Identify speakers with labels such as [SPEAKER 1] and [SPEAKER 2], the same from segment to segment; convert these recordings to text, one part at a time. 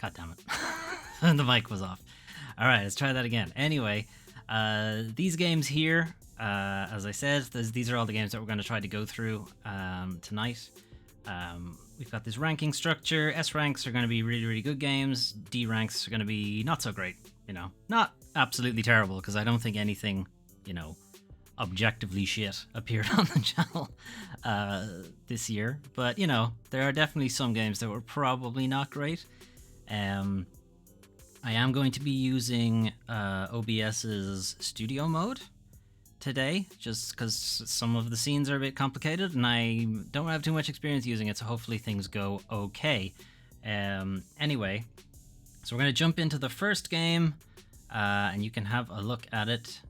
[SPEAKER 1] God damn it. The mic was off. All right, let's try that again. Anyway, these games here, as I said, these are all the games that we're going to try to go through tonight. We've got this ranking structure. S ranks are going to be really, really good games. D ranks are going to be not so great, not absolutely terrible, because I don't think anything, objectively shit appeared on the channel this year. But, there are definitely some games that were probably not great. I am going to be using OBS's studio mode today, just because some of the scenes are a bit complicated and I don't have too much experience using it, so hopefully things go okay. Anyway, so we're going to jump into the first game, and you can have a look at it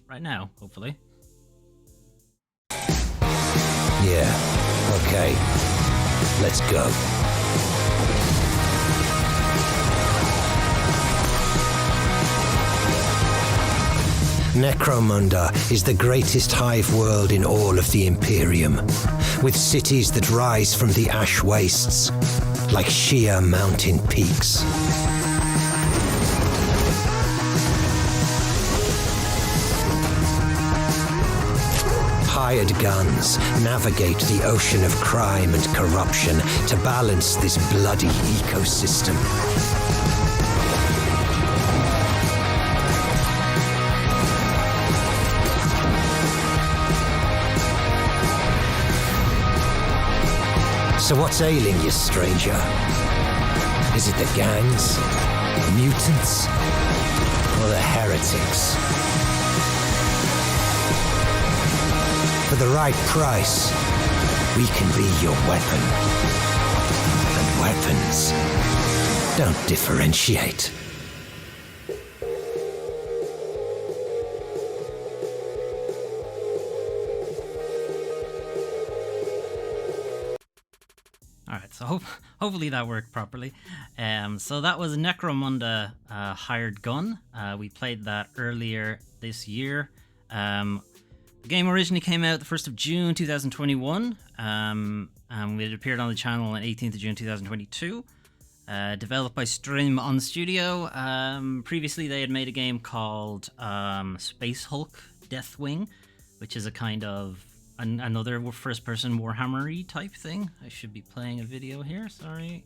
[SPEAKER 1] right now, hopefully.
[SPEAKER 2] Yeah, okay, let's go. Necromunda is the greatest hive world in all of the Imperium, with cities that rise from the ash wastes, like sheer mountain peaks. Hired guns navigate the ocean of crime and corruption to balance this bloody ecosystem. So what's ailing you, stranger? Is it the gangs, the mutants, or the heretics? For the right price, we can be your weapon. And weapons don't differentiate.
[SPEAKER 1] Alright, so hopefully that worked properly. So that was Necromunda Hired Gun. We played that earlier this year. The game originally came out the 1st of June 2021. It appeared on the channel on 18th of June 2022. Developed by Stream on Studio. Previously they had made a game called Space Hulk Deathwing, which is a kind of another first-person Warhammer-y type thing. I should be playing a video here, sorry.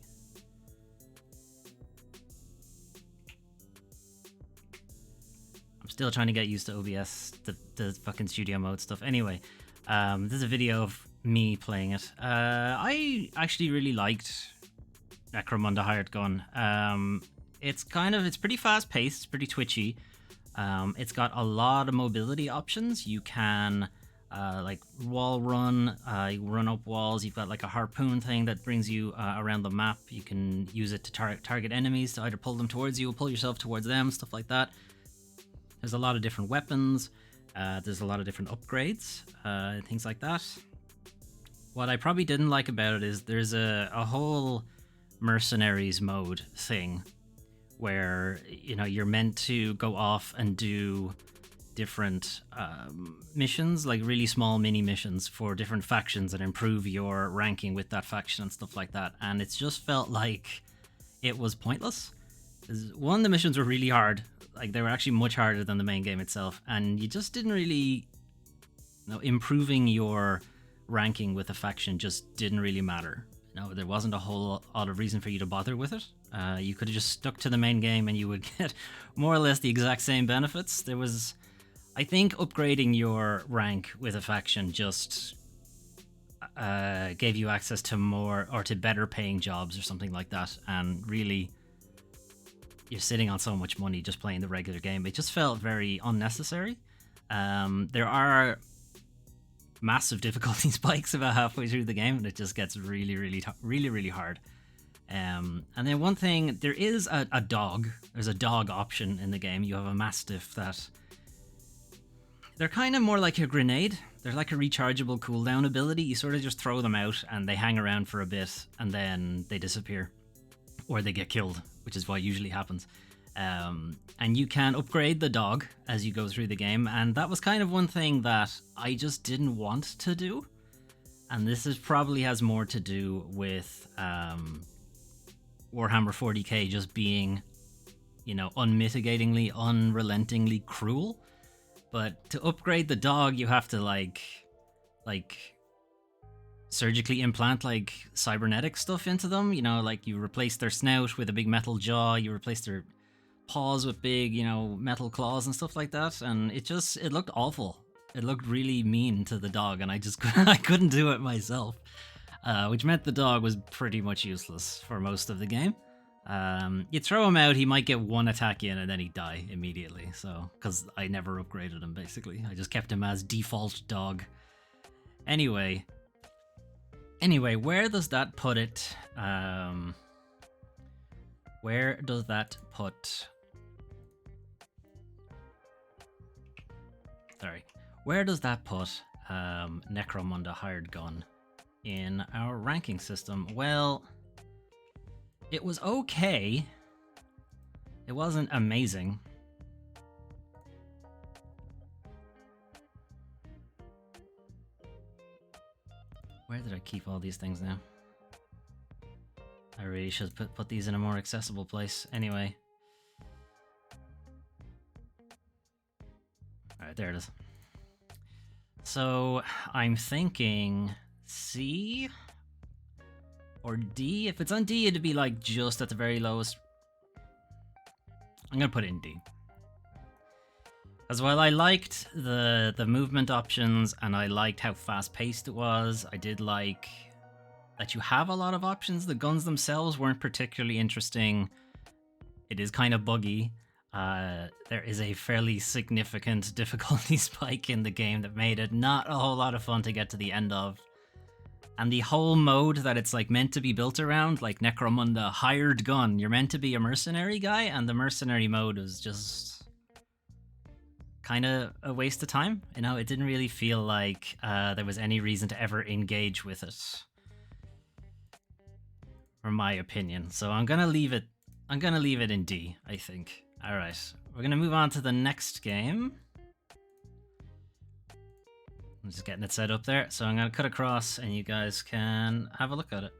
[SPEAKER 1] I'm still trying to get used to OBS, the fucking studio mode stuff. Anyway, this is a video of me playing it. I actually really liked Necromunda Hired Gun. It's pretty fast-paced, it's pretty twitchy. It's got a lot of mobility options. You can like wall run, you run up walls. You've got like a harpoon thing that brings you around the map. You can use it to target enemies, to either pull them towards you or pull yourself towards them, stuff like that. There's a lot of different weapons. There's a lot of different upgrades, things like that. What I probably didn't like about it is there's a whole mercenaries mode thing where you're meant to go off and do different missions, like really small mini missions for different factions that improve your ranking with that faction and stuff like that, and it's just felt like it was pointless. One, the missions were really hard, like they were actually much harder than the main game itself, and you just didn't really improving your ranking with a faction just didn't really matter. There wasn't a whole lot of reason for you to bother with it. You could have just stuck to the main game and you would get more or less the exact same benefits. I think upgrading your rank with a faction just gave you access to more or to better paying jobs or something like that, and really you're sitting on so much money just playing the regular game. It just felt very unnecessary. There are massive difficulty spikes about halfway through the game, and it just gets really hard. And then one thing, there is a dog. There's a dog option in the game. You have a mastiff that they're kind of more like a grenade. They're like a rechargeable cooldown ability. You sort of just throw them out and they hang around for a bit and then they disappear, or they get killed, which is what usually happens. And you can upgrade the dog as you go through the game, and that was kind of one thing that I just didn't want to do. And this probably has more to do with Warhammer 40k just being, unmitigatingly, unrelentingly cruel. But to upgrade the dog, you have to like surgically implant like cybernetic stuff into them. Like you replace their snout with a big metal jaw, you replace their paws with big, metal claws and stuff like that. And it looked awful. It looked really mean to the dog, and I couldn't do it myself. Which meant the dog was pretty much useless for most of the game. You throw him out, he might get one attack in and then he'd die immediately. So, because I never upgraded him, basically. I just kept him as default dog. Anyway, where does that put it? Where does that put... Sorry. Where does that put Necromunda Hired Gun in our ranking system? Well, it was okay. It wasn't amazing. Where did I keep all these things now? I really should put these in a more accessible place. Anyway. Alright, there it is. So, I'm thinking C or D. If it's on D, it'd be like just at the very lowest. I'm gonna put it in D. As well, I liked the movement options, and I liked how fast-paced it was. I did like that you have a lot of options. The guns themselves weren't particularly interesting. It is kind of buggy. There is a fairly significant difficulty spike in the game that made it not a whole lot of fun to get to the end of. And the whole mode that it's like meant to be built around, like Necromunda Hired Gun, you're meant to be a mercenary guy, and the mercenary mode was just kind of a waste of time. It didn't really feel like there was any reason to ever engage with it, from my opinion. So I'm gonna leave it in D, I think. Alright, we're gonna move on to the next game. I'm just getting it set up there, so I'm gonna cut across and you guys can have a look at it.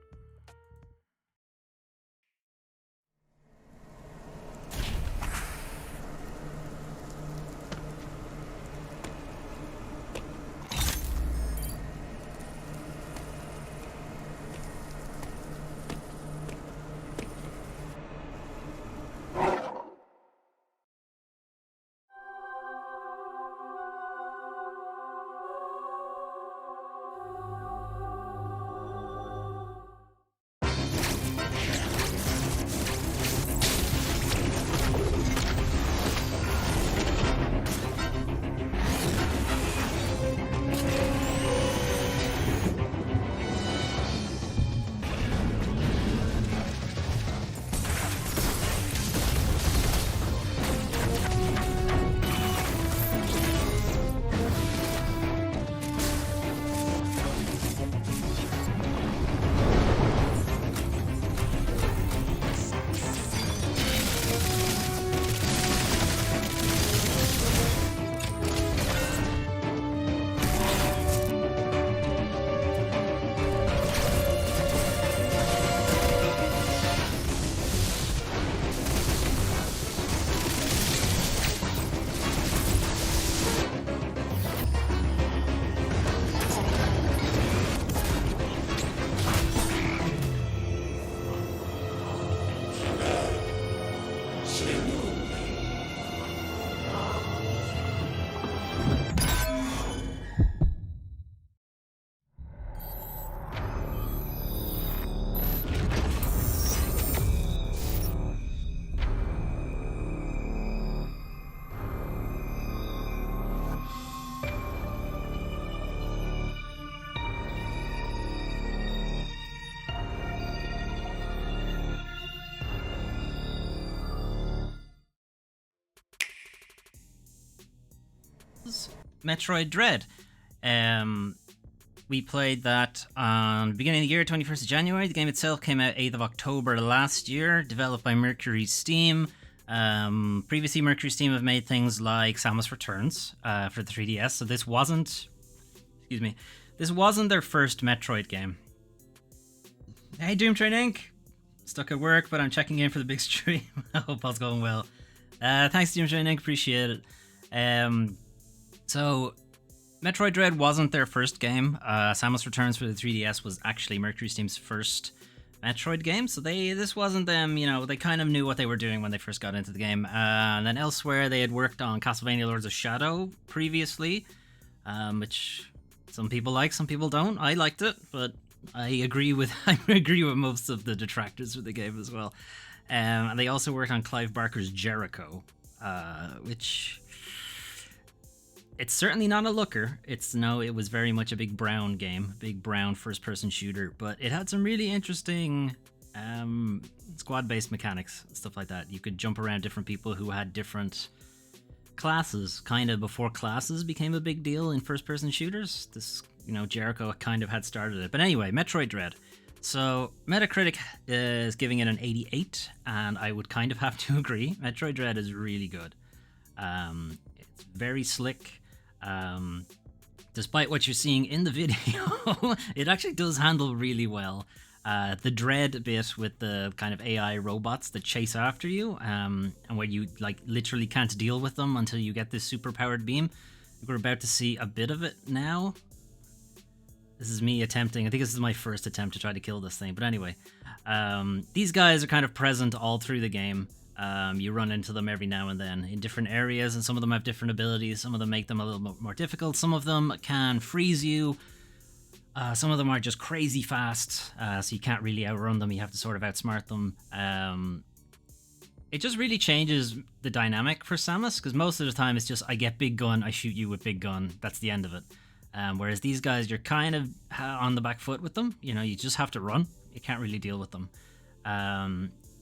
[SPEAKER 1] Metroid Dread. We played that on the beginning of the year, 21st of January. The game itself came out 8th of October last year, developed by Mercury Steam. Previously, Mercury Steam have made things like Samus Returns for the 3DS, so this wasn't their first Metroid game. Hey, Doom Train Inc. Stuck at work, but I'm checking in for the big stream. I hope all's going well. Thanks, Team Shenanigans. Appreciate it. So, Metroid Dread wasn't their first game. Samus Returns for the 3DS was actually Mercury Steam's first Metroid game. So this wasn't them, you know, they kind of knew what they were doing when they first got into the game. And then elsewhere, they had worked on Castlevania Lords of Shadow previously, which some people like, some people don't. I liked it, but I agree with most of the detractors for the game as well. And they also worked on Clive Barker's Jericho, which it's certainly not a looker. It was very much a big brown game, big brown first-person shooter, but it had some really interesting squad-based mechanics and stuff like that. You could jump around different people who had different classes, kind of before classes became a big deal in first-person shooters. This, you know, Jericho kind of had started it. But anyway, Metroid Dread. So Metacritic is giving it an 88, and I would kind of have to agree. Metroid Dread is really good. It's very slick. Despite what you're seeing in the video, it actually does handle really well. The dread bit with the kind of AI robots that chase after you, and where you like literally can't deal with them until you get this super powered beam. We're about to see a bit of it now. This is me attempting, I think this is my first attempt to try to kill this thing, but anyway. These guys are kind of present all through the game. You run into them every now and then in different areas, and some of them have different abilities. Some of them make them a little bit more difficult. Some of them can freeze you. Some of them are just crazy fast, so you can't really outrun them. You have to sort of outsmart them. It just really changes the dynamic for Samus, because most of the time it's just, I get big gun, I shoot you with big gun, that's the end of it. Whereas these guys, you're kind of on the back foot with them. You know, you just have to run. You can't really deal with them.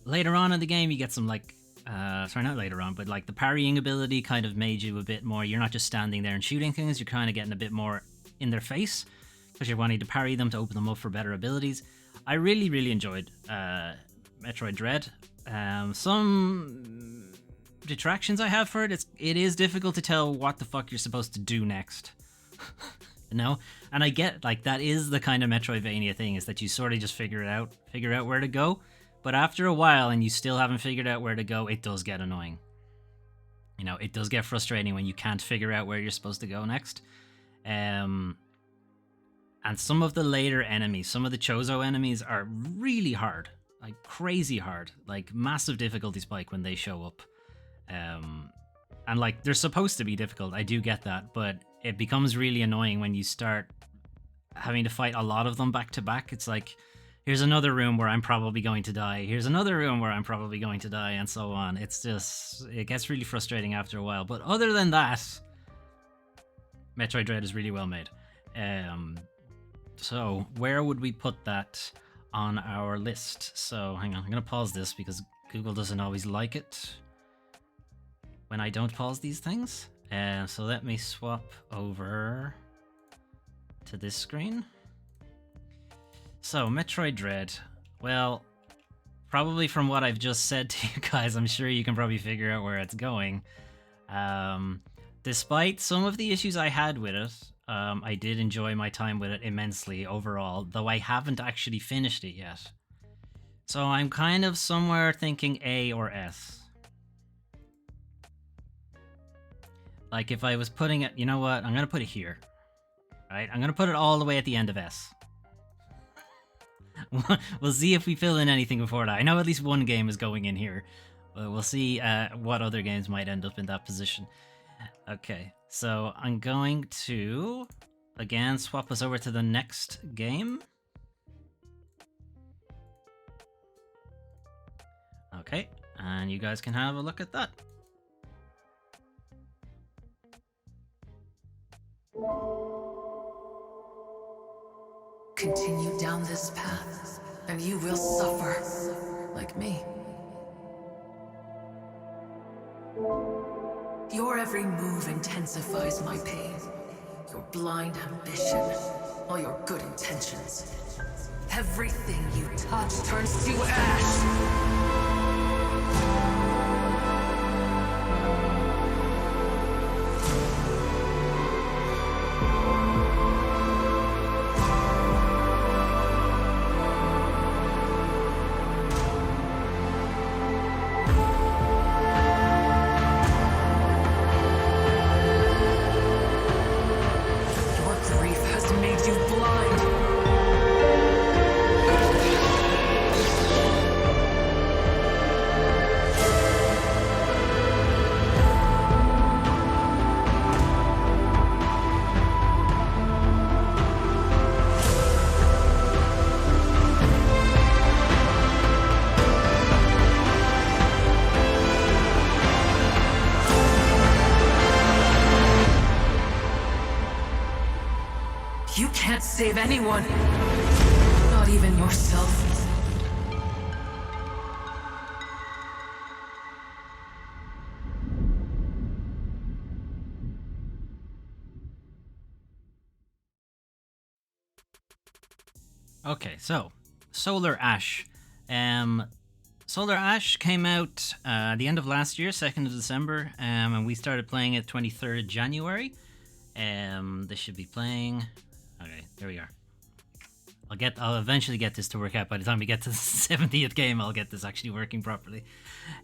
[SPEAKER 1] Later on in the game, you get some like, sorry, not later on, but like the parrying ability kind of made you a bit more, you're not just standing there and shooting things, you're kind of getting a bit more in their face, because you're wanting to parry them to open them up for better abilities. I really, really enjoyed Metroid Dread. Some detractions I have for it, it is difficult to tell what the fuck you're supposed to do next. You know? And I get, like, that is the kind of Metroidvania thing, is that you sort of just figure out where to go. But after a while, and you still haven't figured out where to go, it does get annoying. You know, it does get frustrating when you can't figure out where you're supposed to go next. And some of the later enemies, some of the Chozo enemies are really hard. Like, crazy hard. Like, massive difficulty spike when they show up. And, like, they're supposed to be difficult, I do get that, but it becomes really annoying when you start having to fight a lot of them back to back. It's like, here's another room where I'm probably going to die. Here's another room where I'm probably going to die, and so on. It's just, it gets really frustrating after a while. But other than that, Metroid Dread is really well made. So where would we put that on our list? So hang on, I'm going to pause this because Google doesn't always like it when I don't pause these things. So let me swap over to this screen. So, Metroid Dread. Well, probably from what I've just said to you guys, I'm sure you can probably figure out where it's going. Despite some of the issues I had with it, I did enjoy my time with it immensely overall, though I haven't actually finished it yet. So I'm kind of somewhere thinking A or S. Like, if I was putting it, you know what, I'm going to put it here. Right? I'm going to put it all the way at the end of S. We'll see if we fill in anything before that. I know at least one game is going in here, but we'll see what other games might end up in that position. Okay, so I'm going to, again, swap us over to the next game. Okay, and you guys can have a look at that.
[SPEAKER 3] Continue down this path, and you will suffer, like me. Your every move intensifies my pain. Your blind ambition, all your good intentions. Everything you touch turns to ash! save anyone. Not even yourself.
[SPEAKER 1] Okay, so Solar Ash. Solar Ash came out the end of last year, 2nd of December, and we started playing it 23rd January. This should be playing. Okay, there we are. I'll eventually get this to work out. By the time we get to the 70th game, I'll get this actually working properly.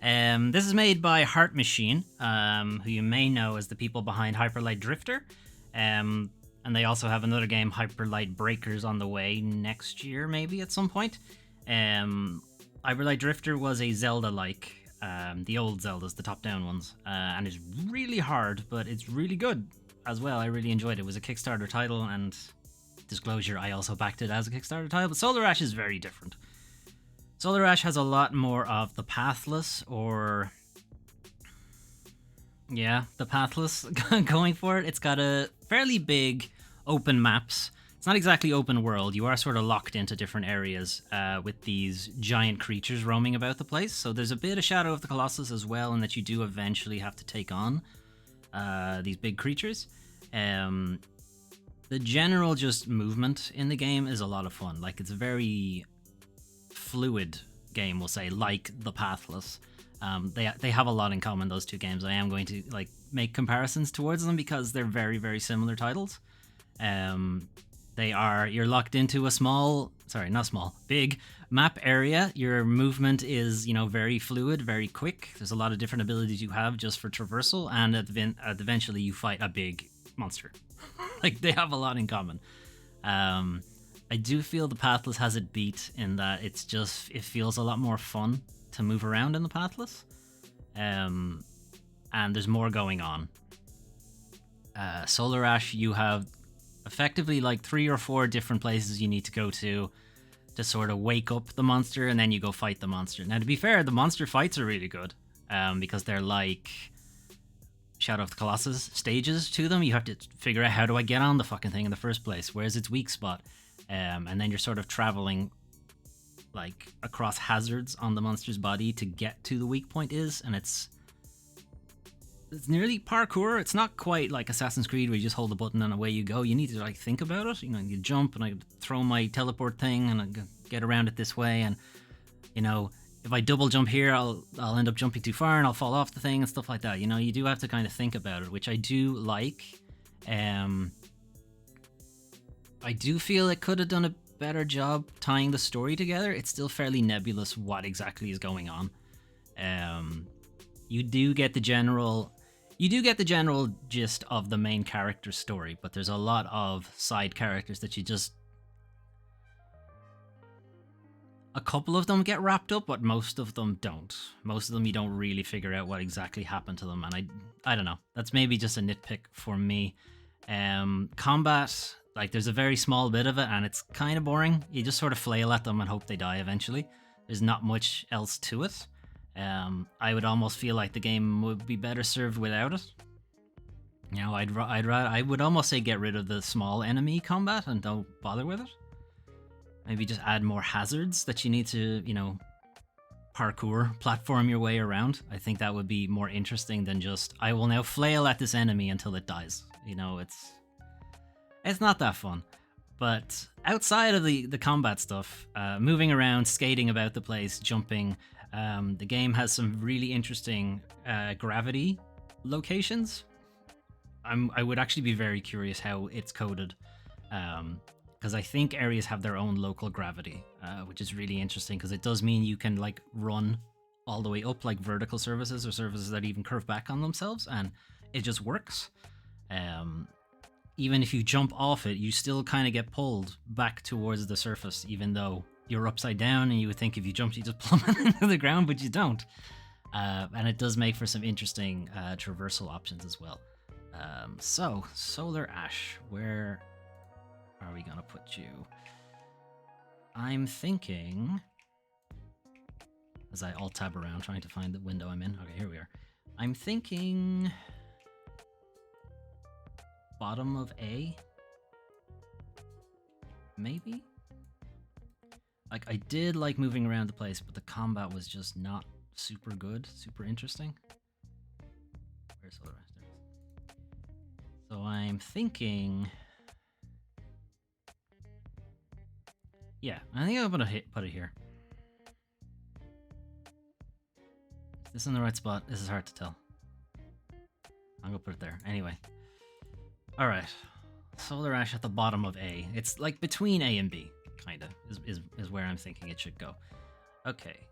[SPEAKER 1] This is made by Heart Machine, who you may know as the people behind Hyperlight Drifter. And they also have another game, Hyperlight Breakers, on the way next year, maybe at some point. Hyperlight Drifter was a Zelda-like, the old Zeldas, the top-down ones, and it's really hard, but it's really good as well. I really enjoyed it. It was a Kickstarter title, and disclosure, I also backed it as a Kickstarter title, but Solar Ash is very different. Solar Ash has a lot more of the pathless, or... yeah, the pathless going for it. It's got a fairly big open maps. It's not exactly open world. You are sort of locked into different areas with these giant creatures roaming about the place. So there's a bit of Shadow of the Colossus as well, in that you do eventually have to take on these big creatures. The general just movement in the game is a lot of fun. Like, it's a very fluid game, we'll say, like the Pathless. They have a lot in common, those two games. I am going to make comparisons towards them because they're very, very similar titles. You're locked into a big map area. Your movement is, very fluid, very quick. There's a lot of different abilities you have just for traversal, and eventually you fight a big monster. They have a lot in common. I do feel the Pathless has it beat in that it feels a lot more fun to move around in the Pathless. And there's more going on. Solar Ash, you have effectively 3 or 4 different places you need to go to sort of wake up the monster, and then you go fight the monster. Now, to be fair, the monster fights are really good, because they're like Shadow of the Colossus stages to them. You have to figure out, how do I get on the fucking thing in the first place? Where's its weak spot? And then you're sort of traveling across hazards on the monster's body to get to the weak point is, and it's nearly parkour. It's not quite like Assassin's Creed where you just hold the button and away you go. You need to think about it. You jump, and I throw my teleport thing and I get around it this way, and if I double jump here, I'll end up jumping too far and I'll fall off the thing and stuff like that. You do have to kind of think about it, which I do like. I do feel it could have done a better job tying the story together. It's still fairly nebulous what exactly is going on. You do get the general gist of the main character's story, but there's a lot of side characters that a couple of them get wrapped up, but most of them don't. Most of them you don't really figure out what exactly happened to them, and I don't know. That's maybe just a nitpick for me. Combat, there's a very small bit of it, and it's kind of boring. You just sort of flail at them and hope they die eventually. There's not much else to it. I would almost feel like the game would be better served without it. I would almost say get rid of the small enemy combat and don't bother with it. Maybe just add more hazards that you need to, parkour, platform your way around. I think that would be more interesting than just, I will now flail at this enemy until it dies. It's not that fun. But outside of the combat stuff, moving around, skating about the place, jumping, the game has some really interesting gravity locations. I would actually be very curious how it's coded, because I think areas have their own local gravity, which is really interesting, because it does mean you can run all the way up, like vertical surfaces or surfaces that even curve back on themselves, and it just works. Even if you jump off it, you still kind of get pulled back towards the surface, even though you're upside down, and you would think if you jumped, you just plummet into the ground, but you don't. And it does make for some interesting traversal options as well. So, Solar Ash, where are we gonna put you? I'm thinking, as I alt-tab around trying to find the window I'm in. Okay, here we are. I'm thinking bottom of A. maybe? Like, I did like moving around the place, but the combat was just not super good, super interesting. Where's Solar Ash? There it is. So I'm thinking... Yeah, I think I'm gonna put it here. Is this in the right spot? This is hard to tell. I'm gonna put it there. Anyway. Alright. Solar Ash at the bottom of A. It's like between A and B, kinda, is where I'm thinking it should go. Okay.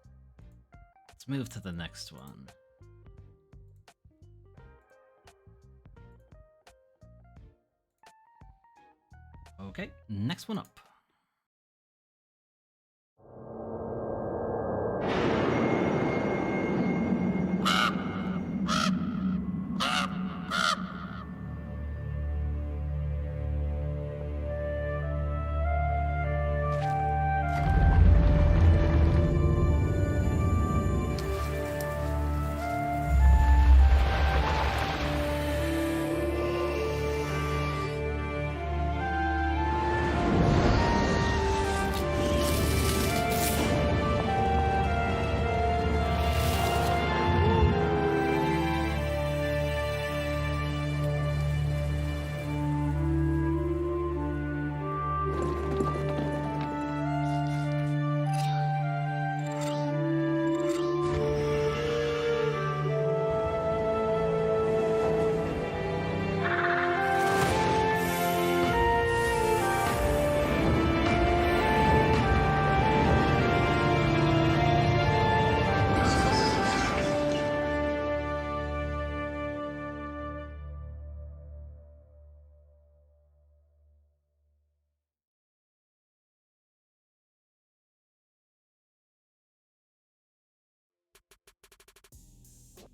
[SPEAKER 1] Let's move to the next one. Okay, next one up.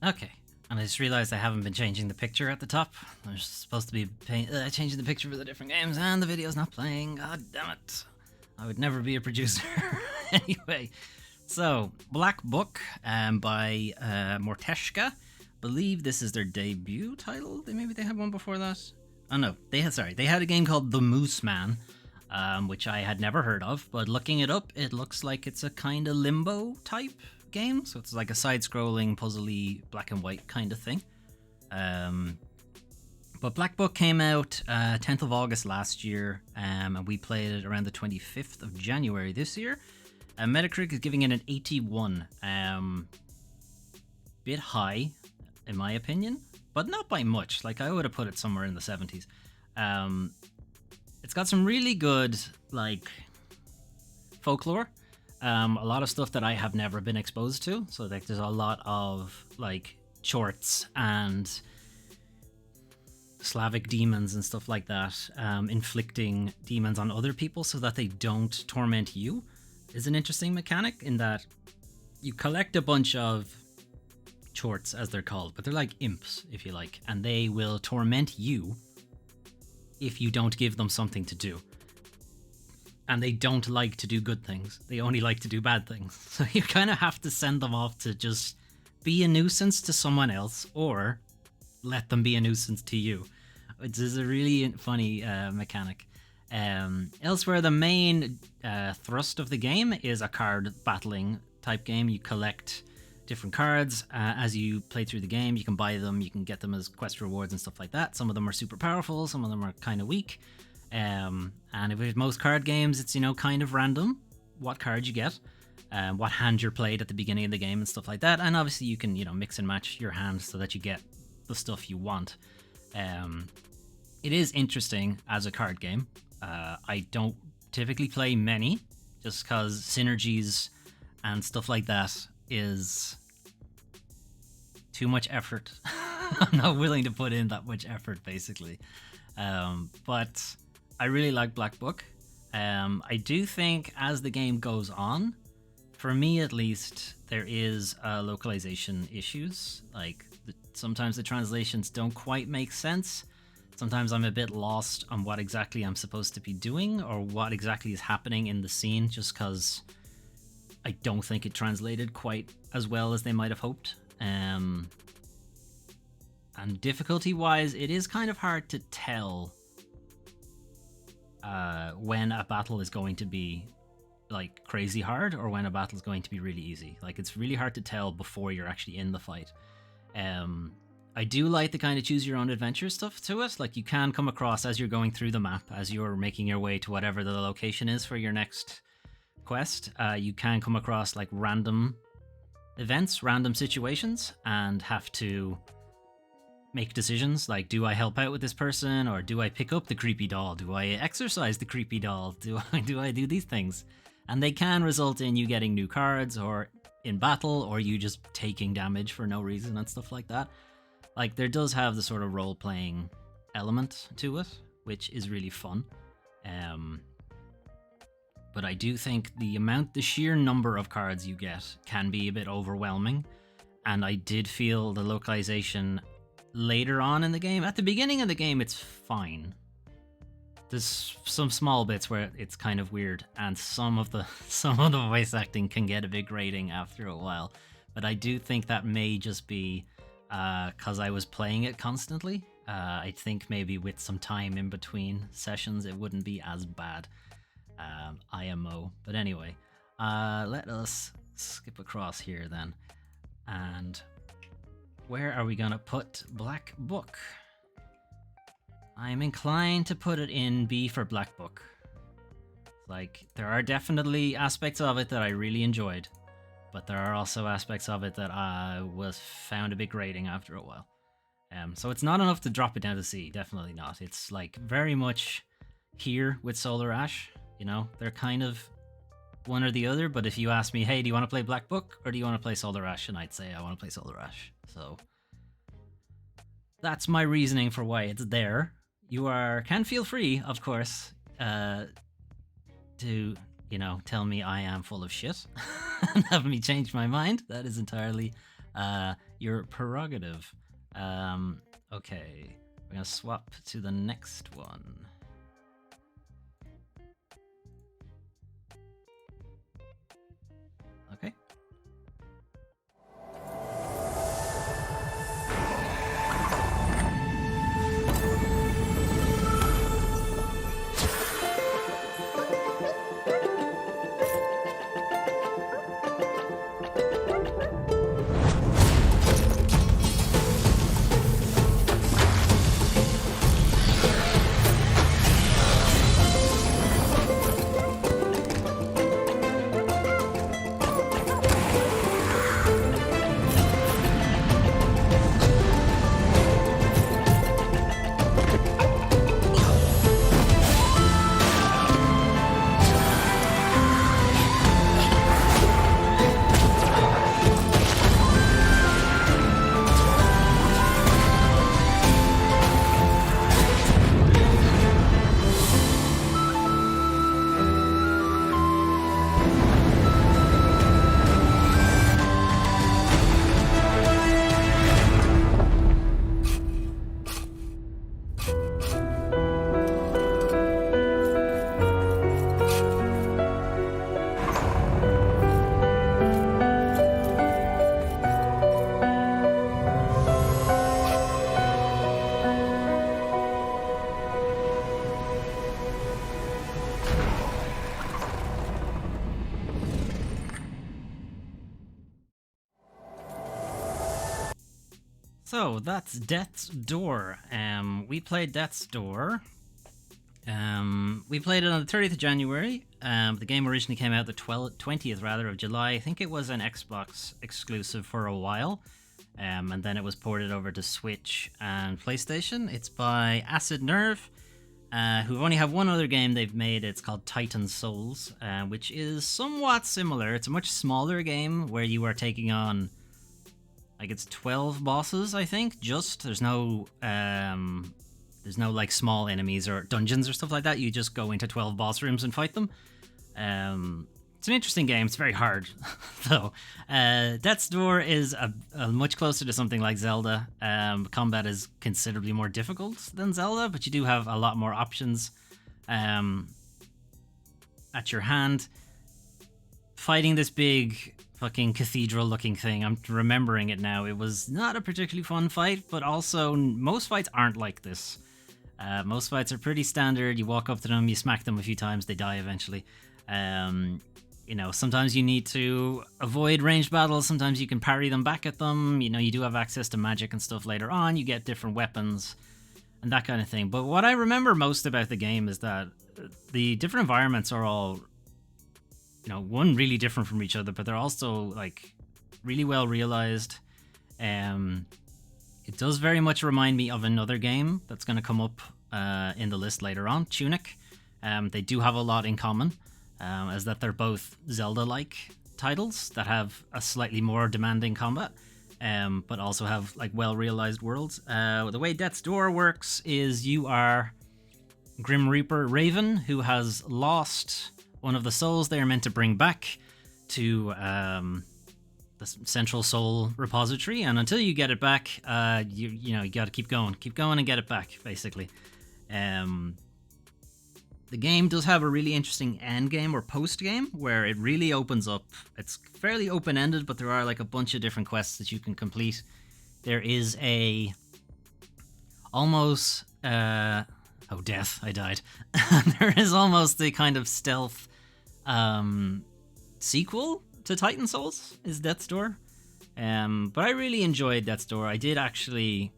[SPEAKER 1] Okay, and I just realized I haven't been changing the picture at the top. I'm supposed to be changing the picture for the different games, and the video's not playing. God damn it. I would never be a producer. Anyway, so, Black Book by Morteshka. Believe this is their debut title. Maybe they had one before that. Oh no, they had a game called The Moose Man, which I had never heard of, but looking it up, it looks like it's a kind of Limbo type game, so it's like a side-scrolling, puzzly, black and white kind of thing. But Black Book came out 10th of August last year, and we played it around the 25th of January this year. Metacritic is giving it an 81. Bit high, in my opinion, but not by much. Like, I would have put it somewhere in the 70s. It's got some really good, like, folklore. A lot of stuff that I have never been exposed to. So, like, there's a lot of, like, chorts and Slavic demons and stuff like that, inflicting demons on other people so that they don't torment you, is an interesting mechanic in that you collect a bunch of chorts, as they're called, but they're like imps, if you like, and they will torment you if you don't give them something to do. And they don't like to do good things. They only like to do bad things. So you kind of have to send them off to just be a nuisance to someone else, or let them be a nuisance to you. It is a really funny mechanic. Elsewhere, the main thrust of the game is a card battling type game. You collect different cards as you play through the game. You can buy them, you can get them as quest rewards and stuff like that. Some of them are super powerful, some of them are kind of weak. And if with most card games, it's, you know, kind of random what card you get, what hand you're played at the beginning of the game and stuff like that. And obviously you can, you know, mix and match your hand so that you get the stuff you want. It is interesting as a card game. I don't typically play many just because synergies and stuff like that is too much effort. I'm not willing to put in that much effort, basically. But I really like Black Book. I do think as the game goes on, for me at least, there is localization issues. Like, sometimes the translations don't quite make sense. Sometimes I'm a bit lost on what exactly I'm supposed to be doing or what exactly is happening in the scene, just because I don't think it translated quite as well as they might have hoped. And difficulty-wise, it is kind of hard to tell when a battle is going to be like crazy hard or when a battle is going to be really easy. Like, it's really hard to tell before you're actually in the fight. I do like the kind of choose your own adventure stuff to it. Like, you can come across as you're going through the map, as you're making your way to whatever the location is for your next quest, you can come across like random events, random situations, and have to make decisions like, do I help out with this person, or do I pick up the creepy doll? Do I exercise the creepy doll? Do I do these things? And they can result in you getting new cards, or in battle, or you just taking damage for no reason and stuff like that. Like, there does have the sort of role-playing element to it, which is really fun. But I do think the sheer number of cards you get can be a bit overwhelming. And I did feel the localization later on in the game. At the beginning of the game, it's fine. There's some small bits where it's kind of weird, and some of the voice acting can get a bit grating after a while. But I do think that may just be because I was playing it constantly. I think maybe with some time in between sessions, it wouldn't be as bad. IMO. But anyway, let us skip across here then. And where are we gonna put Black Book? I'm inclined to put it in B for Black Book. Like, there are definitely aspects of it that I really enjoyed, but there are also aspects of it that I was found a bit grating after a while. So it's not enough to drop it down to C, definitely not. It's like very much here with Solar Ash, you know, they're kind of one or the other, but if you ask me, hey, do you want to play Black Book or do you want to play Solar Ash? And I'd say I want to play Solar Ash. So that's my reasoning for why it's there. You can feel free, of course, to, you know, tell me I am full of shit and have me change my mind. That is entirely your prerogative. Okay, we're gonna swap to the next one. Okay. So that's Death's Door. We played Death's Door. We played it on the 30th of January. The game originally came out the 20th rather of July. I think it was an Xbox exclusive for a while. And then it was ported over to Switch and PlayStation. It's by Acid Nerve, who only have one other game they've made. It's called Titan Souls, which is somewhat similar. It's a much smaller game where you are taking on, like, it's 12 bosses, I think. There's no like small enemies or dungeons or stuff like that. You just go into 12 boss rooms and fight them. It's an interesting game. It's very hard, though. Death's Door is a much closer to something like Zelda. Combat is considerably more difficult than Zelda, but you do have a lot more options at your hand. Fighting this big fucking cathedral-looking thing, I'm remembering it now. It was not a particularly fun fight, but also most fights aren't like this. Most fights are pretty standard. You walk up to them, you smack them a few times, they die eventually. You know, sometimes you need to avoid ranged battles, sometimes you can parry them back at them. You know, you do have access to magic and stuff later on, you get different weapons and that kind of thing. But what I remember most about the game is that the different environments are all, you know, one, really different from each other, but they're also like really well realized. It does very much remind me of another game that's going to come up in the list later on, Tunic. They do have a lot in common, as that they're both Zelda-like titles that have a slightly more demanding combat, but also have like well-realized worlds. The way Death's Door works is you are Grim Reaper Raven, who has lost one of the souls they are meant to bring back to the Central Soul Repository, and until you get it back, you know, you got to keep going and get it back, basically. The game does have a really interesting end game or post game where it really opens up. It's fairly open-ended, but there are like a bunch of different quests that you can complete. There is a almost death, I died. There is almost a kind of stealth sequel to Titan Souls, is Death's Door. But I really enjoyed Death's Door. I did actually,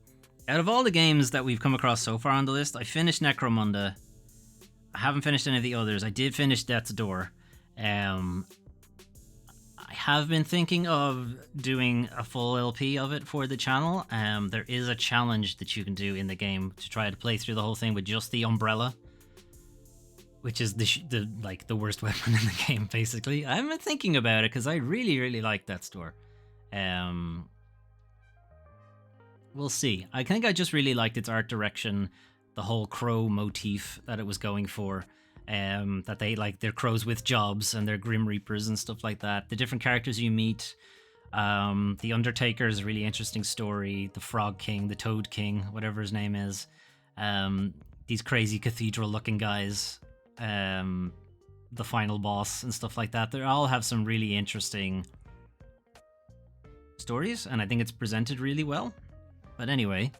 [SPEAKER 1] out of all the games that we've come across so far on the list, I finished Necromunda. I haven't finished any of the others. I did finish Death's Door. I have been thinking of doing a full LP of it for the channel. There is a challenge that you can do in the game to try to play through the whole thing with just the umbrella, which is the worst weapon in the game, basically. I've been thinking about it because I really, really like Death's Door. We'll see. I think I just really liked its art direction, the whole crow motif that it was going for. That they, like, they're crows with jobs and they're Grim Reapers and stuff like that. The different characters you meet. The Undertaker is a really interesting story. The Frog King, the Toad King, whatever his name is. These crazy cathedral-looking guys. The final boss and stuff like that. They all have some really interesting stories, and I think it's presented really well. But anyway,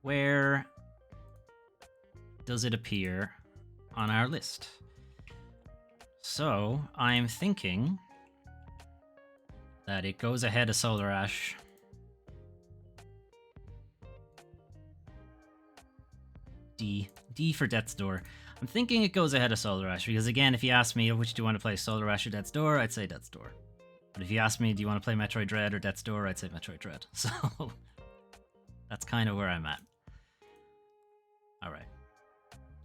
[SPEAKER 1] where does it appear on our list? So I'm thinking that it goes ahead of Solar Ash. D for Death's Door. I'm thinking it goes ahead of Solar Ash because, again, if you ask me which do you want to play, Solar Ash or Death's Door, I'd say Death's Door. But if you ask me, do you want to play Metroid Dread or Death's Door, I'd say Metroid Dread. So that's kind of where I'm at. All right.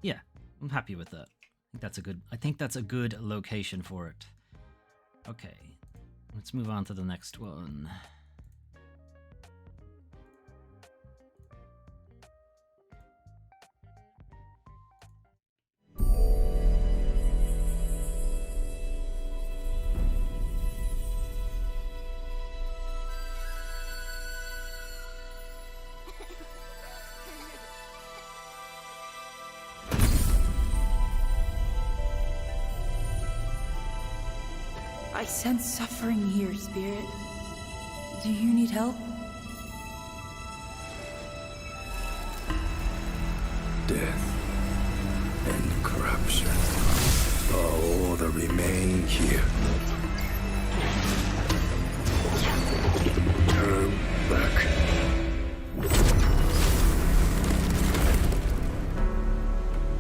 [SPEAKER 1] Yeah, I'm happy with that. I think that's a good location for it. Okay, let's move on to the next one.
[SPEAKER 4] I sense suffering here, Spirit. Do you need help?
[SPEAKER 5] Death and corruption are all that remain here. Turn back.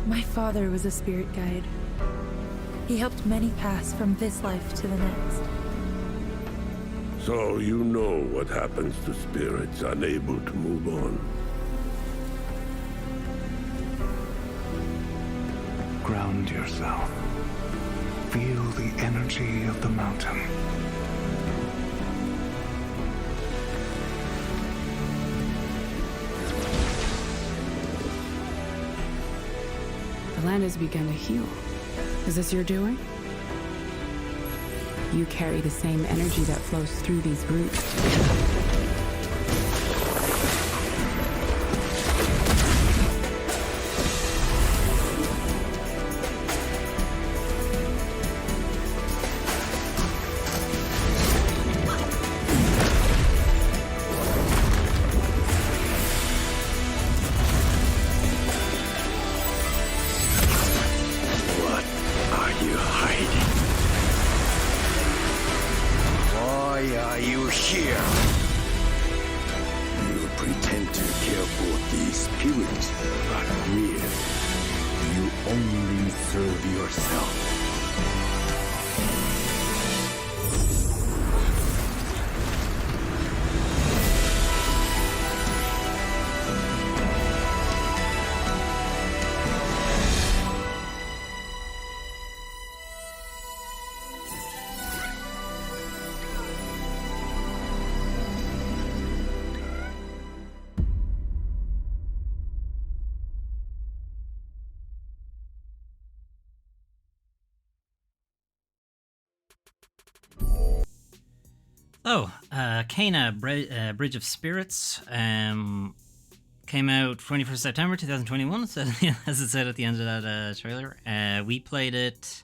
[SPEAKER 4] My father was a spirit guide. He helped many pass from this life to the next.
[SPEAKER 5] So you know what happens to spirits unable to move on.
[SPEAKER 6] Ground yourself. Feel the energy of the mountain.
[SPEAKER 7] The land has begun to heal. Is this your doing? You carry the same energy that flows through these roots.
[SPEAKER 5] pretend to care for the spirit, but really, you only serve yourself.
[SPEAKER 1] Oh, Kena, Bridge of Spirits, came out 21st September 2021, so, as it said at the end of that trailer. We played it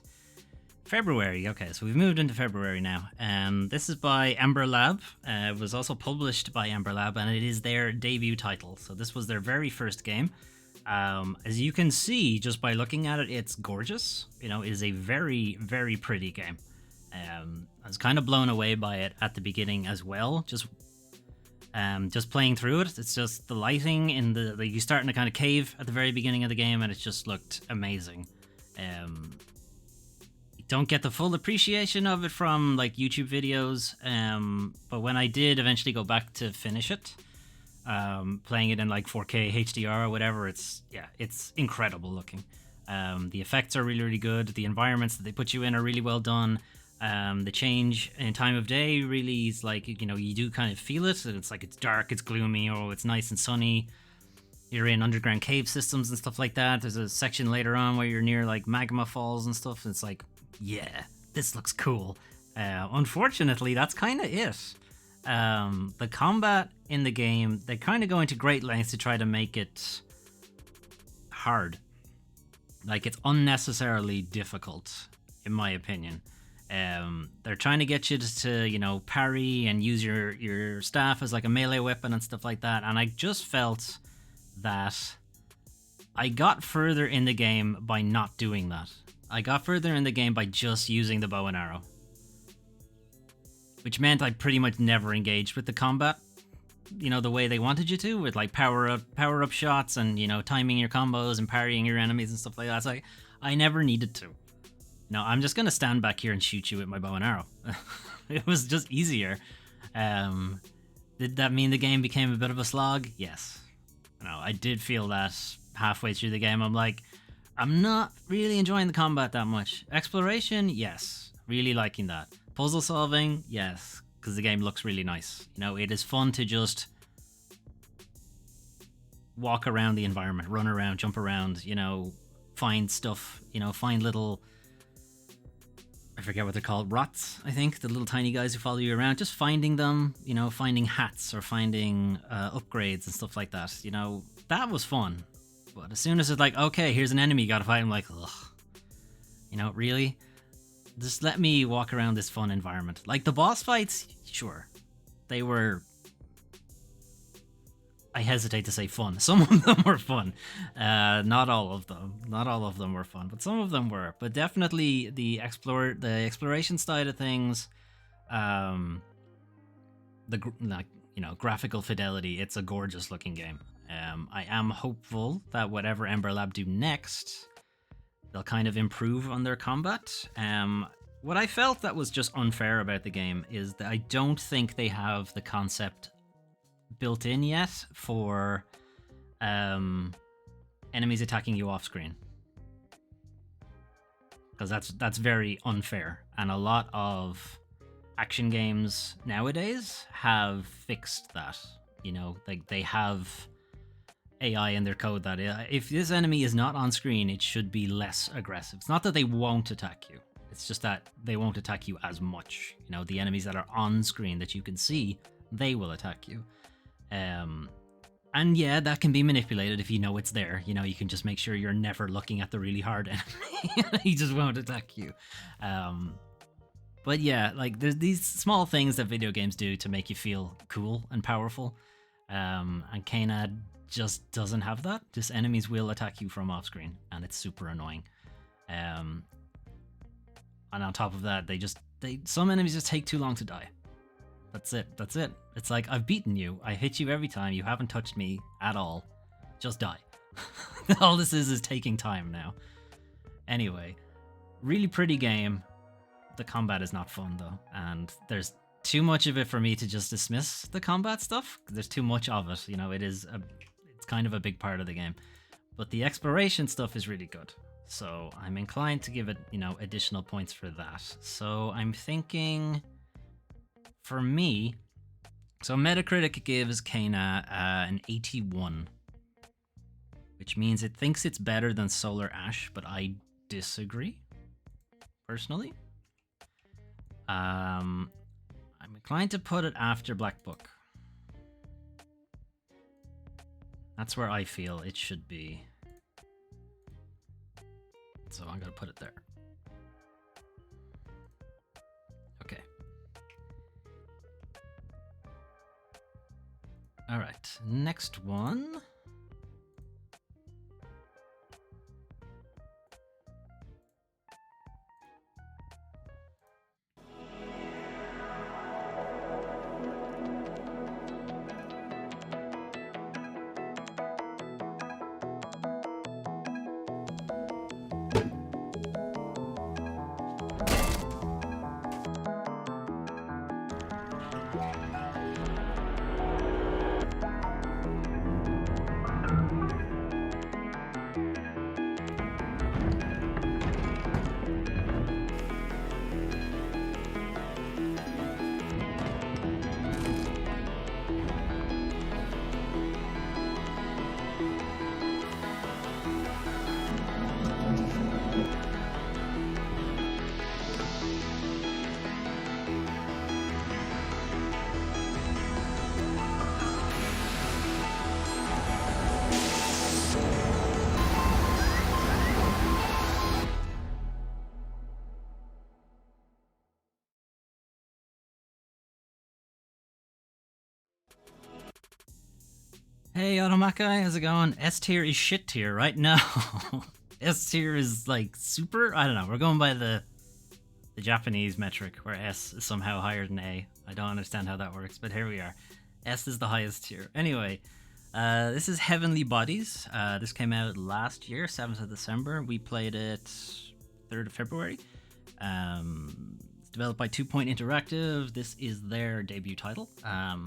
[SPEAKER 1] February. Okay, so we've moved into February now. This is by Ember Lab. It was also published by Ember Lab, and it is their debut title. So this was their very first game. As you can see, just by looking at it, it's gorgeous. You know, it is a very, very pretty game. I was kind of blown away by it at the beginning as well. Just playing through it, it's just the lighting in the like you start in a kind of cave at the very beginning of the game, and it just looked amazing. You don't get the full appreciation of it from like YouTube videos, but when I did eventually go back to finish it, playing it in like 4K HDR or whatever, it's incredible looking. The effects are really, really good. The environments that they put you in are really well done. The change in time of day really is like, you know, you do kind of feel it. It's like it's dark, it's gloomy, or it's nice and sunny. You're in underground cave systems and stuff like that. There's a section later on where you're near like magma falls and stuff. And it's like, yeah, this looks cool. Unfortunately, that's kind of it. The combat in the game, they kind of go into great lengths to try to make it hard. Like, it's unnecessarily difficult, in my opinion. They're trying to get you to, you know, parry and use your staff as like a melee weapon and stuff like that. And I just felt that I got further in the game by not doing that. I got further in the game by just using the bow and arrow, which meant I pretty much never engaged with the combat, you know, the way they wanted you to, with like power up shots and, you know, timing your combos and parrying your enemies and stuff like that. It's like I never needed to. No, I'm just gonna stand back here and shoot you with my bow and arrow. It was just easier. Did that mean the game became a bit of a slog? Yes. No, I did feel that halfway through the game. I'm like, I'm not really enjoying the combat that much. Exploration, yes, really liking that. Puzzle solving, yes, because the game looks really nice. You know, it is fun to just walk around the environment, run around, jump around, you know, find stuff, you know, find little, I forget what they're called, rots, I think, the little tiny guys who follow you around, just finding them, you know, finding hats or finding upgrades and stuff like that. You know, that was fun. But as soon as it's like, okay, here's an enemy you gotta fight, I'm like, ugh. You know, really? Just let me walk around this fun environment. Like, the boss fights, sure. They were, I hesitate to say fun. Some of them were fun. Not all of them. Not all of them were fun, but some of them were. But definitely the exploration side of things, graphical fidelity. It's a gorgeous looking game. I am hopeful that whatever Ember Lab do next, they'll kind of improve on their combat. What I felt that was just unfair about the game is that I don't think they have the concept built in yet for enemies attacking you off screen, because that's very unfair, and a lot of action games nowadays have fixed that. You know, like they have AI in their code that if this enemy is not on screen, it should be less aggressive. It's not that they won't attack you, it's just that they won't attack you as much. You know, the enemies that are on screen that you can see, they will attack you. And yeah, that can be manipulated if you know it's there. You know, you can just make sure you're never looking at the really hard enemy. He just won't attack you. But yeah, like there's these small things that video games do to make you feel cool and powerful. And Kena just doesn't have that. Just enemies will attack you from off screen, and it's super annoying. And on top of that, some enemies just take too long to die. That's it. That's it. It's like, I've beaten you. I hit you every time. You haven't touched me at all. Just die. All this is taking time now. Anyway, really pretty game. The combat is not fun though, and there's too much of it for me to just dismiss the combat stuff. There's too much of it, you know. It's kind of a big part of the game, but the exploration stuff is really good. So I'm inclined to give it, you know, additional points for that. So I'm thinking, for me, so Metacritic gives Kena an 81, which means it thinks it's better than Solar Ash, but I disagree personally. I'm inclined to put it after Black Book. That's where I feel it should be. So I'm going to put it there. Okay. All right, next one. Hey Automaka, how's it going? S tier is shit tier, right? No. S tier is like super? I don't know. We're going by the Japanese metric where S is somehow higher than A. I don't understand how that works, but here we are. S is the highest tier. Anyway, this is Heavenly Bodies. This came out last year, 7th of December. We played it 3rd of February. It's developed by 2 Point Interactive. This is their debut title.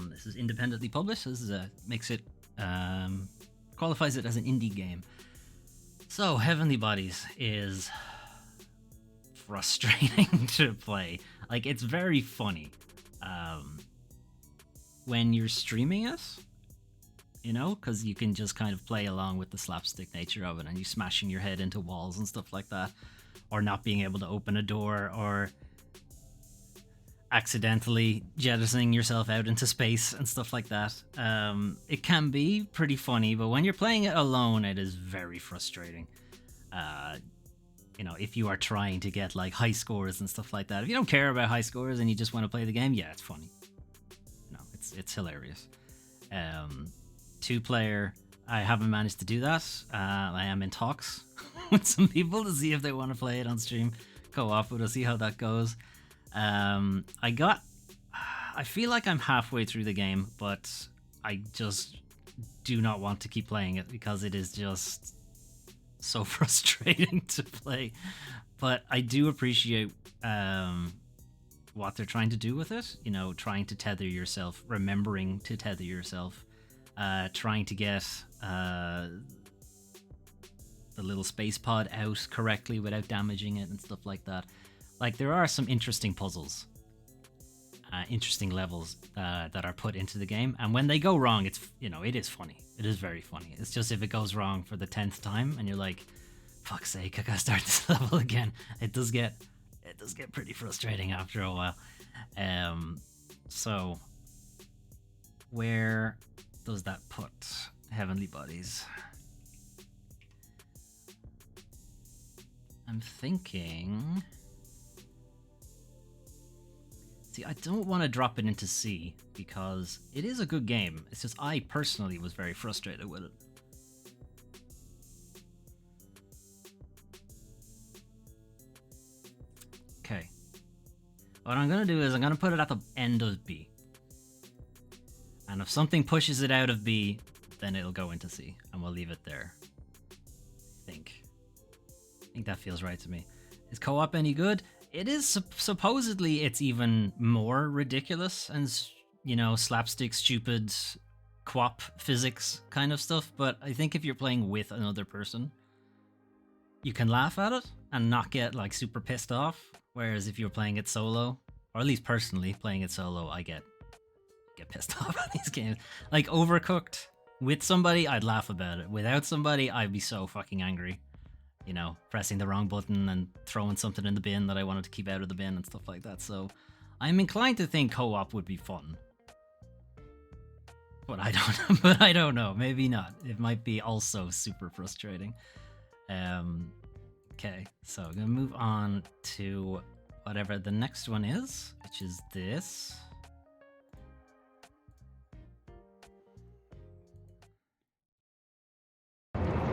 [SPEAKER 1] This is independently published. This is makes it qualifies it as an indie game. So Heavenly Bodies is frustrating to play. Like, it's very funny when you're streaming it, you know, because you can just kind of play along with the slapstick nature of it, and you smashing your head into walls and stuff like that, or not being able to open a door, or accidentally jettisoning yourself out into space and stuff like that. It can be pretty funny, but when you're playing it alone, it is very frustrating. You know, if you are trying to get like high scores and stuff like that. If you don't care about high scores and you just want to play the game, yeah, it's funny. No, it's hilarious. 2-player, I haven't managed to do that. I am in talks with some people to see if they want to play it on stream co-op, but we'll see how that goes. I feel like I'm halfway through the game, but I just do not want to keep playing it because it is just so frustrating to play. But I do appreciate what they're trying to do with it, you know, trying to tether yourself, remembering to tether yourself, trying to get the little space pod out correctly without damaging it and stuff like that. Like, there are some interesting puzzles, interesting levels that are put into the game, and when they go wrong, it's, you know, it is funny. It is very funny. It's just if it goes wrong for the 10th time and you're like, fuck's sake, I gotta start this level again. It does get pretty frustrating after a while. So where does that put Heavenly Bodies? I'm thinking, see, I don't want to drop it into C because it is a good game. It's just I personally was very frustrated with it. Okay. What I'm going to do is I'm going to put it at the end of B. And if something pushes it out of B, then it'll go into C, and we'll leave it there. I think that feels right to me. Is co-op any good? It is. Supposedly it's even more ridiculous and, you know, slapstick, stupid, quap physics kind of stuff. But I think if you're playing with another person, you can laugh at it and not get like super pissed off. Whereas if you're playing it solo, or at least personally playing it solo, I get pissed off at these games. Like Overcooked, with somebody, I'd laugh about it. Without somebody, I'd be so fucking angry. You know, pressing the wrong button and throwing something in the bin that I wanted to keep out of the bin and stuff like that. So I'm inclined to think co-op would be fun. But I don't know. Maybe not. It might be also super frustrating. Okay, so I'm gonna move on to whatever the next one is, which is this.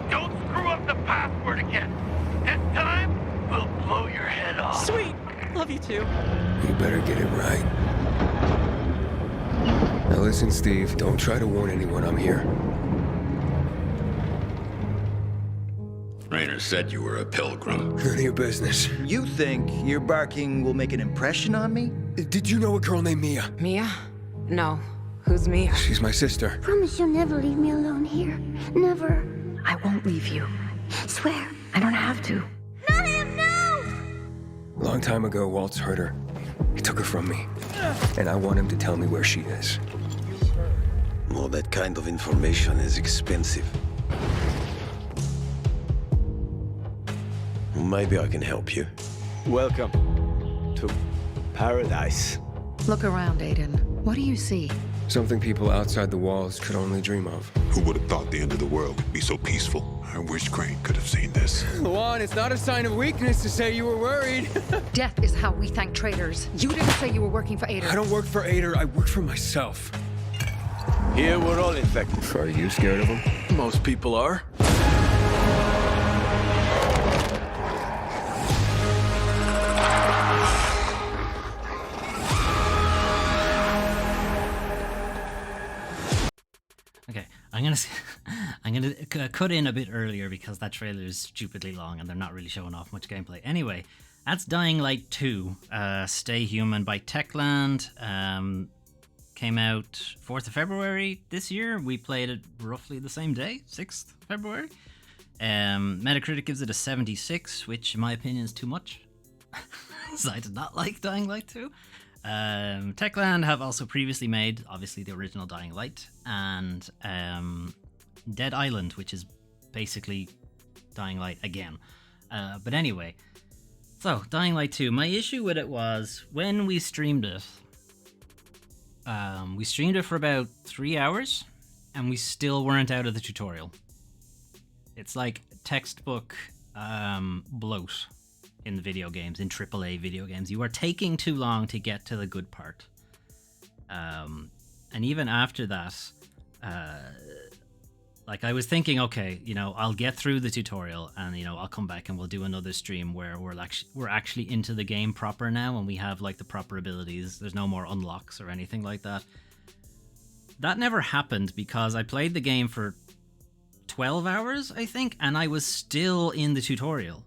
[SPEAKER 8] Don't screw up the password again. This time, we'll blow your head off.
[SPEAKER 9] Sweet! Love you too.
[SPEAKER 5] You better get it right. Now listen, Steve, don't try to warn anyone I'm here.
[SPEAKER 10] Rainer said you were a pilgrim.
[SPEAKER 5] None of your business.
[SPEAKER 11] You think your barking will make an impression on me?
[SPEAKER 5] Did you know a girl named Mia?
[SPEAKER 7] Mia? No. Who's Mia?
[SPEAKER 5] She's my sister.
[SPEAKER 12] Promise you'll never leave me alone here. Never.
[SPEAKER 3] I won't leave you.
[SPEAKER 12] Swear.
[SPEAKER 3] I don't have to.
[SPEAKER 12] Not him, no!
[SPEAKER 5] A long time ago, Waltz hurt her. He took her from me. And I want him to tell me where she is.
[SPEAKER 10] Well, that kind of information is expensive. Maybe I can help you.
[SPEAKER 11] Welcome to paradise.
[SPEAKER 3] Look around, Aiden. What do you see?
[SPEAKER 5] Something people outside the walls could only dream of.
[SPEAKER 13] Who would have thought the end of the world could be so peaceful? I wish Crane could have seen this.
[SPEAKER 5] Luan, it's not a sign of weakness to say you were worried.
[SPEAKER 3] Death is how we thank traitors. You didn't say you were working for Ader.
[SPEAKER 5] I don't work for Ader, I work for myself.
[SPEAKER 11] Here we're all infected.
[SPEAKER 5] Are you scared of him?
[SPEAKER 11] Most people are.
[SPEAKER 1] Okay, I'm gonna cut in a bit earlier because that trailer is stupidly long and they're not really showing off much gameplay. Anyway, that's Dying Light 2, Stay Human by Techland. Came out 4th of February this year. We played it roughly the same day, 6th February. Metacritic gives it a 76, which in my opinion is too much. So I did not like Dying Light 2. Techland have also previously made, obviously, the original Dying Light and Dead Island, which is basically Dying Light again. But anyway, so Dying Light 2. My issue with it was when we streamed it, for about 3 hours and we still weren't out of the tutorial. It's like textbook bloat in the video games, in AAA video games. You are taking too long to get to the good part. And even after that, like I was thinking, okay, you know, I'll get through the tutorial and, you know, I'll come back and we'll do another stream where we're actually into the game proper now and we have like the proper abilities. There's no more unlocks or anything like that. That never happened because I played the game for 12 hours, I think, and I was still in the tutorial.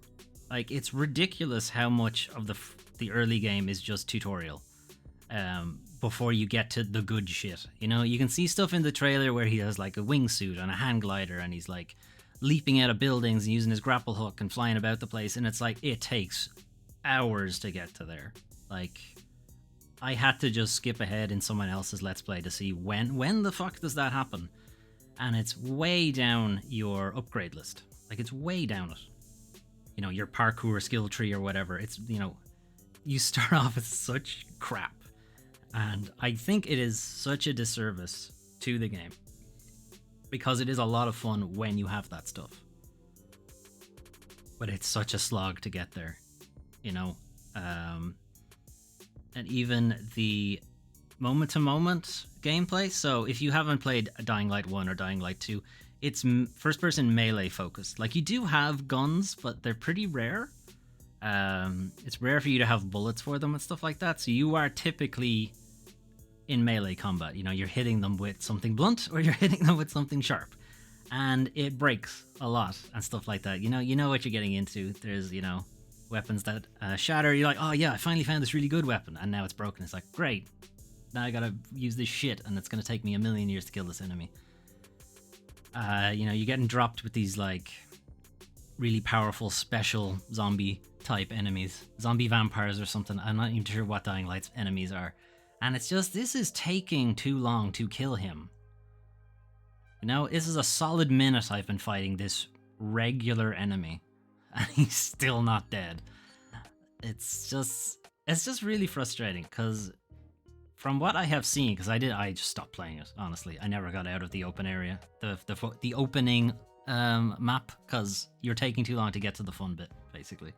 [SPEAKER 1] Like, it's ridiculous how much of the early game is just tutorial before you get to the good shit. You know, you can see stuff in the trailer where he has like a wingsuit and a hang glider and he's like leaping out of buildings and using his grapple hook and flying about the place, and it's like it takes hours to get to there. Like, I had to just skip ahead in someone else's Let's Play to see when the fuck does that happen. And it's way down your upgrade list. Like, it's way down it. You know, your parkour skill tree or whatever. It's, you know, you start off with such crap. And I think it is such a disservice to the game. Because it is a lot of fun when you have that stuff. But it's such a slog to get there. You know? And even the moment-to-moment gameplay. So if you haven't played Dying Light 1 or Dying Light 2, it's first-person melee focused. Like, you do have guns, but they're pretty rare. It's rare for you to have bullets for them and stuff like that. So you are typically in melee combat. You know, you're hitting them with something blunt or you're hitting them with something sharp. And it breaks a lot and stuff like that. You know what you're getting into. There's, you know, weapons that shatter. You're like, oh yeah, I finally found this really good weapon. And now it's broken. It's like, great. Now I gotta use this shit and it's gonna take me 1,000,000 years to kill this enemy. You know, you're getting dropped with these like really powerful special zombie type enemies. Zombie vampires or something. I'm not even sure what Dying Light's enemies are. And it's just, this is taking too long to kill him. You know, this is a solid minute I've been fighting this regular enemy. And he's still not dead. It's just really frustrating because from what I have seen, because I just stopped playing it, honestly. I never got out of the open area, the opening map, because you're taking too long to get to the fun bit, basically.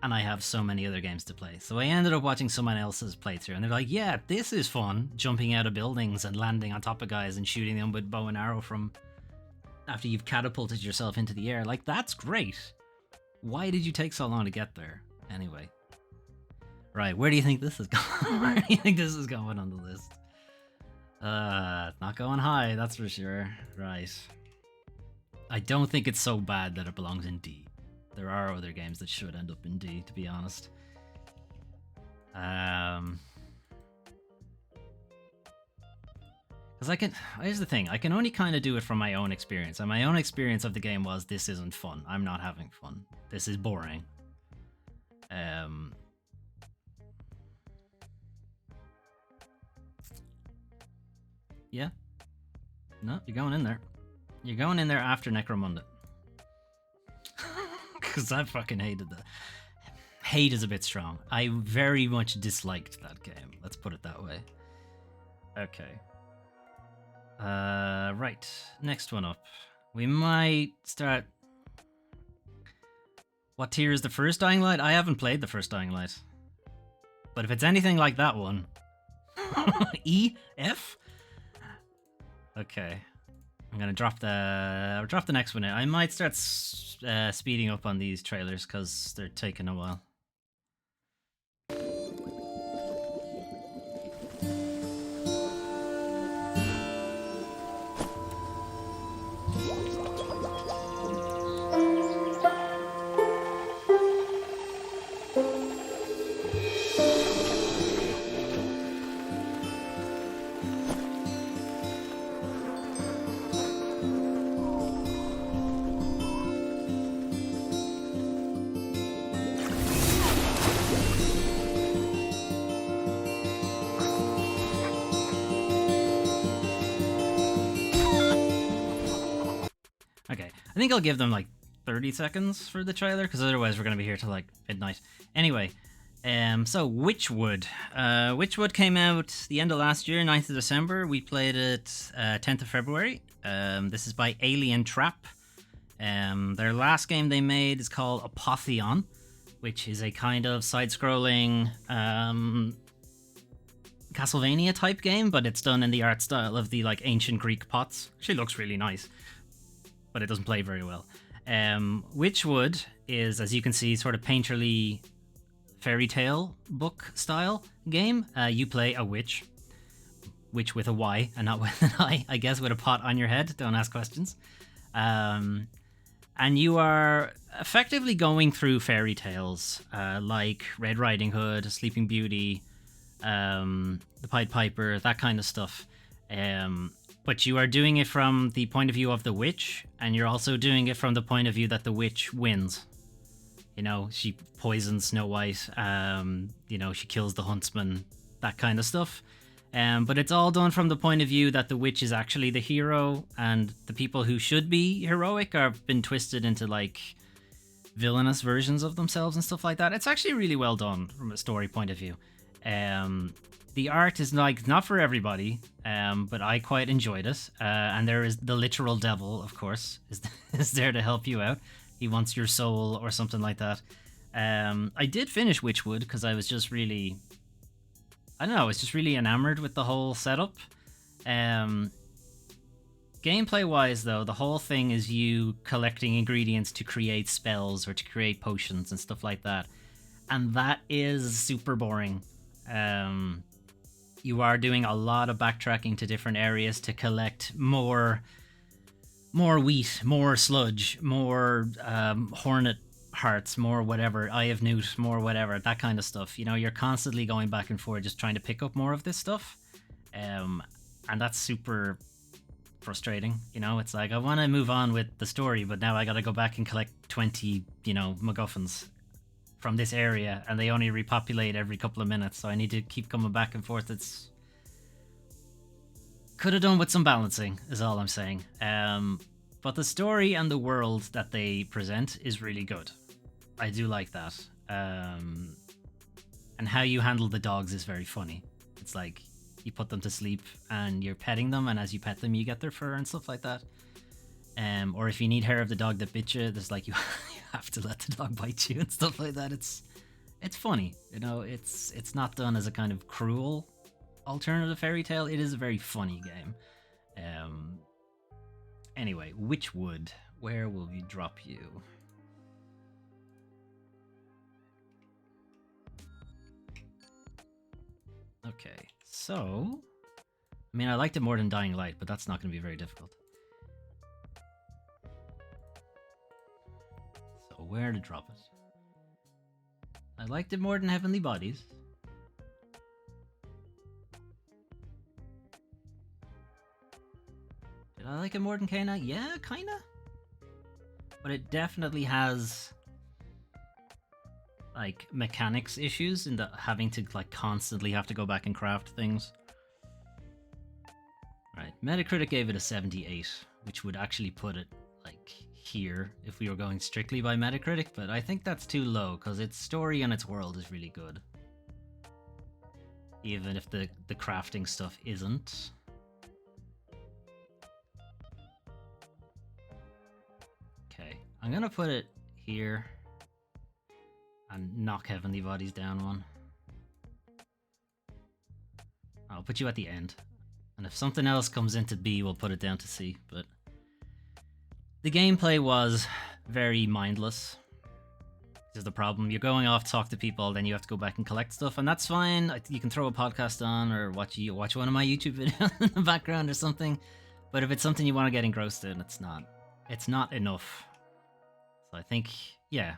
[SPEAKER 1] And I have so many other games to play. So I ended up watching someone else's playthrough, and they're like, yeah, this is fun, jumping out of buildings and landing on top of guys and shooting them with bow and arrow from after you've catapulted yourself into the air. Like, that's great. Why did you take so long to get there? Anyway. Right, where do you think this is going? Where do you think this is going on the list? It's not going high, that's for sure. Right. I don't think it's so bad that it belongs in D. There are other games that should end up in D, to be honest. Because here's the thing, I can only kind of do it from my own experience. And my own experience of the game was, this isn't fun. I'm not having fun. This is boring. Yeah. No, you're going in there. You're going in there after Necromunda. Because I fucking hated that. Hate is a bit strong. I very much disliked that game. Let's put it that way. Okay. Right. Next one up. We might start... What tier is the first Dying Light? I haven't played the first Dying Light. But if it's anything like that one... E? F? Okay. I'm gonna drop the next one in. I might start speeding up on these trailers because they're taking a while. Okay, I think I'll give them like 30 seconds for the trailer, because otherwise we're going to be here till like midnight. Anyway, so Witchwood. Witchwood came out the end of last year, 9th of December. We played it 10th of February. This is by Alien Trap. Their last game they made is called Apotheon, which is a kind of side-scrolling Castlevania type game, but it's done in the art style of the like ancient Greek pots. Actually looks really nice, but it doesn't play very well. Witchwood is, as you can see, sort of painterly fairy tale book style game. You play a witch with a Y and not with an I guess, with a pot on your head. Don't ask questions. And you are effectively going through fairy tales like Red Riding Hood, Sleeping Beauty, The Pied Piper, that kind of stuff. But you are doing it from the point of view of the witch, and you're also doing it from the point of view that the witch wins. You know, she poisons Snow White, you know, she kills the huntsman, that kind of stuff. But it's all done from the point of view that the witch is actually the hero, and the people who should be heroic have been twisted into, like, villainous versions of themselves and stuff like that. It's actually really well done from a story point of view. The art is like not for everybody, but I quite enjoyed it. And there is the literal devil, of course, is there to help you out. He wants your soul or something like that. I did finish Witchwood because I was just really, I don't know, I was just really enamored with the whole setup. Gameplay-wise, though, the whole thing is you collecting ingredients to create spells or to create potions and stuff like that. And that is super boring. You are doing a lot of backtracking to different areas to collect more wheat, more sludge, more hornet hearts, more whatever, Eye of Newt, more whatever, that kind of stuff. You know, you're constantly going back and forth just trying to pick up more of this stuff. And that's super frustrating. You know, it's like, I want to move on with the story, but now I got to go back and collect 20, you know, MacGuffins from this area, and they only repopulate every couple of minutes, so I need to keep coming back and forth. It's could have done with some balancing, is all I'm saying. But the story and the world that they present is really good. I do like that. And how you handle the dogs is very funny. It's like you put them to sleep and you're petting them, and as you pet them you get their fur and stuff like that. Or if you need hair of the dog that bit you, there's like you have to let the dog bite you and stuff like that. It's funny, you know. It's not done as a kind of cruel alternative fairy tale. It is a very funny game. Anyway, Witchwood, where will we drop you? Okay, so I mean, I liked it more than Dying Light, but that's not going to be very difficult. So where to drop it? I liked it more than Heavenly Bodies. Did I like it more than Kena? Yeah, kinda. But it definitely has like mechanics issues in the having to like constantly have to go back and craft things. Right, Metacritic gave it a 78, which would actually put it like here if we were going strictly by Metacritic, but I think that's too low because its story and its world is really good. Even if the crafting stuff isn't. Okay, I'm gonna put it here and knock Heavenly Bodies down one. I'll put you at the end. And if something else comes into B, we'll put it down to C. But the gameplay was very mindless. This is the problem. You're going off to talk to people, then you have to go back and collect stuff, and that's fine. You can throw a podcast on or watch one of my YouTube videos in the background or something. But if it's something you want to get engrossed in, it's not enough. So I think, yeah.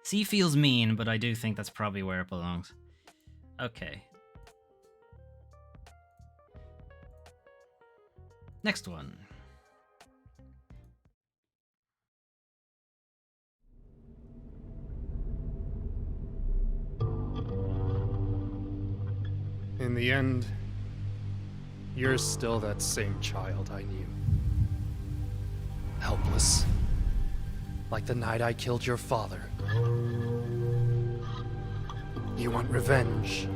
[SPEAKER 1] C feels mean, but I do think that's probably where it belongs. Okay. Next one.
[SPEAKER 9] In the end, you're still that same child I knew. Helpless. Like the night I killed your father. You want revenge?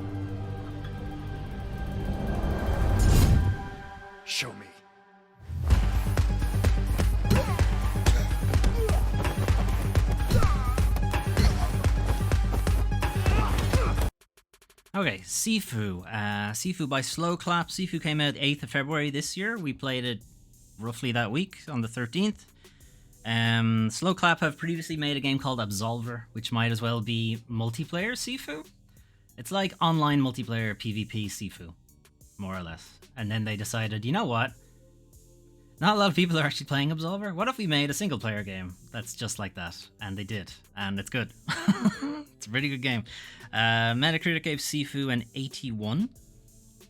[SPEAKER 9] Show me.
[SPEAKER 1] Okay, Sifu. Sifu by Slow Clap. Sifu came out 8th of February this year. We played it roughly that week on the 13th. Slow Clap have previously made a game called Absolver, which might as well be multiplayer Sifu. It's like online multiplayer PvP Sifu, more or less. And then they decided, you know what? Not a lot of people are actually playing Absolver. What if we made a single player game that's just like that? And they did, and it's good. It's a pretty good game. Metacritic gave Sifu an 81,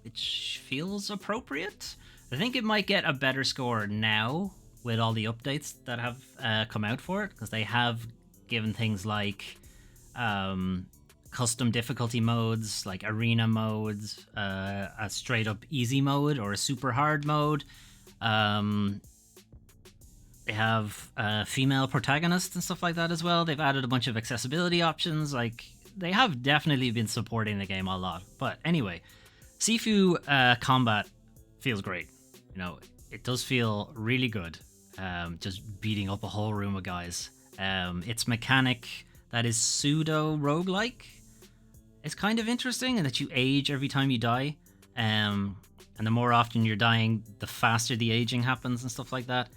[SPEAKER 1] which feels appropriate. I think it might get a better score now with all the updates that have come out for it, because they have given things like custom difficulty modes, like arena modes, a straight up easy mode or a super hard mode. They have female protagonists and stuff like that as well. They've added a bunch of accessibility options. Like, they have definitely been supporting the game a lot. But anyway, Sifu combat feels great. You know, it does feel really good. Just beating up a whole room of guys. Its mechanic that is pseudo roguelike is kind of interesting, in that you age every time you die. And the more often you're dying, the faster the aging happens and stuff like that.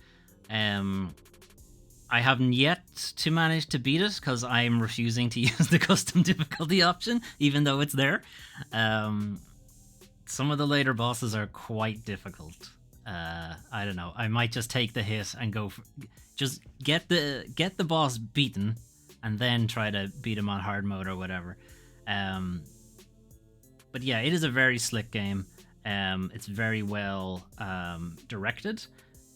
[SPEAKER 1] I haven't yet to manage to beat it because I'm refusing to use the custom difficulty option, even though it's there. Some of the later bosses are quite difficult. I don't know. I might just take the hit and go for, just get the boss beaten, and then try to beat him on hard mode or whatever. But yeah, it is a very slick game. It's very well directed.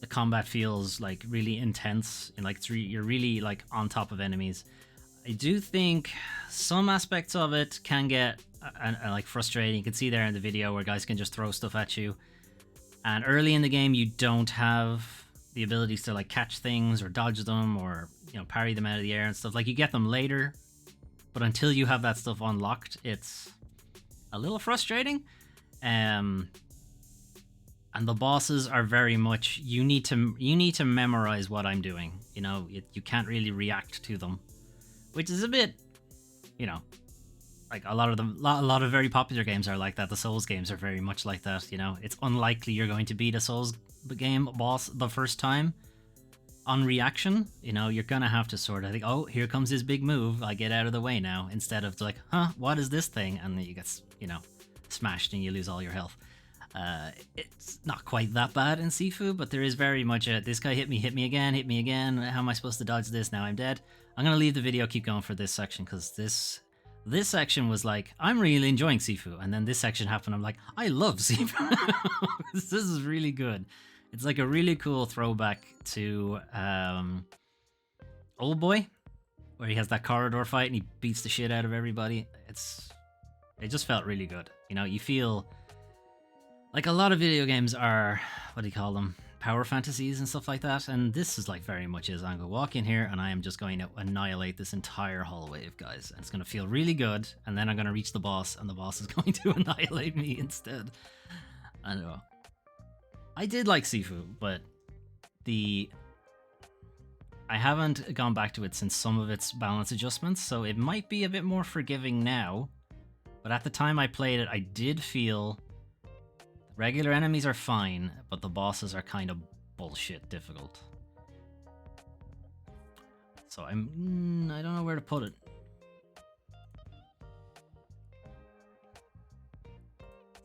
[SPEAKER 1] The combat feels like really intense, and like you're really like on top of enemies. I do think some aspects of it can get like frustrating. You can see there in the video where guys can just throw stuff at you, and early in the game you don't have the abilities to like catch things or dodge them or, you know, parry them out of the air and stuff. Like, you get them later, but until you have that stuff unlocked, it's a little frustrating. And the bosses are very much, you need to memorize what I'm doing. You know, you can't really react to them, which is a bit, you know, like a lot of very popular games are like that. The Souls games are very much like that. You know, it's unlikely you're going to beat a Souls game boss the first time on reaction. You know, you're gonna have to sort of think, oh, here comes his big move, I get out of the way now, instead of like, huh, what is this thing? And then you get, you know, smashed and you lose all your health. It's not quite that bad in Sifu, but there is very much a, this guy hit me again, how am I supposed to dodge this? Now I'm dead. I'm gonna leave the video, keep going for this section, because this section was like, I'm really enjoying Sifu, and then this section happened, I'm like, I love Sifu. This is really good. It's like a really cool throwback to Old Boy, where he has that corridor fight and he beats the shit out of everybody. It just felt really good. You know, you feel like a lot of video games are, what do you call them, power fantasies and stuff like that, and this is like very much is, I'm going to walk in here and I am just going to annihilate this entire hallway of guys, and it's going to feel really good, and then I'm going to reach the boss and the boss is going to annihilate me instead. I don't know. I did like Sifu, but I haven't gone back to it since some of its balance adjustments, so it might be a bit more forgiving now, but at the time I played it, I did feel regular enemies are fine, but the bosses are kind of bullshit difficult. So I don't know where to put it.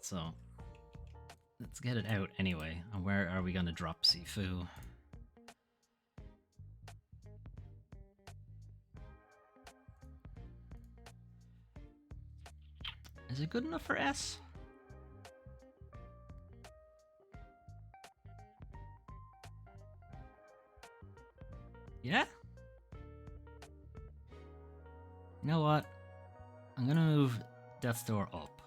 [SPEAKER 1] So let's get it out anyway. And where are we going to drop Sifu? Is it good enough for S? Yeah? You know what? I'm gonna move Death's Door up.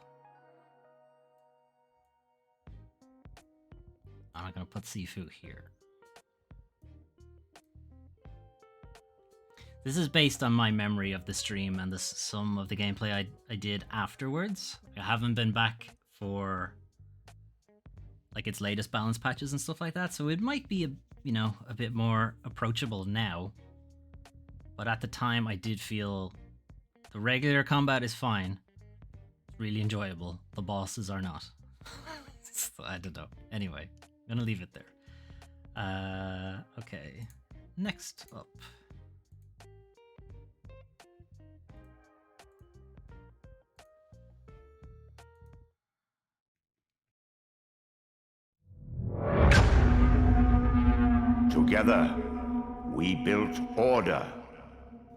[SPEAKER 1] I'm gonna put Sifu here. This is based on my memory of the stream and some of the gameplay I did afterwards. I haven't been back for like its latest balance patches and stuff like that, so it might be a bit more approachable now. But at the time, I did feel the regular combat is fine, it's really enjoyable. The bosses are not. So, I don't know. Anyway, I'm gonna leave it there. Okay. Next up.
[SPEAKER 14] Together, we built order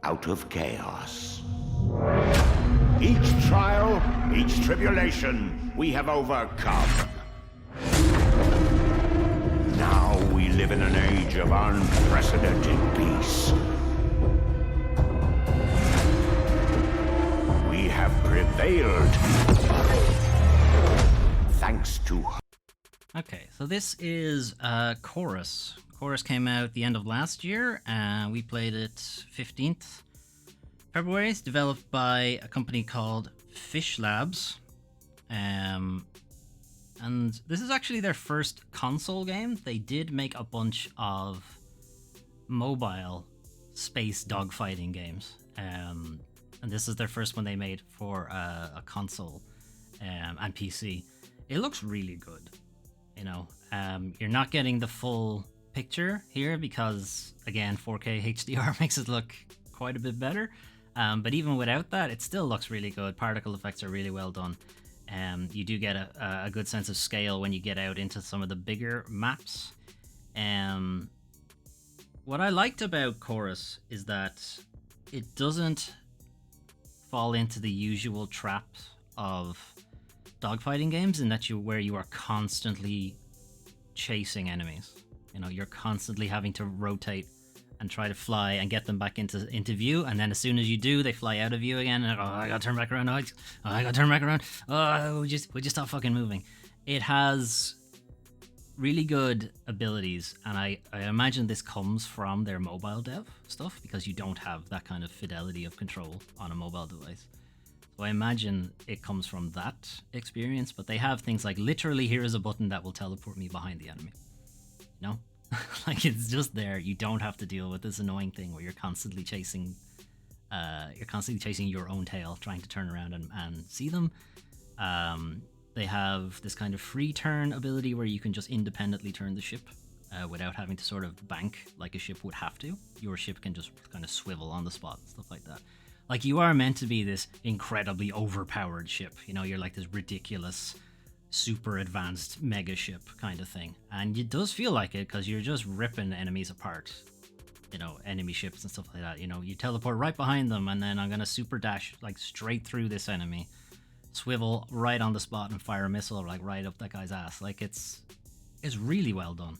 [SPEAKER 14] out of chaos. Each trial, each tribulation, we have overcome. Now we live in an age of unprecedented peace. We have prevailed thanks to...
[SPEAKER 1] Okay, so this is Chorus. Chorus came out at the end of last year, and we played it 15th February. It's developed by a company called Fish Labs. And this is actually their first console game. They did make a bunch of mobile space dogfighting games. And this is their first one they made for a console and PC. It looks really good. You know, you're not getting the full picture here because, again, 4K HDR makes it look quite a bit better. But even without that, it still looks really good. Particle effects are really well done. You do get a good sense of scale when you get out into some of the bigger maps. What I liked about Chorus is that it doesn't fall into the usual traps of dogfighting games in that where you are constantly chasing enemies. You know, you're constantly having to rotate and try to fly and get them back into view, and then as soon as you do, they fly out of view again, and I gotta turn back around, I gotta turn back around, would you stop fucking moving. It has really good abilities, and I imagine this comes from their mobile dev stuff, because you don't have that kind of fidelity of control on a mobile device. So I imagine it comes from that experience, but they have things like, literally, here is a button that will teleport me behind the enemy. You know? Like, it's just there. You don't have to deal with this annoying thing where you're constantly chasing your own tail, trying to turn around and see them. They have this kind of free turn ability where you can just independently turn the ship without having to sort of bank like a ship would have to. Your ship can just kind of swivel on the spot and stuff like that. Like, you are meant to be this incredibly overpowered ship. You know, you're like this ridiculous, super advanced mega ship kind of thing. And it does feel like it, because you're just ripping enemies apart. You know, enemy ships and stuff like that. You know, you teleport right behind them, and then I'm going to super dash, like, straight through this enemy. Swivel right on the spot and fire a missile, like, right up that guy's ass. Like, it's really well done.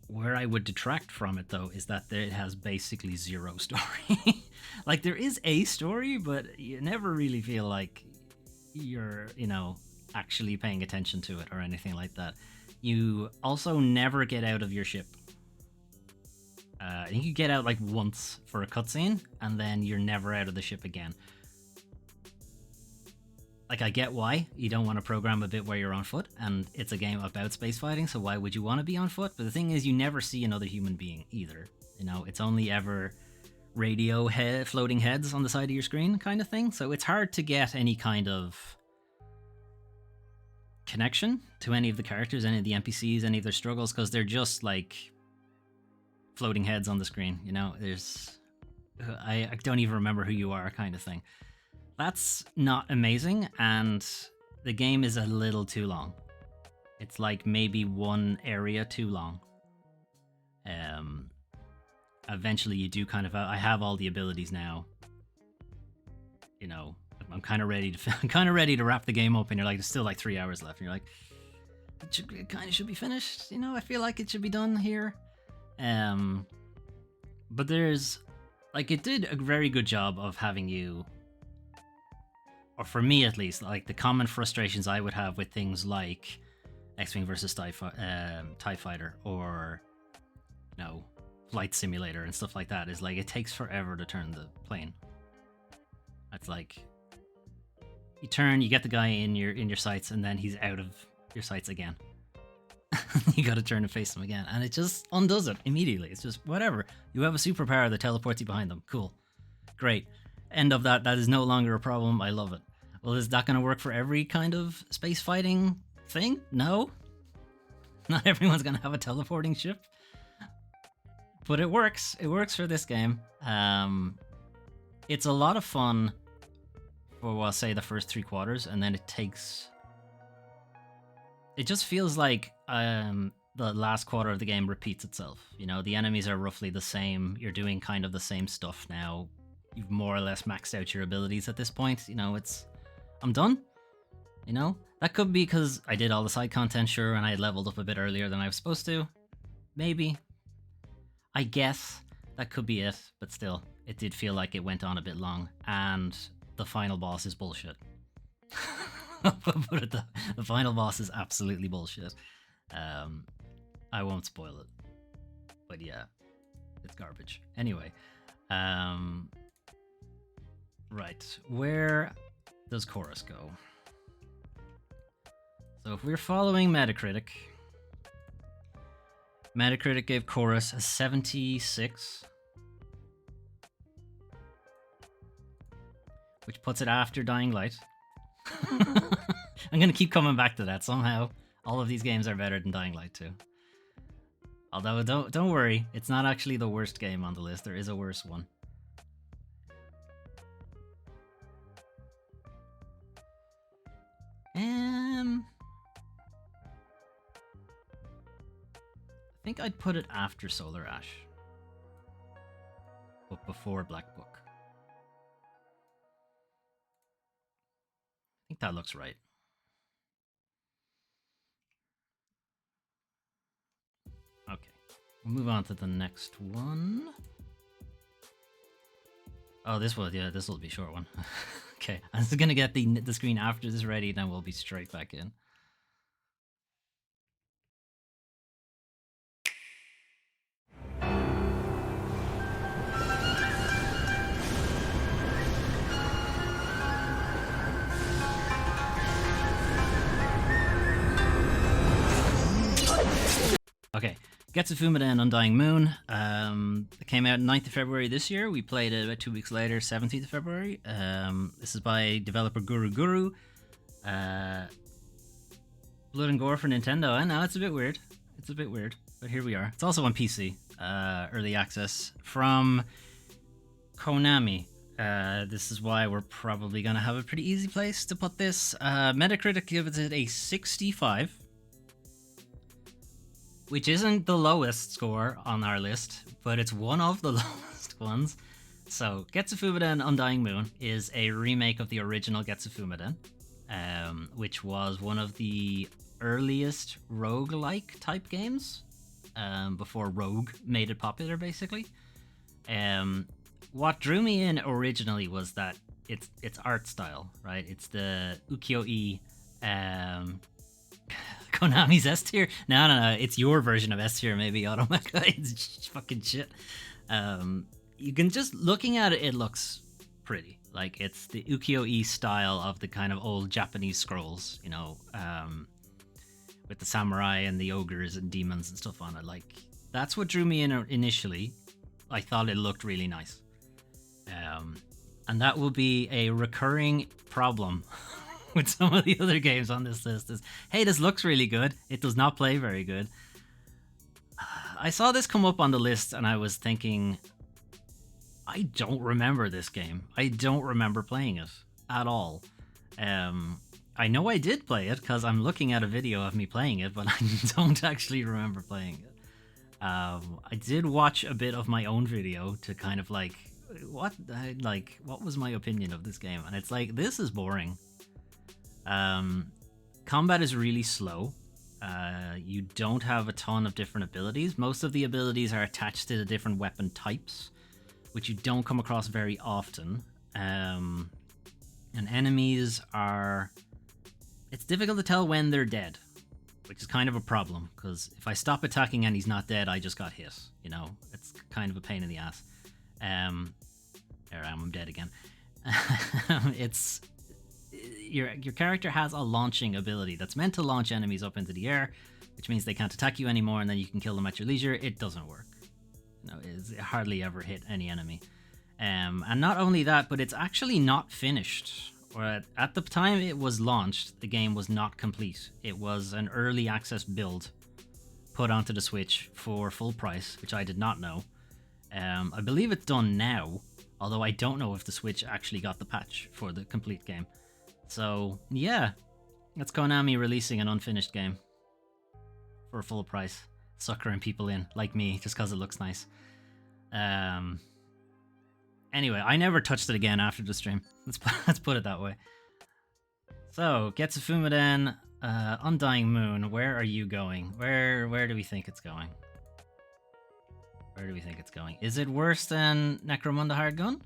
[SPEAKER 1] Where I would detract from it, though, is that it has basically zero story. Like, there is a story, but you never really feel like you're, you know, actually paying attention to it or anything like that. You also never get out of your ship. I think you get out, like, once for a cutscene, and then you're never out of the ship again. Like, I get why you don't want to program a bit where you're on foot, and it's a game about space fighting, so why would you want to be on foot? But the thing is, you never see another human being either. You know, it's only ever radio floating heads on the side of your screen kind of thing, so it's hard to get any kind of connection to any of the characters, any of the NPCs, any of their struggles, because they're just like floating heads on the screen. You know, there's I don't even remember who you are kind of thing. That's not amazing, and the game is a little too long. It's like maybe one area too long. Eventually you do kind of, I have all the abilities now. You know, I'm kind of ready to wrap the game up, and you're like, there's still like 3 hours left, and you're like, it kind of should be finished. You know, I feel like it should be done here. But there's, like, it did a very good job of having you, or for me at least, like, the common frustrations I would have with things like X-Wing versus TIE Fighter, or, you know, Flight Simulator and stuff like that, is like, it takes forever to turn the plane. It's like, you turn, you get the guy in your sights, and then he's out of your sights again. You gotta turn and face him again, and it just undoes it immediately. It's just, whatever. You have a superpower that teleports you behind them. Cool. Great. End of that. That is no longer a problem. I love it. Well, is that going to work for every kind of space fighting thing? No. Not everyone's going to have a teleporting ship. But it works. It works for this game. It's a lot of fun for, well, say, the first 3 quarters, and then it takes... It just feels like the last quarter of the game repeats itself. You know, the enemies are roughly the same. You're doing kind of the same stuff now. You've more or less maxed out your abilities at this point. You know, I'm done. You know, that could be because I did all the side content, sure, and I leveled up a bit earlier than I was supposed to. Maybe. I guess that could be it, but still, it did feel like it went on a bit long, and the final boss is bullshit. But the final boss is absolutely bullshit. I won't spoil it, but yeah, it's garbage. Anyway, right, where does Chorus go? So if we're following Metacritic gave Chorus a 76, which puts it after Dying Light. I'm gonna keep coming back to that somehow. All of these games are better than Dying Light 2. Although don't worry, it's not actually the worst game on the list. There is a worse one. I think I'd put it after Solar Ash, but before Black Book. I think that looks right. Okay, we'll move on to the next one. Oh, this will, yeah, this will be a short one. Okay, I'm just gonna get the screen after this ready, then we'll be straight back in. Okay, Getsufumaden Undying Moon. It came out 9th of February this year. We played it about 2 weeks later, 17th of February. This is by developer Guru Guru. Blood and Gore for Nintendo. I know, it's a bit weird. It's a bit weird, but here we are. It's also on PC, early access, from Konami. This is why we're probably going to have a pretty easy place to put this. Metacritic gives it a 65. Which isn't the lowest score on our list, but it's one of the lowest ones. So, Getsufumaden Undying Moon is a remake of the original Getsufumaden, which was one of the earliest roguelike type games, before Rogue made it popular, basically. What drew me in originally was that it's art style, right? It's the ukiyo-e, Konami's S tier? No, it's your version of S tier, maybe, Automeka. It's fucking shit. You can just, looking at it, it looks pretty. Like, it's the ukiyo-e style of the kind of old Japanese scrolls, you know, with the samurai and the ogres and demons and stuff on it. Like, that's what drew me in initially. I thought it looked really nice. And that will be a recurring problem with some of the other games on this list is, hey, this looks really good. It does not play very good. I saw this come up on the list and I was thinking, I don't remember this game. I don't remember playing it at all. I know I did play it because I'm looking at a video of me playing it, but I don't actually remember playing it. I did watch a bit of my own video to kind of like, what was my opinion of this game? And it's like, this is boring. Combat is really slow. You don't have a ton of different abilities. Most of the abilities are attached to the different weapon types, which you don't come across very often. And enemies are... It's difficult to tell when they're dead, which is kind of a problem, because if I stop attacking and he's not dead, I just got hit. You know, it's kind of a pain in the ass. There I am, I'm dead again. It's... Your character has a launching ability that's meant to launch enemies up into the air, which means they can't attack you anymore, and then you can kill them at your leisure. It doesn't work. No, it hardly ever hit any enemy. And not only that, but it's actually not finished. Or at the time it was launched, the game was not complete. It was an early access build put onto the Switch for full price, which I did not know. I believe it's done now, although I don't know if the Switch actually got the patch for the complete game. So, yeah, that's Konami releasing an unfinished game for full price, suckering people in, like me, just because it looks nice. Anyway, I never touched it again after the stream. Let's put it that way. So, Getsufumaden, Undying Moon, where are you going? Where do we think it's going? Where do we think it's going? Is it worse than Necromunda Hired Gun?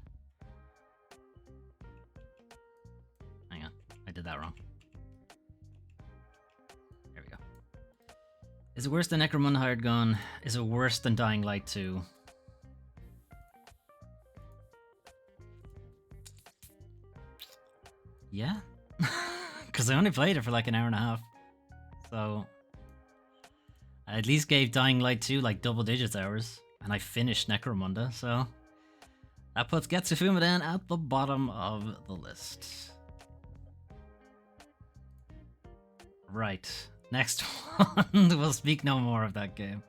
[SPEAKER 1] I did that wrong. There we go. Is it worse than Necromunda Hired Gun? Is it worse than Dying Light 2? Yeah. Because I only played it for like an hour and a half. So I at least gave Dying Light 2 like double digits hours. And I finished Necromunda, so that puts Getsufumaden at the bottom of the list. Right, next one. We'll speak no more of that game.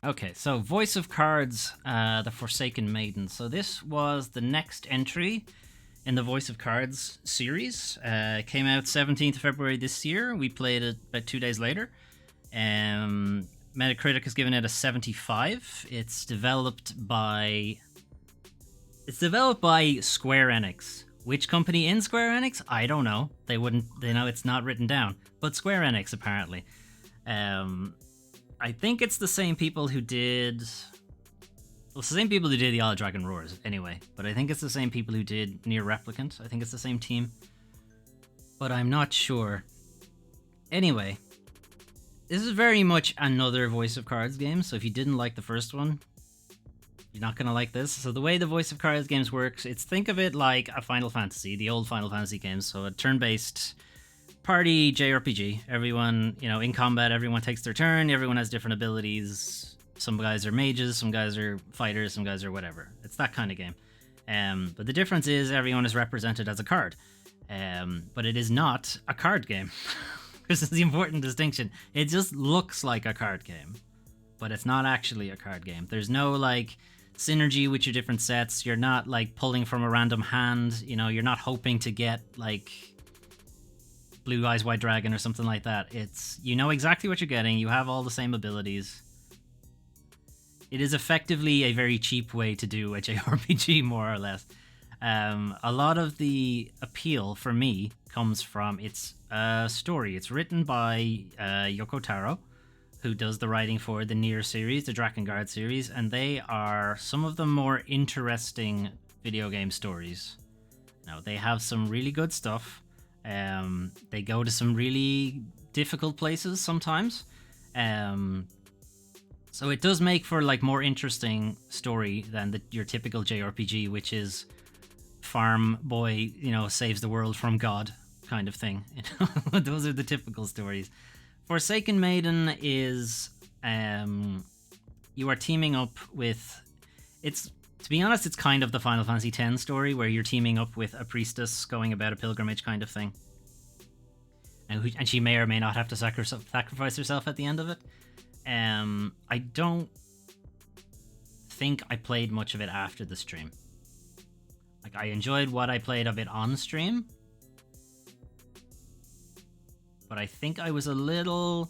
[SPEAKER 1] Okay, so Voice of Cards, The Forsaken Maiden. So this was the next entry in the Voice of Cards series. It came out 17th of February this year. We played it about 2 days later. Metacritic has given it a 75. It's developed by Square Enix. Which company in Square Enix? I don't know. They know it's not written down. But Square Enix, apparently. I think it's the same people who did... Well, it's the same people who did the Isle Dragon Roars, anyway. But I think it's the same people who did Nier Replicant. I think it's the same team. But I'm not sure. Anyway. This is very much another Voice of Cards game. So if you didn't like the first one, you're not going to like this. So the way the Voice of Cards games works, think of it like a Final Fantasy, the old Final Fantasy games. So a turn-based party JRPG. Everyone, in combat, everyone takes their turn. Everyone has different abilities. Some guys are mages, some guys are fighters, some guys are whatever. It's that kind of game. But the difference is everyone is represented as a card. But it is not a card game. This is the important distinction. It just looks like a card game. But it's not actually a card game. There's no, synergy with your different sets. You're not, pulling from a random hand. You're not hoping to get, Blue Eyes White Dragon or something like that. You know exactly what you're getting. You have all the same abilities. It is effectively a very cheap way to do a JRPG, more or less. A lot of the appeal for me comes from its story. It's written by Yoko Taro, who does the writing for the Nier series, the Drakengard series, and they are some of the more interesting video game stories. Now, they have some really good stuff. They go to some really difficult places sometimes. So it does make for more interesting story than your typical JRPG, which is farm boy, saves the world from God kind of thing. Those are the typical stories. Forsaken Maiden is you are teaming up with to be honest, it's kind of the Final Fantasy X story where you're teaming up with a priestess going about a pilgrimage kind of thing. And she may or may not have to sacrifice herself at the end of it. I don't think I played much of it after the stream. I enjoyed what I played of it on stream. But I think I was a little...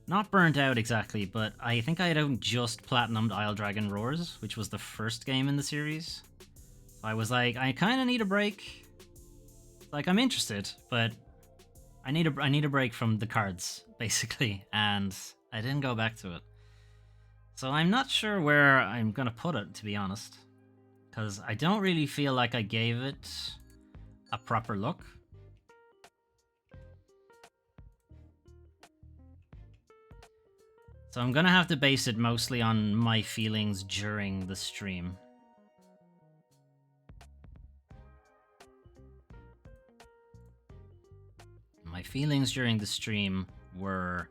[SPEAKER 1] Not burnt out exactly, but I think I had just platinumed Isle Dragon Roars, which was the first game in the series. So I was like, I kind of need a break. I'm interested, but I need a break from the cards, basically, and I didn't go back to it. So I'm not sure where I'm going to put it, to be honest, because I don't really feel like I gave it a proper look. So I'm going to have to base it mostly on my feelings during the stream. My feelings during the stream were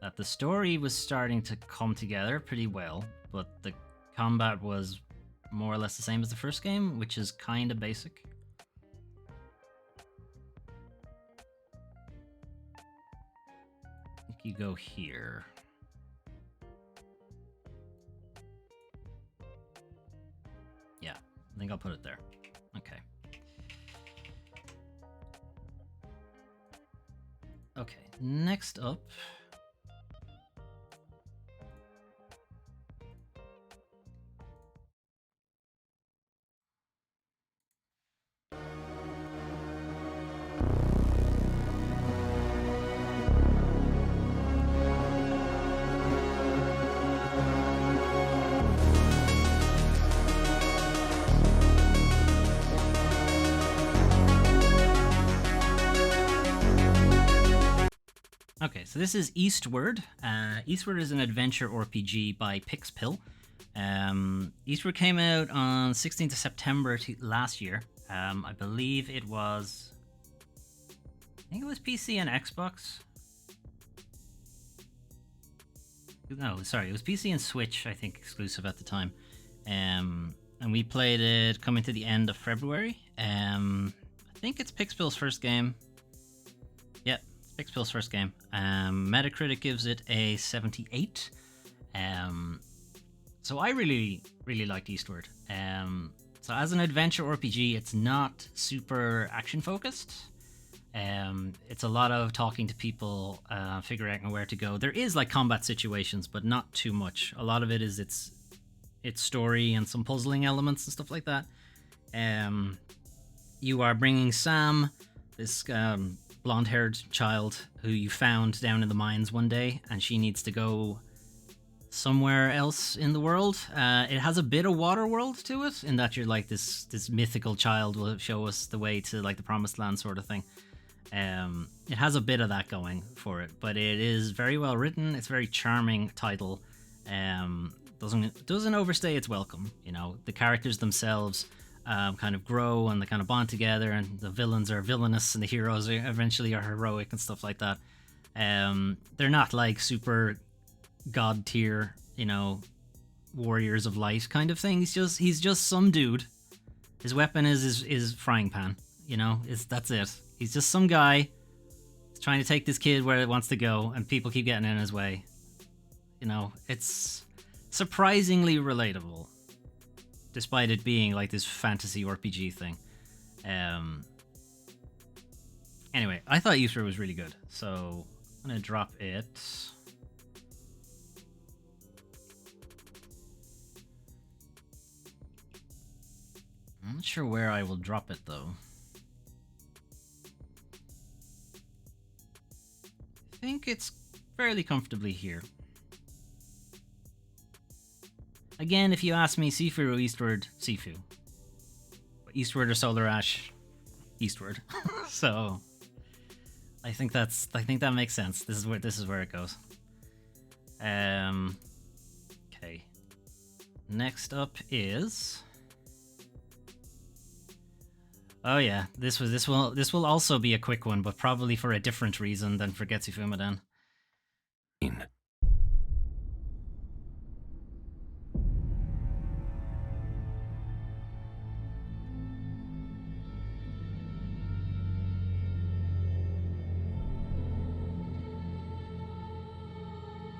[SPEAKER 1] that the story was starting to come together pretty well, but the combat was more or less the same as the first game, which is kind of basic. I think you go here. Yeah, I think I'll put it there. Okay. Okay, next up. Okay, so this is Eastward. Eastward is an adventure RPG by Pixpill. Eastward came out on 16th of September last year. I believe it was... I think it was PC and Xbox. No, sorry, it was PC and Switch, I think, exclusive at the time. And we played it coming to the end of February. I think it's Pixpill's first game. Yep. Pixpill's first game. Metacritic gives it a 78. So I really liked Eastward. So as an adventure RPG, it's not super action focused. It's a lot of talking to people, figuring out where to go. There is like combat situations, but not too much. A lot of it is its story and some puzzling elements and stuff like that. You are bringing Sam, this blonde-haired child who you found down in the mines one day, and she needs to go somewhere else in the world. It has a bit of water world to it, in that you're like this mythical child will show us the way to like the promised land sort of thing. It has a bit of that going for it, but it is very well written. It's a very charming title. Doesn't overstay its welcome. You know, the characters themselves kind of grow and they kind of bond together, and the villains are villainous and the heroes eventually are heroic and stuff like that. They're not like super god tier, you know, warriors of light kind of thing. He's just some dude. His weapon is frying pan. You know, that's it. He's just some guy trying to take this kid where it wants to go, and people keep getting in his way. You know, it's surprisingly relatable, despite it being like this fantasy RPG thing. Anyway, I thought Easter was really good, so I'm gonna drop it. I'm not sure where I will drop it though. I think it's fairly comfortably here. Again, if you ask me, Sifu or Eastward, Sifu. Eastward or Solar Ash, Eastward. So I think that makes sense. This is where it goes. Okay. Next up is, oh yeah, this will also be a quick one, but probably for a different reason than for Getsu Fumaden.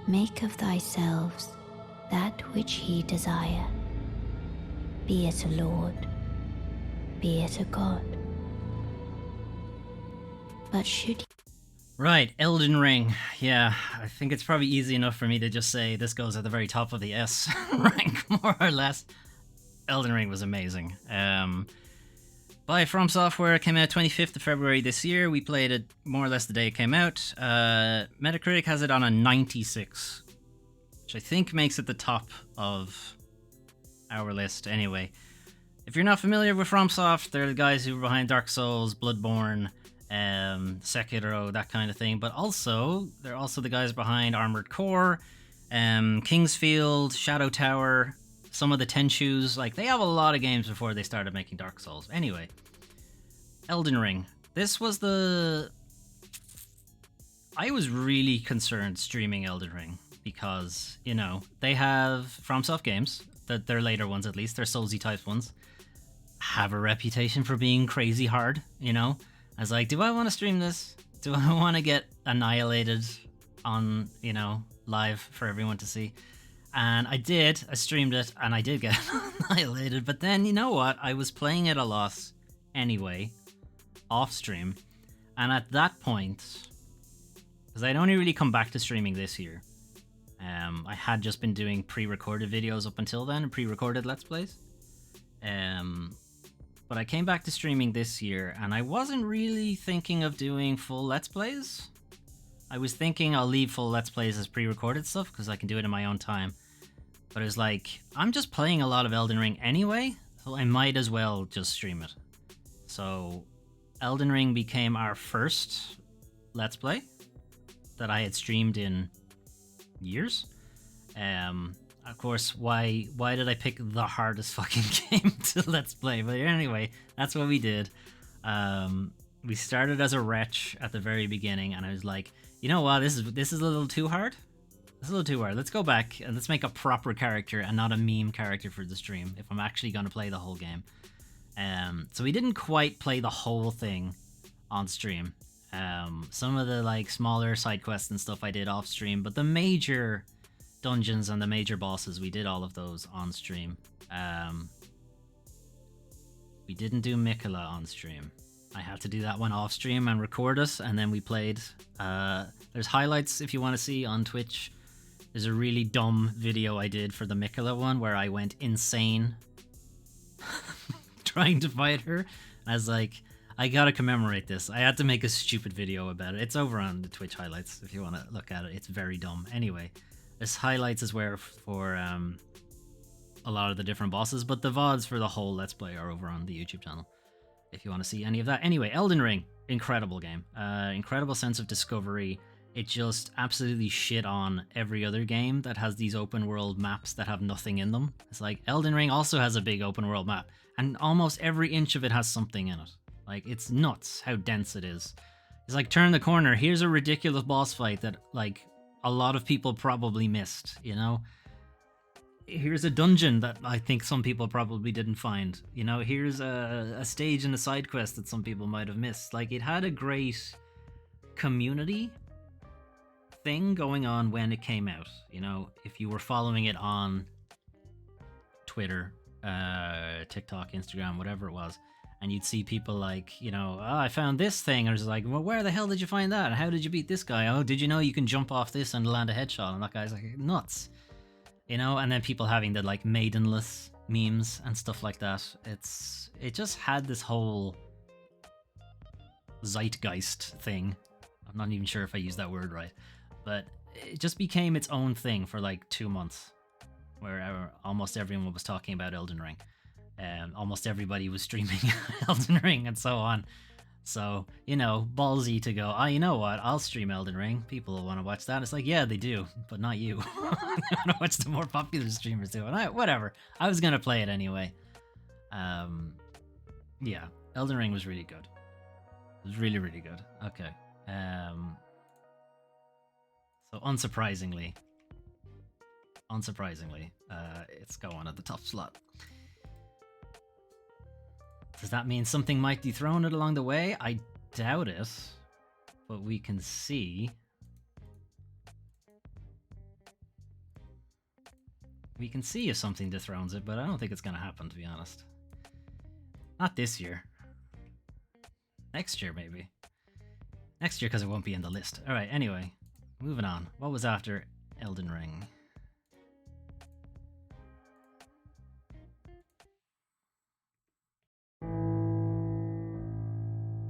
[SPEAKER 15] Make of thyselves that which ye desire, be it a lord, be it a god. But should
[SPEAKER 1] Right, Elden Ring. Yeah, I think it's probably easy enough for me to just say this goes at the very top of the S rank, more or less. Elden Ring was amazing. By From Software, it came out 25th of February this year. We played it more or less the day it came out. Metacritic has it on a 96, which I think makes it the top of our list anyway. If you're not familiar with FromSoft, they're the guys who were behind Dark Souls, Bloodborne, Sekiro, that kind of thing. But also, they're also the guys behind Armored Core, Kingsfield, Shadow Tower, some of the Tenshus. Like, they have a lot of games before they started making Dark Souls. Anyway, Elden Ring. This was the... I was really concerned streaming Elden Ring because, you know, they have FromSoft games, their later ones at least, their Soulsy type ones, have a reputation for being crazy hard, you know? I was like, do I want to stream this? Do I want to get annihilated on, you know, live for everyone to see? And I did. I streamed it, and I did get annihilated. But then, you know what? I was playing it a lot anyway, off stream. And at that point, because I'd only really come back to streaming this year, I had just been doing pre-recorded videos up until then, and pre-recorded Let's Plays. But I came back to streaming this year, and I wasn't really thinking of doing full Let's Plays. I was thinking I'll leave full Let's Plays as pre-recorded stuff, because I can do it in my own time. But it was like, I'm just playing a lot of Elden Ring anyway, so I might as well just stream it. So, Elden Ring became our first Let's Play that I had streamed in years. Of course, why did I pick the hardest fucking game to Let's Play? But anyway, that's what we did. We started as a wretch at the very beginning, and I was like, you know what, this is a little too hard. It's a little too hard. Let's go back and let's make a proper character and not a meme character for the stream if I'm actually going to play the whole game. So we didn't quite play the whole thing on stream. Some of the like smaller side quests and stuff I did off stream, but the major dungeons and the major bosses, we did all of those on stream. We didn't do Mikola on stream. I had to do that one off stream and record it, and then we played. There's highlights if you want to see on Twitch. There's a really dumb video I did for the Mikola one where I went insane trying to fight her. I was like, I gotta commemorate this. I had to make a stupid video about it. It's over on the Twitch highlights if you want to look at it. It's very dumb. Anyway, there's highlights as well for a lot of the different bosses, but the VODs for the whole Let's Play are over on the YouTube channel if you want to see any of that. Anyway, Elden Ring, incredible game. Incredible sense of discovery. It just absolutely shit on every other game that has these open world maps that have nothing in them. It's like Elden Ring also has a big open world map, and almost every inch of it has something in it. Like, it's nuts how dense it is. It's like, turn the corner, here's a ridiculous boss fight that, like, a lot of people probably missed, you know? Here's a dungeon that I think some people probably didn't find. You know, here's a stage in a side quest that some people might have missed. Like, it had a great community thing going on when it came out. You know, if you were following it on Twitter, TikTok, Instagram, whatever it was, and you'd see people like, you know, oh, I found this thing. Or it's like, well, where the hell did you find that? How did you beat this guy? Oh, did you know you can jump off this and land a headshot? And that guy's like, nuts. You know, and then people having the like maidenless memes and stuff like that. It just had this whole zeitgeist thing. I'm not even sure if I used that word right, but it just became its own thing for like 2 months, where almost everyone was talking about Elden Ring. Almost everybody was streaming Elden Ring and so on. So, you know, ballsy to go, you know what, I'll stream Elden Ring. People will want to watch that. It's like, yeah, they do, but not you. They want to watch the more popular streamers do it. Whatever. I was going to play it anyway. Yeah, Elden Ring was really good. It was really, really good. Okay. So unsurprisingly, it's going at the top slot. Does that mean something might dethrone it along the way? I doubt it, but we can see. We can see if something dethrones it, but I don't think it's going to happen, to be honest. Not this year. Next year, maybe. Next year, because it won't be in the list. Alright, anyway. Moving on. What was after Elden Ring?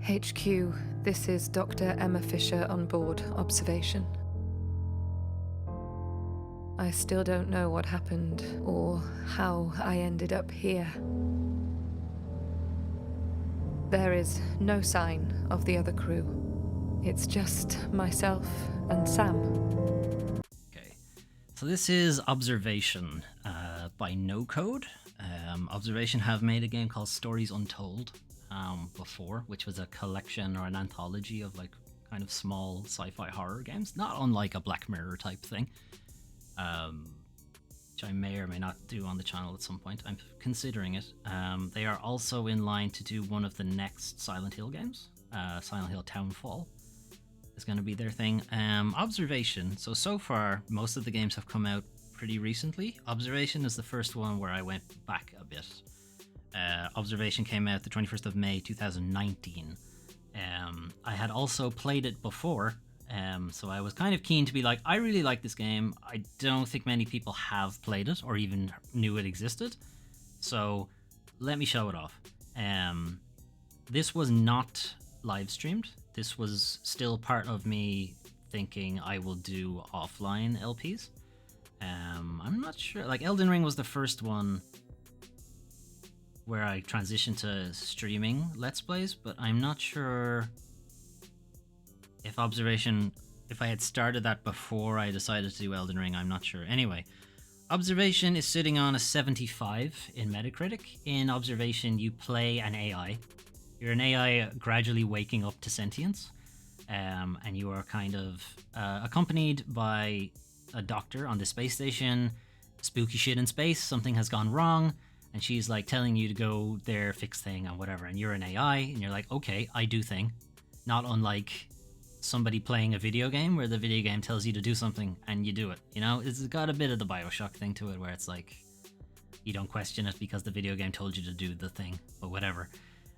[SPEAKER 16] HQ, this is Dr. Emma Fisher on board observation. I still don't know what happened or how I ended up here. There is no sign of the other crew. It's just myself and Sam.
[SPEAKER 1] Okay, so this is Observation by No Code. Observation have made a game called Stories Untold before, which was a collection or an anthology of like kind of small sci-fi horror games, not unlike a Black Mirror type thing, which I may or may not do on the channel at some point. I'm considering it. They are also in line to do one of the next Silent Hill games. Silent Hill Townfall is going to be their thing. Observation, so far most of the games have come out pretty recently. Observation is the first one where I went back a bit. Observation came out the 21st of May 2019. I had also played it before, so I was kind of keen to be like, I really like this game. I don't think many people have played it or even knew it existed, so let me show it off. This was not live streamed. This was still part of me thinking I will do offline LPs. I'm not sure, like Elden Ring was the first one where I transitioned to streaming Let's Plays, but I'm not sure if Observation, if I had started that before I decided to do Elden Ring, I'm not sure. Anyway, Observation is sitting on a 75 in Metacritic. In Observation, you play an AI. You're an AI gradually waking up to sentience, and you are kind of accompanied by a doctor on the space station. Spooky shit in space, something has gone wrong, and she's like telling you to go there, fix thing, and whatever, and you're an AI, and you're like, okay, I do thing. Not unlike somebody playing a video game where the video game tells you to do something and you do it. You know, it's got a bit of the Bioshock thing to it where it's like you don't question it because the video game told you to do the thing, but whatever.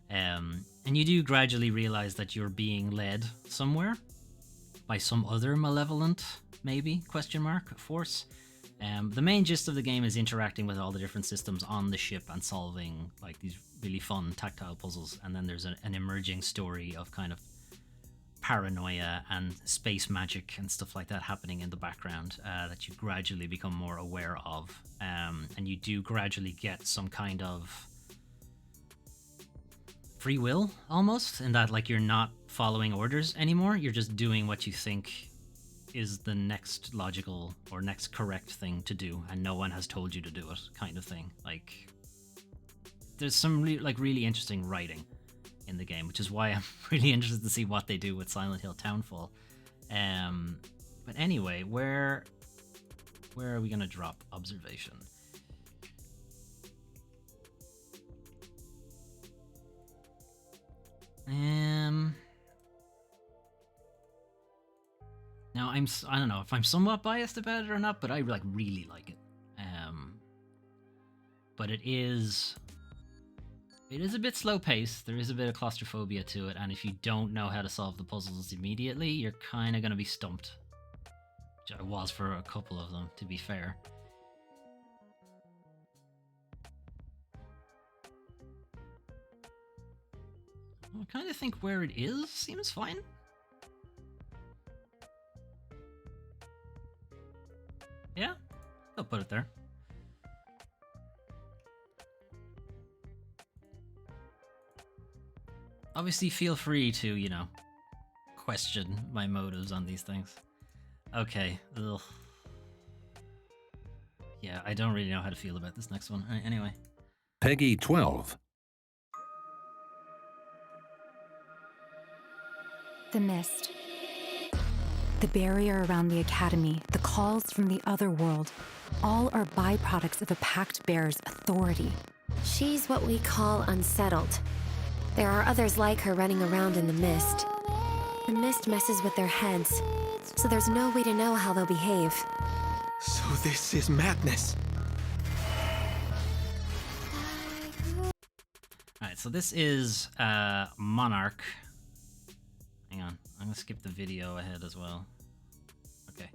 [SPEAKER 1] And you do gradually realize that you're being led somewhere by some other malevolent, maybe, force. The main gist of the game is interacting with all the different systems on the ship and solving like these really fun tactile puzzles. And then there's an emerging story of kind of paranoia and space magic and stuff like that happening in the background that you gradually become more aware of. And you do gradually get some kind of free will, almost, in that like you're not following orders anymore. You're just doing what you think is the next logical or next correct thing to do, and no one has told you to do it, kind of thing. Like, there's some really interesting writing in the game, which is why I'm really interested to see what they do with Silent Hill Townfall. But anyway, where are we gonna drop observation? Now I don't know if I'm somewhat biased about it or not, but I really like it. But it is a bit slow paced. There is a bit of claustrophobia to it, and if you don't know how to solve the puzzles immediately, you're kind of going to be stumped. Which I was for a couple of them, to be fair. I kind of think where it is seems fine. Yeah, I'll put it there. Obviously, feel free to, you know, question my motives on these things. Okay. Ugh. Yeah, I don't really know how to feel about this next one. Anyway.
[SPEAKER 17] Peggy 12.
[SPEAKER 18] The mist. The barrier around the academy, the calls from the other world, all are byproducts of a pact bearer's authority.
[SPEAKER 19] She's what we call unsettled. There are others like her running around in the mist. The mist messes with their heads, so there's no way to know how they'll behave.
[SPEAKER 20] So this is madness.
[SPEAKER 1] Alright, so this is Monarch. Hang on, I'm gonna skip the video ahead as well. Okay.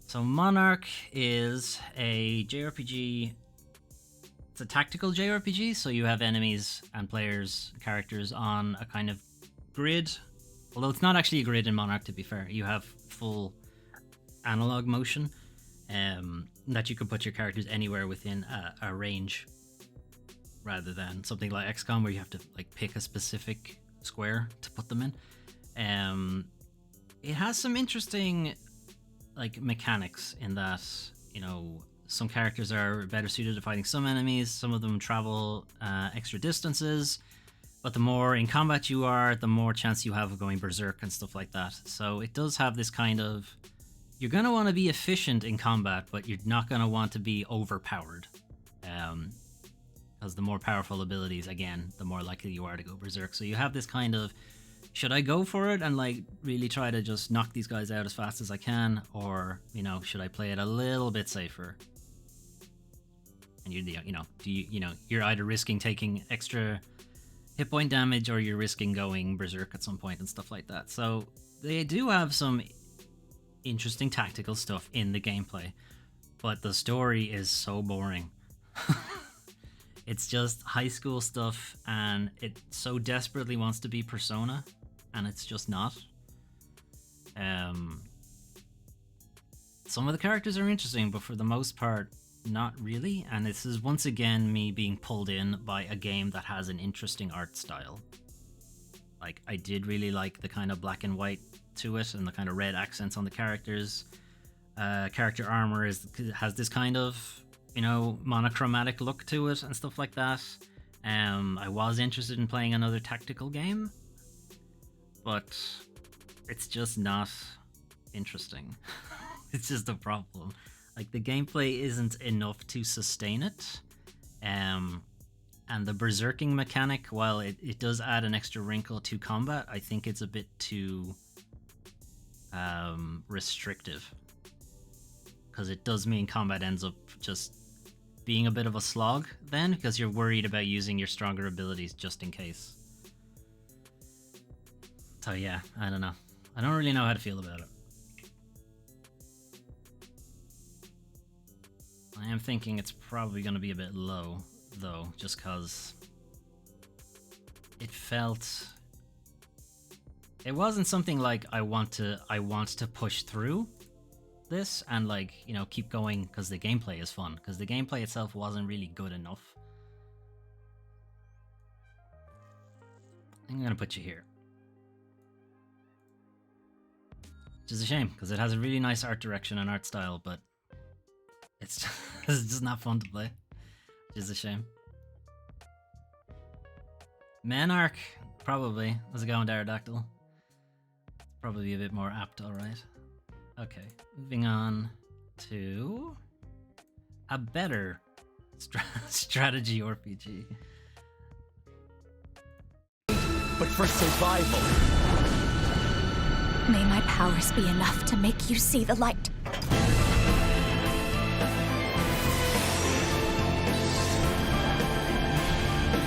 [SPEAKER 1] So Monarch is a JRPG. It's a tactical JRPG, so you have enemies and characters on a kind of grid. Although it's not actually a grid in Monarch, to be fair. You have full analog motion that you can put your characters anywhere within a range, rather than something like XCOM where you have to like pick a specific square to put them in. It has some interesting like mechanics in that, you know, some characters are better suited to fighting some enemies, some of them travel extra distances, but the more in combat you are, the more chance you have of going berserk and stuff like that. So it does have this kind of, you're going to want to be efficient in combat, but you're not going to want to be overpowered. Because the more powerful abilities, again, the more likely you are to go berserk. So you have this kind of, should I go for it and like really try to just knock these guys out as fast as I can, or, you know, should I play it a little bit safer? And you're either risking taking extra hit point damage or you're risking going berserk at some point and stuff like that. So they do have some interesting tactical stuff in the gameplay, but the story is so boring. It's just high school stuff, and it so desperately wants to be Persona, and it's just not. Some of the characters are interesting, but for the most part, not really. And this is once again me being pulled in by a game that has an interesting art style. Like, I did really like the kind of black and white to it and the kind of red accents on the characters. Character armor has this kind of, you know, monochromatic look to it and stuff like that. I was interested in playing another tactical game, but it's just not interesting. It's just a problem. Like, the gameplay isn't enough to sustain it. And the berserking mechanic, while it does add an extra wrinkle to combat, I think it's a bit too restrictive, because it does mean combat ends up just being a bit of a slog then, because you're worried about using your stronger abilities just in case. So yeah, I don't know. I don't really know how to feel about it. I am thinking it's probably going to be a bit low, though, just because it felt... It wasn't something like I want to push through this and, like, you know, keep going because the gameplay is fun, because the gameplay itself wasn't really good enough. I'm going to put you here. Which is a shame, because it has a really nice art direction and art style, but it's just not fun to play. Which is a shame. Menarch, probably. How's it going, Pterodactyl? Probably a bit more apt, alright. Okay, moving on to a better strategy RPG.
[SPEAKER 20] But for survival.
[SPEAKER 12] May my powers be enough to make you see the light.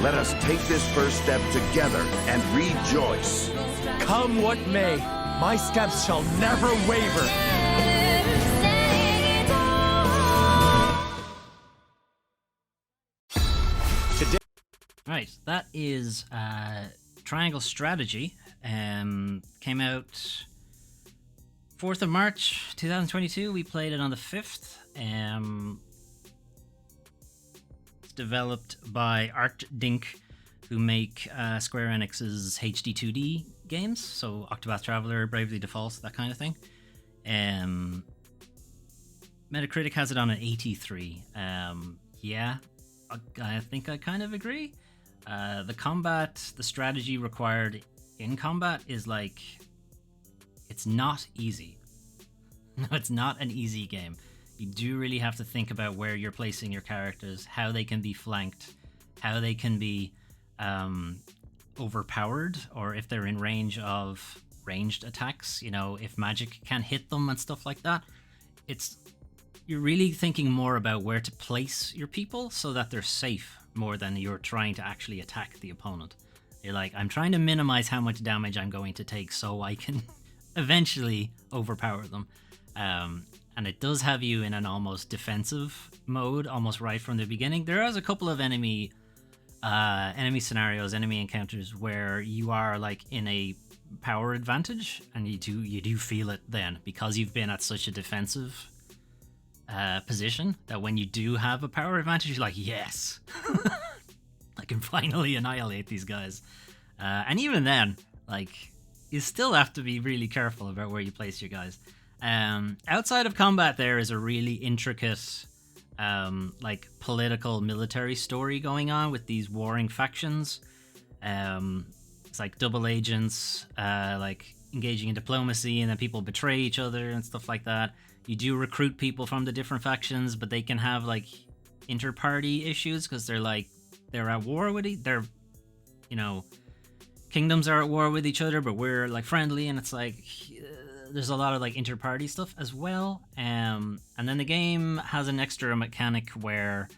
[SPEAKER 14] Let us take this first step together and rejoice.
[SPEAKER 20] Come what may, my steps shall never waver.
[SPEAKER 1] Right, that is Triangle Strategy. Came out 4th of March 2022. We played it on the 5th. It's developed by Art Dink, who make Square Enix's HD 2D games, so Octopath Traveler, Bravely Default, that kind of thing. Metacritic has it on an 83. Yeah, I think I kind of agree. The combat, the strategy required in combat is like, it's not easy. No, it's not an easy game. You do really have to think about where you're placing your characters, how they can be flanked, how they can be overpowered, or if they're in range of ranged attacks, you know, if magic can hit them and stuff like that. You're really thinking more about where to place your people so that they're safe more than you're trying to actually attack the opponent. You're like, I'm trying to minimize how much damage I'm going to take so I can eventually overpower them. And it does have you in an almost defensive mode, almost right from the beginning. There is a couple of enemy scenarios, enemy encounters where you are like in a power advantage, and you do feel it then, because you've been at such a defensive position, that when you do have a power advantage, you're like, yes, I can finally annihilate these guys. And even then, like, you still have to be really careful about where you place your guys. Outside of combat, there is a really intricate like political military story going on with these warring factions. It's like double agents, like engaging in diplomacy, and then people betray each other and stuff like that. You do recruit people from the different factions, but they can have like inter-party issues because they're at war with kingdoms are at war with each other, but we're like friendly, and it's like there's a lot of like inter-party stuff as well. And then the game has an extra mechanic where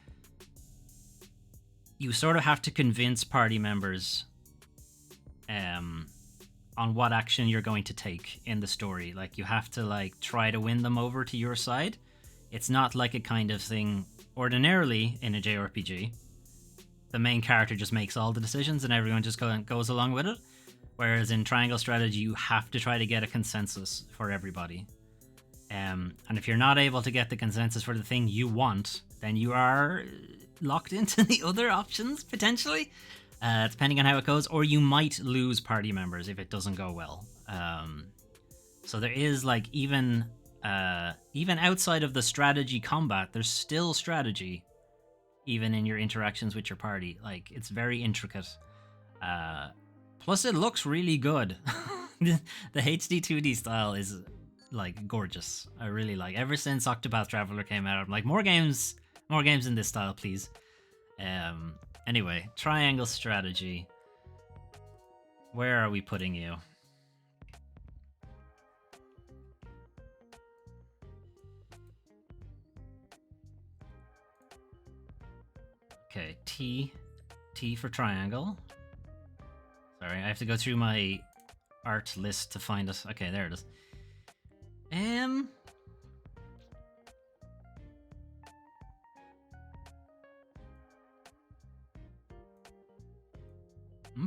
[SPEAKER 1] you sort of have to convince party members on what action you're going to take in the story. Like, you have to like try to win them over to your side. It's not like a kind of thing ordinarily in a JRPG. The main character just makes all the decisions and everyone just goes along with it. Whereas in Triangle Strategy, you have to try to get a consensus for everybody. And if you're not able to get the consensus for the thing you want, then you are locked into the other options, potentially. Depending on how it goes, or you might lose party members if it doesn't go well. So there is like even outside of the strategy combat, there's still strategy, even in your interactions with your party. Like, it's very intricate. Plus, it looks really good. The HD 2D style is like gorgeous. I really like. Ever since Octopath Traveler came out, I'm like, more games in this style, please. Anyway, Triangle Strategy. Where are we putting you? Okay, T for triangle. Sorry, I have to go through my art list to find it. Okay, there it is. I'm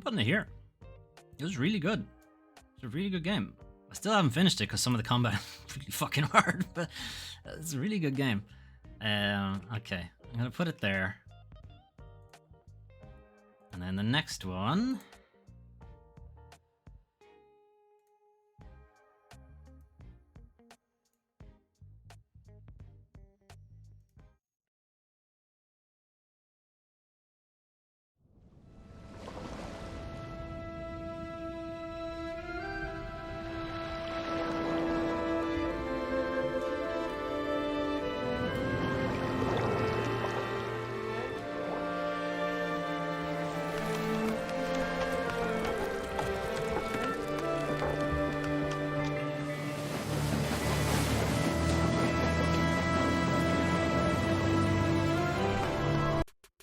[SPEAKER 1] putting it here. It was really good. It's a really good game. I still haven't finished it because some of the combat is really fucking hard, but it's a really good game. Okay, I'm gonna put it there. And then the next one.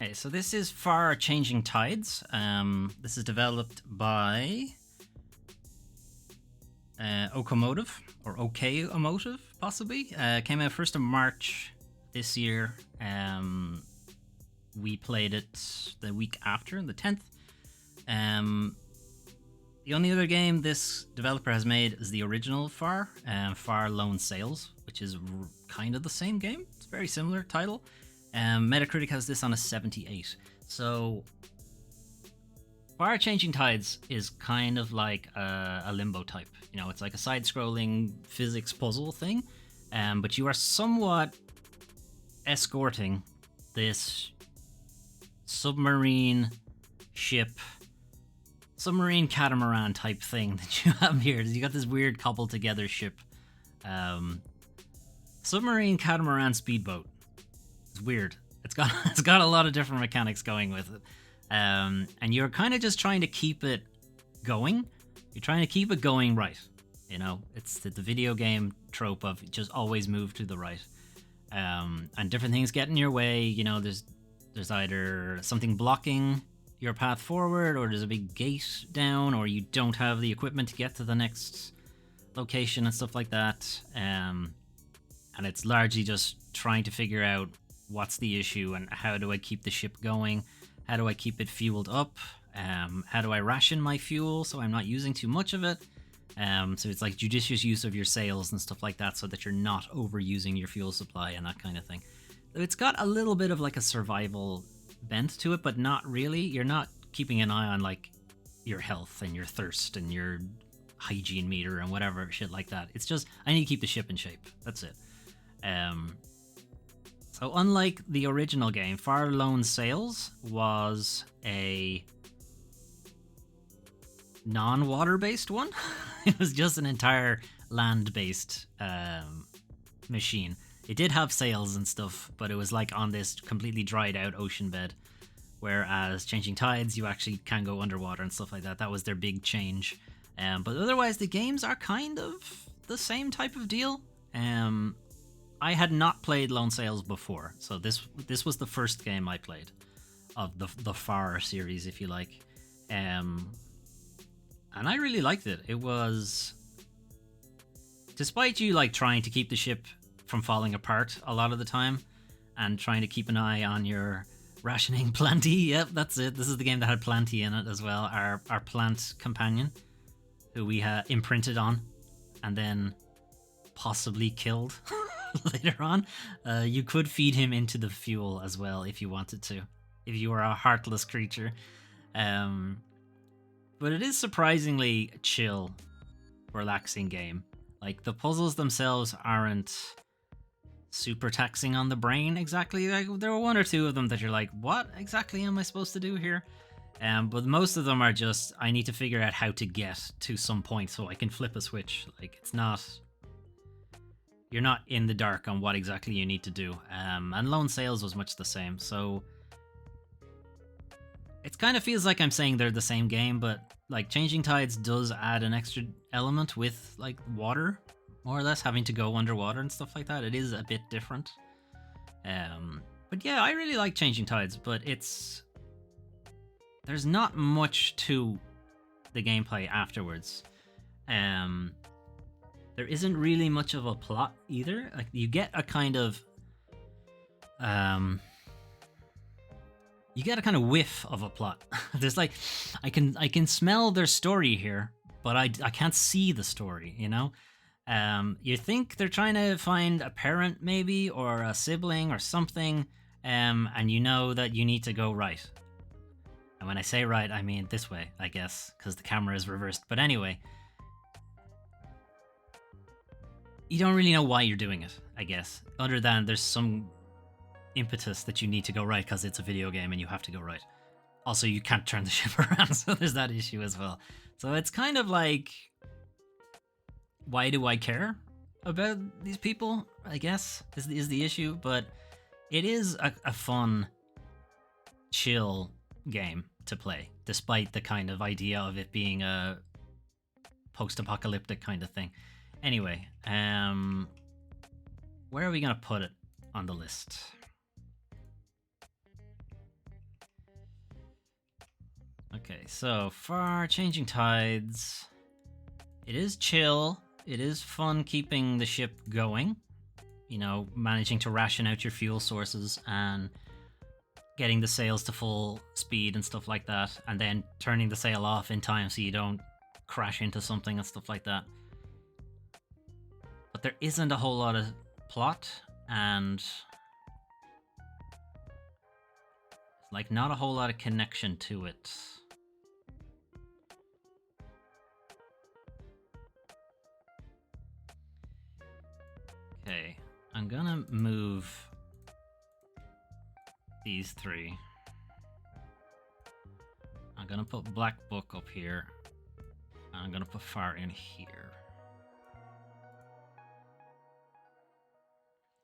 [SPEAKER 1] Okay, so this is Far Changing Tides. This is developed by Okomotive, or Okomotive, possibly. Came out 1st of March this year. We played it the week after, the 10th. The only other game this developer has made is the original Far, Far Lone Sails, which is kind of the same game. It's a very similar title. Metacritic has this on a 78. So, Far Changing Tides is kind of like a Limbo type. You know, it's like a side-scrolling physics puzzle thing, but you are somewhat escorting this submarine catamaran type thing that you have here. You got this weird cobbled together ship. Submarine catamaran speedboat. It's weird. It's got a lot of different mechanics going with it. And you're kind of just trying to keep it going. You're trying to keep it going right. You know, it's the video game trope of just always move to the right. And different things get in your way. You know, there's either something blocking your path forward, or there's a big gate down, or you don't have the equipment to get to the next location and stuff like that. And it's largely just trying to figure out what's the issue and how do I keep the ship going? How do I keep it fueled up? How do I ration my fuel so I'm not using too much of it? So it's like judicious use of your sails and stuff like that so that you're not overusing your fuel supply and that kind of thing. So it's got a little bit of like a survival bent to it, but not really. You're not keeping an eye on like your health and your thirst and your hygiene meter and whatever shit like that. It's just, I need to keep the ship in shape. That's it. So unlike the original game, Far Lone Sails was a non-water-based one. It was just an entire land-based machine. It did have sails and stuff, but it was like on this completely dried out ocean bed. Whereas Changing Tides, you actually can go underwater and stuff like that. That was their big change. But otherwise, the games are kind of the same type of deal. I had not played Lone Sails before, so this was the first game I played of the Far series, if you like. And I really liked it. It was, despite you like trying to keep the ship from falling apart a lot of the time and trying to keep an eye on your rationing Planty. Yep, that's it. This is the game that had Planty in it as well, our plant companion, who we imprinted on and then possibly killed later on. You could feed him into the fuel as well if you wanted to, if you were a heartless creature. But it is surprisingly chill, relaxing game. Like, the puzzles themselves aren't super taxing on the brain exactly. Like, there were one or two of them that you're like, what exactly am I supposed to do here? But most of them are just, I need to figure out how to get to some point so I can flip a switch. Like, it's not, you're not in the dark on what exactly you need to do. And Lone Sails was much the same. So it kind of feels like I'm saying they're the same game, but like Changing Tides does add an extra element with like water, more or less, having to go underwater and stuff like that. It is a bit different. But yeah, I really like Changing Tides, but there's not much to the gameplay afterwards. There isn't really much of a plot either. Like, you get a kind of whiff of a plot. There's like, I can smell their story here, but I can't see the story, you know? You think they're trying to find a parent maybe, or a sibling or something, and you know that you need to go right. And when I say right, I mean this way, I guess, because the camera is reversed. But anyway, you don't really know why you're doing it, I guess, other than there's some impetus that you need to go right because it's a video game and you have to go right. Also, you can't turn the ship around, so there's that issue as well. So it's kind of like, why do I care about these people, I guess, is the issue. But it is a fun, chill game to play, despite the kind of idea of it being a post-apocalyptic kind of thing. Anyway, where are we going to put it on the list? Okay, so for Changing Tides, it is chill. It is fun keeping the ship going. You know, managing to ration out your fuel sources and getting the sails to full speed and stuff like that, and then turning the sail off in time so you don't crash into something and stuff like that. But there isn't a whole lot of plot, and like not a whole lot of connection to it. Okay, I'm gonna move these three. I'm gonna put Black Book up here, and I'm gonna put Far in here.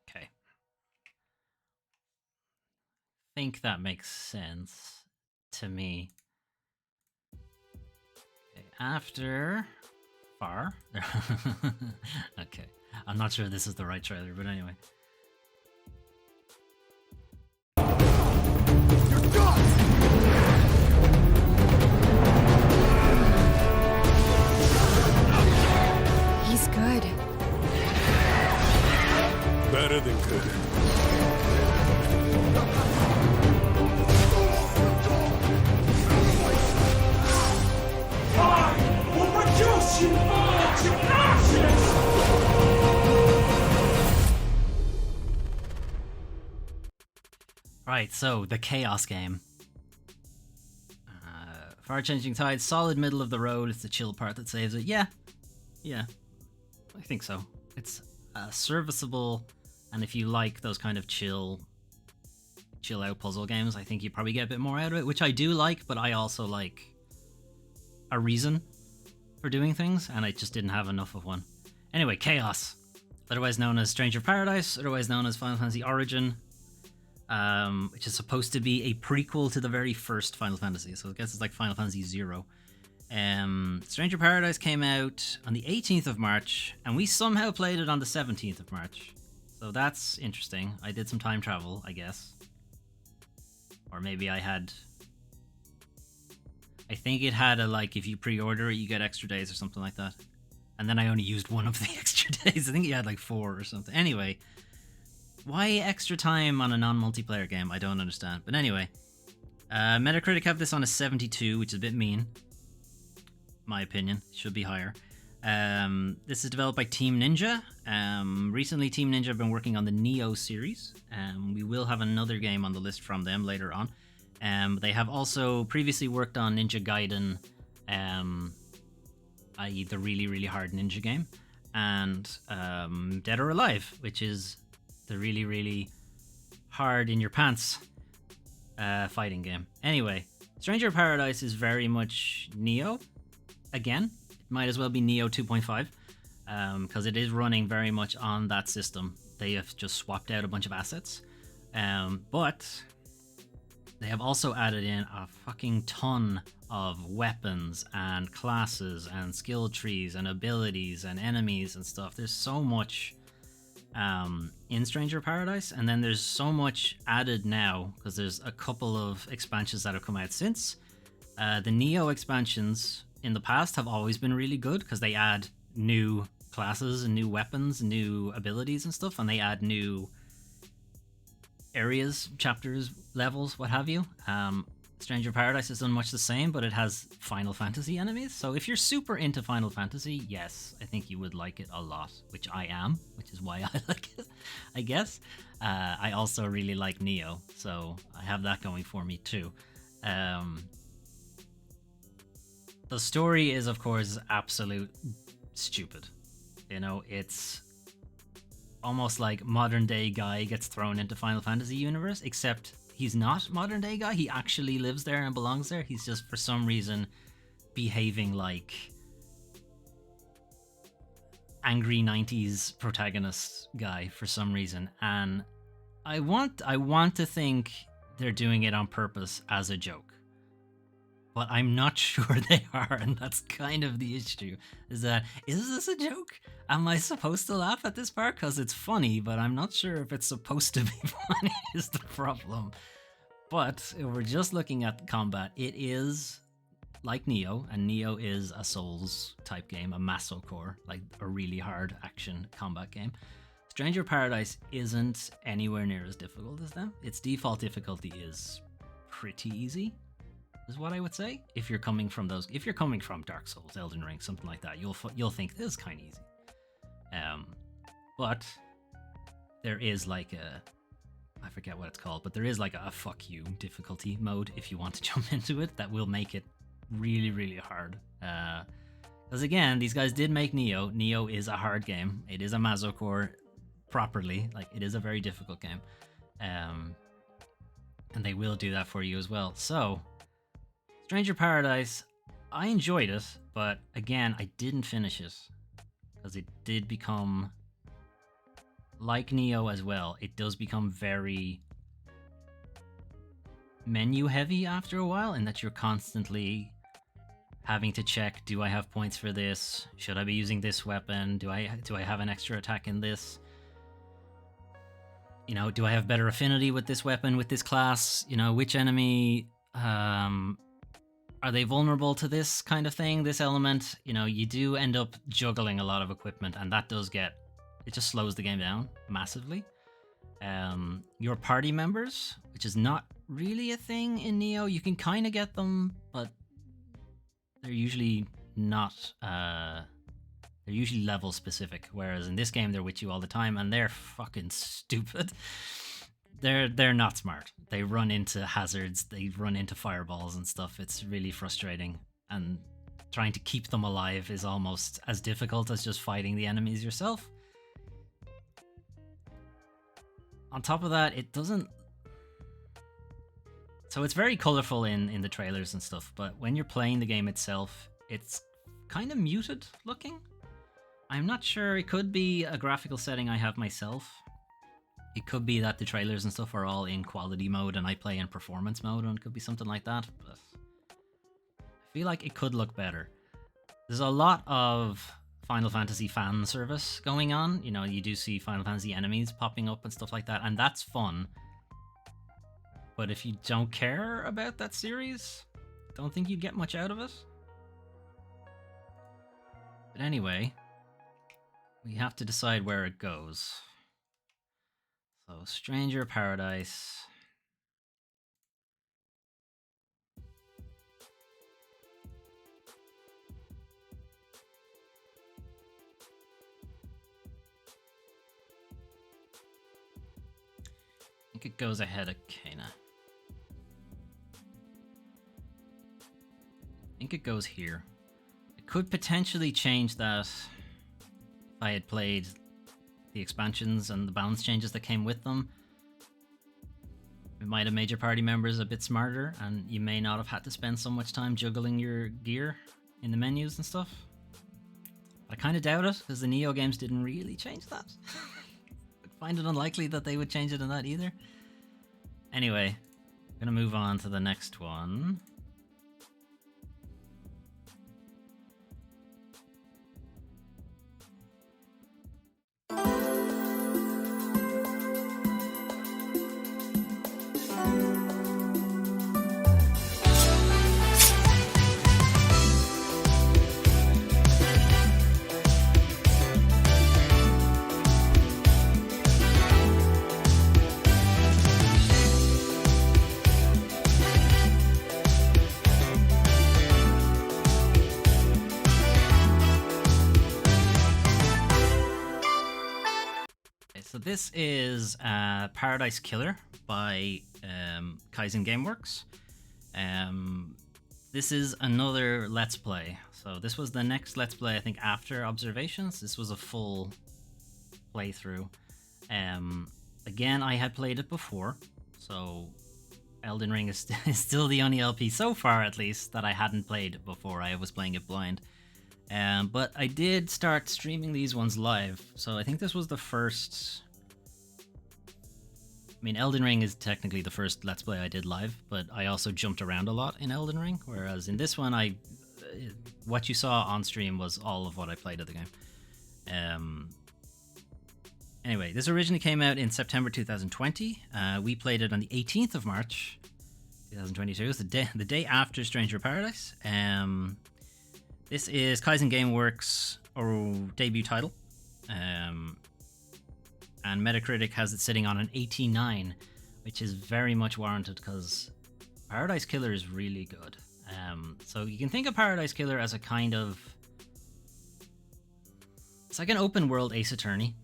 [SPEAKER 1] Okay. I think that makes sense to me. Okay, after Far. Okay. I'm not sure this is the right trailer, but anyway.
[SPEAKER 8] You're gone!
[SPEAKER 16] He's good.
[SPEAKER 5] Better than good.
[SPEAKER 8] I will reduce you all to ashes!
[SPEAKER 1] Right, so the Chaos game. Far Changing Tides, solid middle of the road. It's the chill part that saves it. Yeah, I think so. It's serviceable, and if you like those kind of chill out puzzle games, I think you probably get a bit more out of it, which I do like, but I also like a reason for doing things, and I just didn't have enough of one. Anyway, Chaos, otherwise known as Stranger of Paradise, otherwise known as Final Fantasy Origin, which is supposed to be a prequel to the very first Final Fantasy, so I guess it's like Final Fantasy 0. Stranger of Paradise came out on the 18th of March, and we somehow played it on the 17th of March. So that's interesting. I did some time travel, I guess. Or maybe I think it had a, like, if you pre-order it, you get extra days or something like that. And then I only used one of the extra days. I think you had like 4 or something. Anyway, why extra time on a non-multiplayer game? I don't understand. But anyway, Metacritic have this on a 72, which is a bit mean. My opinion, should be higher. This is developed by Team Ninja. Recently, Team Ninja have been working on the Neo series. We will have another game on the list from them later on. They have also previously worked on Ninja Gaiden, i.e. the really, really hard ninja game, and Dead or Alive, which is the really, really hard in your pants fighting game. Anyway, Stranger of Paradise is very much Neo. Again, it might as well be Neo 2.5, because it is running very much on that system. They have just swapped out a bunch of assets, but they have also added in a fucking ton of weapons and classes and skill trees and abilities and enemies and stuff. There's so much in Stranger Paradise, and then there's so much added now because there's a couple of expansions that have come out since. The Neo expansions in the past have always been really good because they add new classes and new weapons, new abilities and stuff, and they add new areas, chapters, levels, what have you. Stranger Paradise has done much the same, but it has Final Fantasy enemies. So if you're super into Final Fantasy, yes, I think you would like it a lot, which I am, which is why I like it, I guess. I also really like Neo, so I have that going for me too. The story is, of course, absolute stupid. You know, it's almost like modern day Guy gets thrown into Final Fantasy universe, except he's not modern day Guy. He actually lives there and belongs there. He's just for some reason behaving like angry 90s protagonist Guy for some reason. And I want to think they're doing it on purpose as a joke, but I'm not sure they are, and that's kind of the issue. Is this a joke? Am I supposed to laugh at this part? Because it's funny, but I'm not sure if it's supposed to be funny is the problem. But if we're just looking at the combat, it is like Neo, and Neo is a Souls type game, a Masocore, like a really hard action combat game. Stranger Paradise isn't anywhere near as difficult as them. Its default difficulty is pretty easy, is what I would say. If you're coming from Dark Souls, Elden Ring, something like that, you'll think this is kind of easy. But there is like I forget what it's called, but there is like a fuck you difficulty mode if you want to jump into it that will make it really, really hard. Because again, these guys did make Neo. Neo is a hard game. It is a Masocore properly. Like, it is a very difficult game. And they will do that for you as well. So, Stranger Paradise, I enjoyed it, but again, I didn't finish it. Because it did become, like Neo as well, it does become very menu heavy after a while, in that you're constantly having to check, do I have points for this? Should I be using this weapon? Do I have an extra attack in this? You know, do I have better affinity with this weapon, with this class? You know, which enemy, are they vulnerable to this kind of thing, this element? You know, you do end up juggling a lot of equipment, and that does it just slows the game down massively. Your party members, which is not really a thing in Neo, you can kind of get them, but they're usually not, they're usually level specific, whereas in this game they're with you all the time, and they're fucking stupid. They're not smart. They run into hazards, they run into fireballs and stuff. It's really frustrating, and trying to keep them alive is almost as difficult as just fighting the enemies yourself. On top of that, it doesn't... So it's very colorful in the trailers and stuff, but when you're playing the game itself, it's kind of muted looking. I'm not sure. It could be a graphical setting I have myself. It could be that the trailers and stuff are all in quality mode and I play in performance mode, and it could be something like that, but I feel like it could look better. There's a lot of Final Fantasy fan service going on. You know, you do see Final Fantasy enemies popping up and stuff like that, and that's fun. But if you don't care about that series, don't think you'd get much out of it. But anyway, we have to decide where it goes. So, Stranger Paradise. I think it goes ahead of Kena. I think it goes here. I could potentially change that if I had played the expansions and the balance changes that came with them. It might have made your party members a bit smarter, and you may not have had to spend so much time juggling your gear in the menus and stuff. But I kind of doubt it, because the Neo games didn't really change that. I find it unlikely that they would change it in that either. Anyway, I'm gonna move on to the next one. this is Paradise Killer by Kaizen Gameworks. This is another Let's Play. So this was the next Let's Play, I think, after Observations. This was a full playthrough. Again, I had played it before, so Elden Ring is still the only LP, so far at least, that I hadn't played before. I was playing it blind. But I did start streaming these ones live, so I think this was the first... I mean, Elden Ring is technically the first Let's Play I did live, but I also jumped around a lot in Elden Ring, whereas in this one, what you saw on stream was all of what I played of the game. Anyway, this originally came out in September 2020. We played it on the 18th of March 2022. It was the day after Stranger Paradise. This is Kaizen Gameworks' debut title. And Metacritic has it sitting on an 89, which is very much warranted because Paradise Killer is really good. So you can think of Paradise Killer as a kind of... It's like an open world Ace Attorney.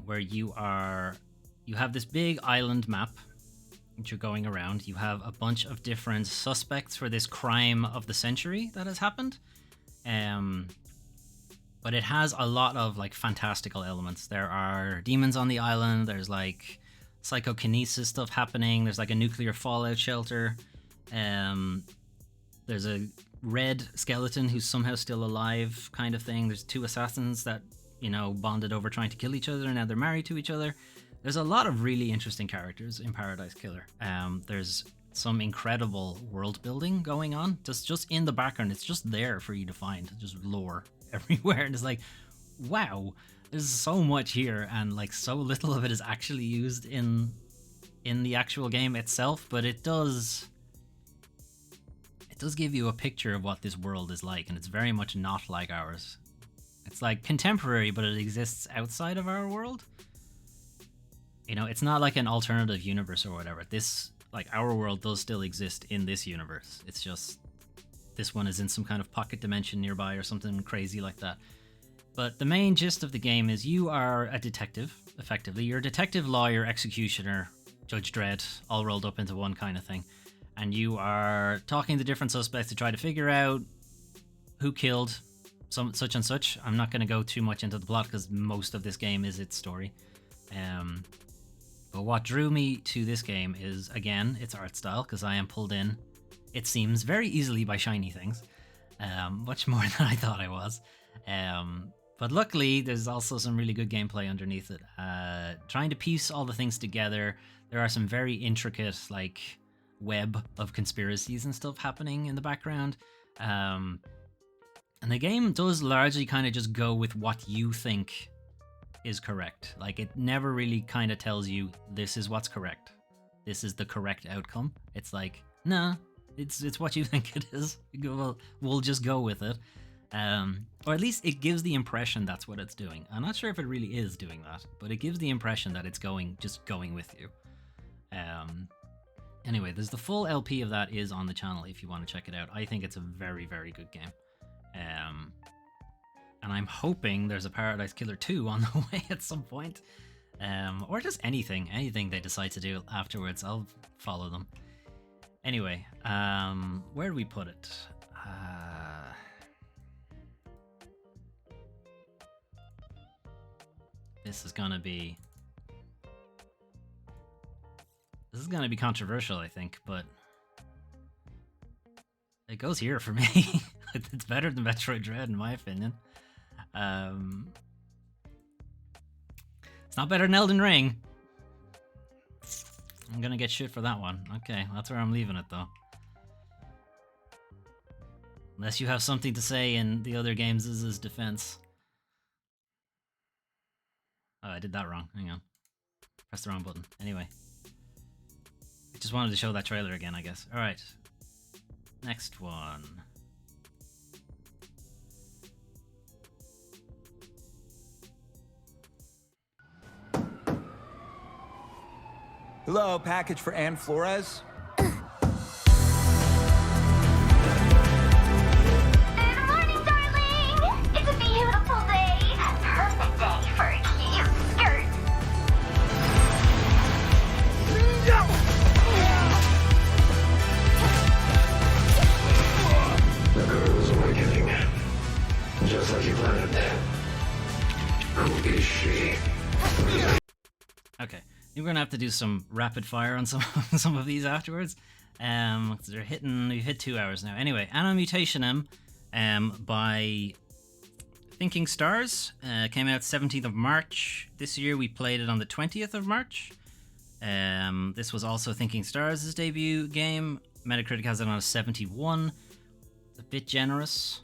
[SPEAKER 1] Where you have this big island map that you're going around. You have a bunch of different suspects for this crime of the century that has happened. But it has a lot of like fantastical elements. There are demons on the island. There's like psychokinesis stuff happening. There's like a nuclear fallout shelter. There's a red skeleton who's somehow still alive kind of thing. There's two assassins that, bonded over trying to kill each other, and now they're married to each other. There's a lot of really interesting characters in Paradise Killer. There's some incredible world building going on, just in the background. It's just there for you to find, just lore everywhere. And it's like, wow, there's so much here, and like so little of it is actually used in the actual game itself, but it does give you a picture of what this world is like, and it's very much not like ours. It's like contemporary, but it exists outside of our world. It's not like an alternative universe or whatever. This, like, our world does still exist in this universe. It's just this one is in some kind of pocket dimension nearby or something crazy like that. But the main gist of the game is you are a detective, effectively. You're a detective, lawyer, executioner, Judge Dredd, all rolled up into one kind of thing. And you are talking to different suspects to try to figure out who killed such and such. I'm not going to go too much into the plot because most of this game is its story. But what drew me to this game is, again, its art style, because I am pulled in, it seems, very easily by shiny things. Much more than I thought I was. But luckily, there's also some really good gameplay underneath it. Trying to piece all the things together. There are some very intricate, like, web of conspiracies and stuff happening in the background. And the game does largely kind of just go with what you think is correct. Like, it never really kind of tells you this is what's correct. This is the correct outcome. It's like, nah, it's what you think it is. We'll just go with it. Or at least it gives the impression that's what it's doing. I'm not sure if it really is doing that, but it gives the impression that it's just going with you. Anyway, there's the full LP of that is on the channel if you want to check it out. I think it's a very, very good game. And I'm hoping there's a Paradise Killer 2 on the way at some point. Or just anything they decide to do afterwards. I'll follow them. Anyway, where do we put it? This is gonna be controversial, I think, but it goes here for me. It's better than Metroid Dread, in my opinion. It's not better than Elden Ring. I'm gonna get shit for that one. Okay, that's where I'm leaving it, though. Unless you have something to say in the other games' defense. Oh, I did that wrong. Hang on. Pressed the wrong button. Anyway. I just wanted to show that trailer again, I guess. Alright. Next one.
[SPEAKER 20] Hello, package for Ann Flores?
[SPEAKER 12] Good morning, darling! It's a beautiful day. Perfect day for a cute skirt.
[SPEAKER 1] We're gonna have to do some rapid fire on some of these afterwards. We've hit 2 hours now. Anyway, Anno Mutationem by Thinking Stars came out 17th of March this year. We played it on the 20th of March. This was also Thinking Stars' debut game. Metacritic has it on a 71. It's a bit generous.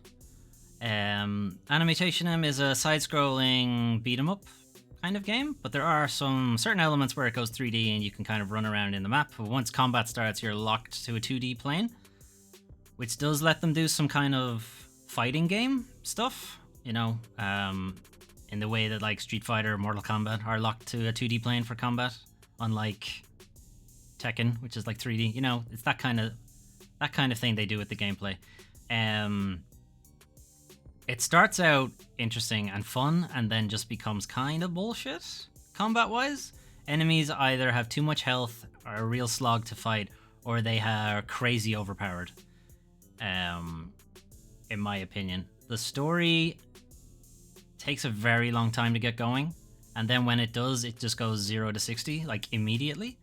[SPEAKER 1] Anno Mutationem is a side-scrolling beat-em-up kind of game, but there are some certain elements where it goes 3D and you can kind of run around in the map. But once combat starts, you're locked to a 2D plane, which does let them do some kind of fighting game stuff, you know, in the way that like Street Fighter or Mortal Kombat are locked to a 2D plane for combat, unlike Tekken, which is like 3D. You know, it's that kind of thing they do with the gameplay. It starts out interesting and fun and then just becomes kind of bullshit combat-wise. Enemies either have too much health, are a real slog to fight, or they are crazy overpowered, in my opinion. The story takes a very long time to get going, and then when it does, it just goes 0 to 60, like, immediately.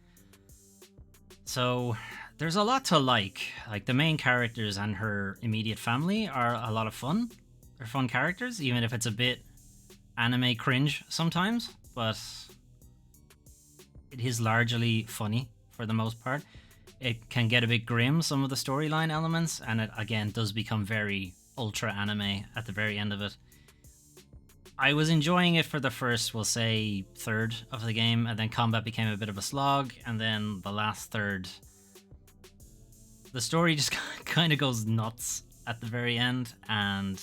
[SPEAKER 1] So there's a lot to like. Like, the main characters and her immediate family are a lot of fun. They're fun characters, even if it's a bit anime cringe sometimes, but it is largely funny for the most part. It can get a bit grim, some of the storyline elements, and it again does become very ultra anime at the very end of it. I was enjoying it for the first, we'll say, third of the game, and then combat became a bit of a slog, and then the last third, the story just kind of goes nuts at the very end, and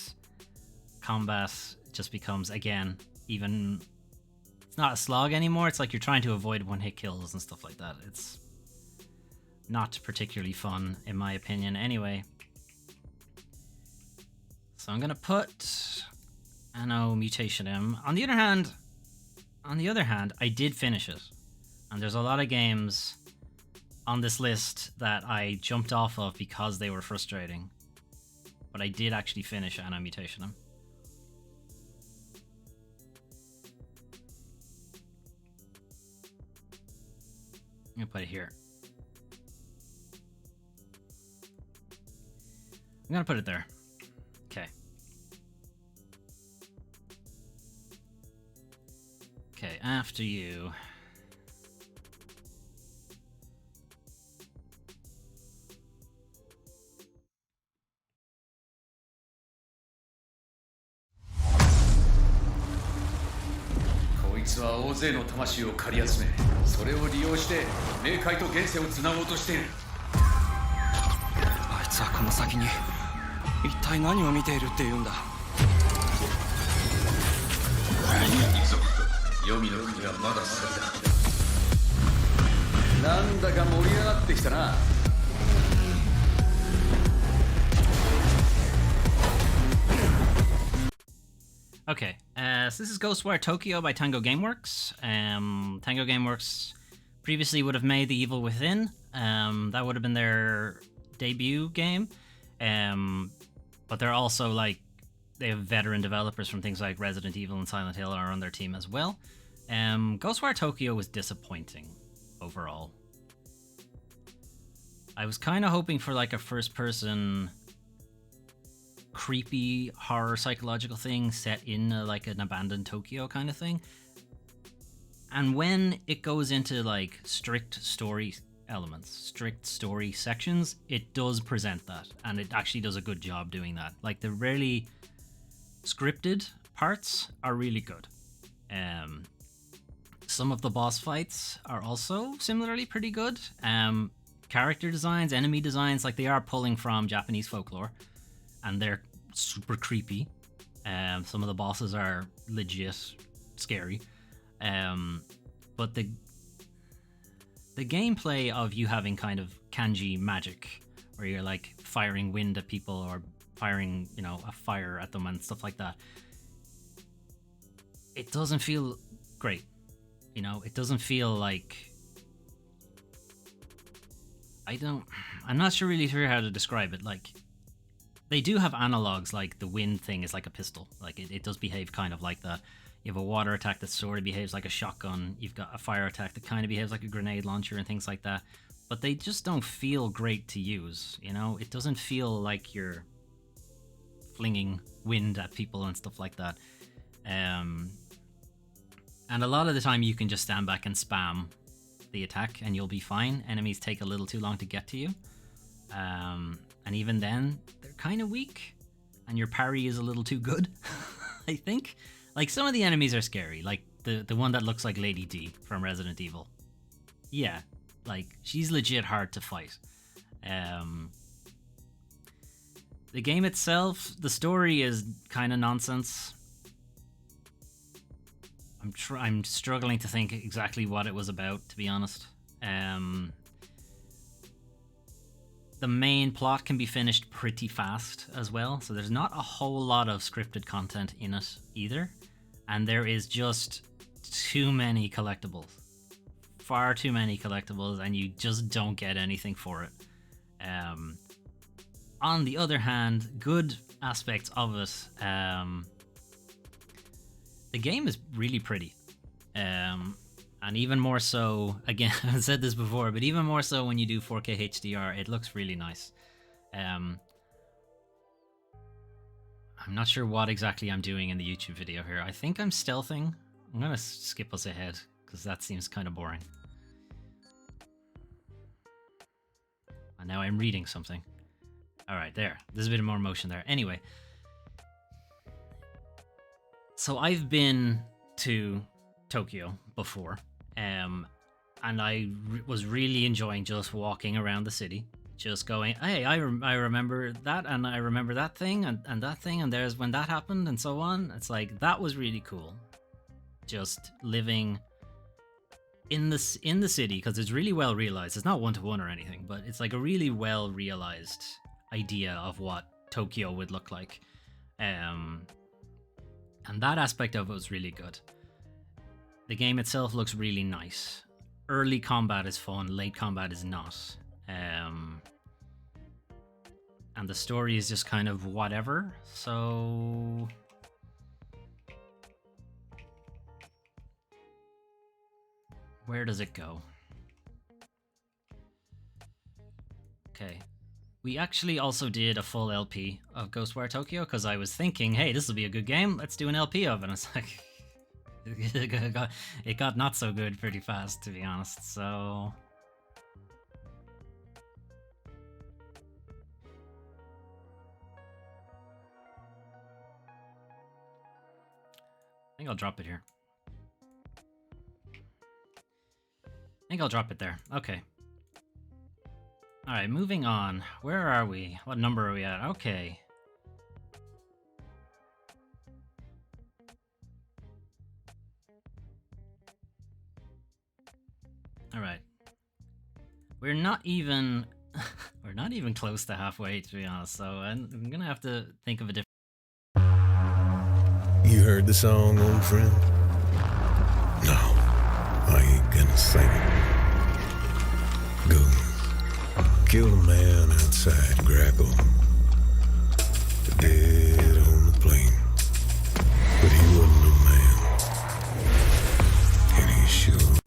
[SPEAKER 1] combat just becomes, again, even, it's not a slog anymore. It's like you're trying to avoid one-hit kills and stuff like that. It's not particularly fun, in my opinion, anyway. So I'm gonna put Anno Mutationem. On the other hand, I did finish it, and there's a lot of games on this list that I jumped off of because they were frustrating, but I did actually finish Anno Mutationem. I'm gonna put it here. I'm gonna put it there. Okay. Okay, after you.
[SPEAKER 21] こいつは大勢の魂を借り集め、それを利用して冥界と現世をつなごうとしている。
[SPEAKER 22] あいつはこの先に一体何を見ているって言うんだ。
[SPEAKER 21] いぞ、黄泉の国はまだ先だ。なんだか盛り上がってきたな。
[SPEAKER 1] Okay, so this is Ghostwire Tokyo by Tango Gameworks. Tango Gameworks previously would have made The Evil Within. That would have been their debut game. But they're also like, they have veteran developers from things like Resident Evil and Silent Hill are on their team as well. Ghostwire Tokyo was disappointing overall. I was kind of hoping for like a first-person creepy horror psychological thing set in like an abandoned Tokyo kind of thing, and when it goes into like strict story elements, strict story sections, it does present that, and it actually does a good job doing that. Like the really scripted parts are really good. Some of the boss fights are also similarly pretty good. Character designs, enemy designs, like they are pulling from Japanese folklore, and they're super creepy. Some of the bosses are legit scary. But the gameplay of you having kind of kanji magic, where you're like firing wind at people or firing, you know, a fire at them and stuff like that, it doesn't feel great. You know, it doesn't feel like, I'm not really sure how to describe it. Like, they do have analogs, like the wind thing is like a pistol. Like it does behave kind of like that. You have a water attack that sort of behaves like a shotgun. You've got a fire attack that kind of behaves like a grenade launcher and things like that. But they just don't feel great to use, you know? It doesn't feel like you're flinging wind at people and stuff like that. And a lot of the time you can just stand back and spam the attack and you'll be fine. Enemies take a little too long to get to you. And even then, they're kind of weak. And your parry is a little too good, I think. Like, some of the enemies are scary. Like, the one that looks like Lady D from Resident Evil. Yeah, like, she's legit hard to fight. The game itself, the story is kind of nonsense. I'm struggling to think exactly what it was about, to be honest. The main plot can be finished pretty fast as well, so there's not a whole lot of scripted content in it either. And there is just too many collectibles. Far too many collectibles, and you just don't get anything for it. On the other hand, good aspects of it. The game is really pretty. And even more so, again, I've said this before, but even more so when you do 4K HDR, it looks really nice. I'm not sure what exactly I'm doing in the YouTube video here. I think I'm stealthing. I'm going to skip us ahead, because that seems kind of boring. And now I'm reading something. Alright, there. There's a bit more motion there. Anyway. So I've been to Tokyo before. And I was really enjoying just walking around the city. Just going, hey, I remember that, and I remember that thing, and that thing, and there's when that happened, and so on. It's like, that was really cool. Just living in the city, because it's really well realized. It's not one-to-one or anything, but it's like a really well realized idea of what Tokyo would look like. And that aspect of it was really good. The game itself looks really nice. Early combat is fun, late combat is not. And the story is just kind of whatever, so... Where does it go? Okay. We actually also did a full LP of Ghostwire Tokyo, because I was thinking, hey, this will be a good game, let's do an LP of it. And it's like... it got not so good pretty fast, to be honest, so... I think I'll drop it here. I think I'll drop it there. Okay. Alright, moving on. Where are we? What number are we at? Okay. Alright. We're not even... we're not even close to halfway, to be honest, so I'm gonna have to think of a different...
[SPEAKER 5] You heard the song, old friend? No, I ain't gonna sing it. Go. Kill the man outside Grackle. Dead on the plane. But he wasn't no man. And he sure...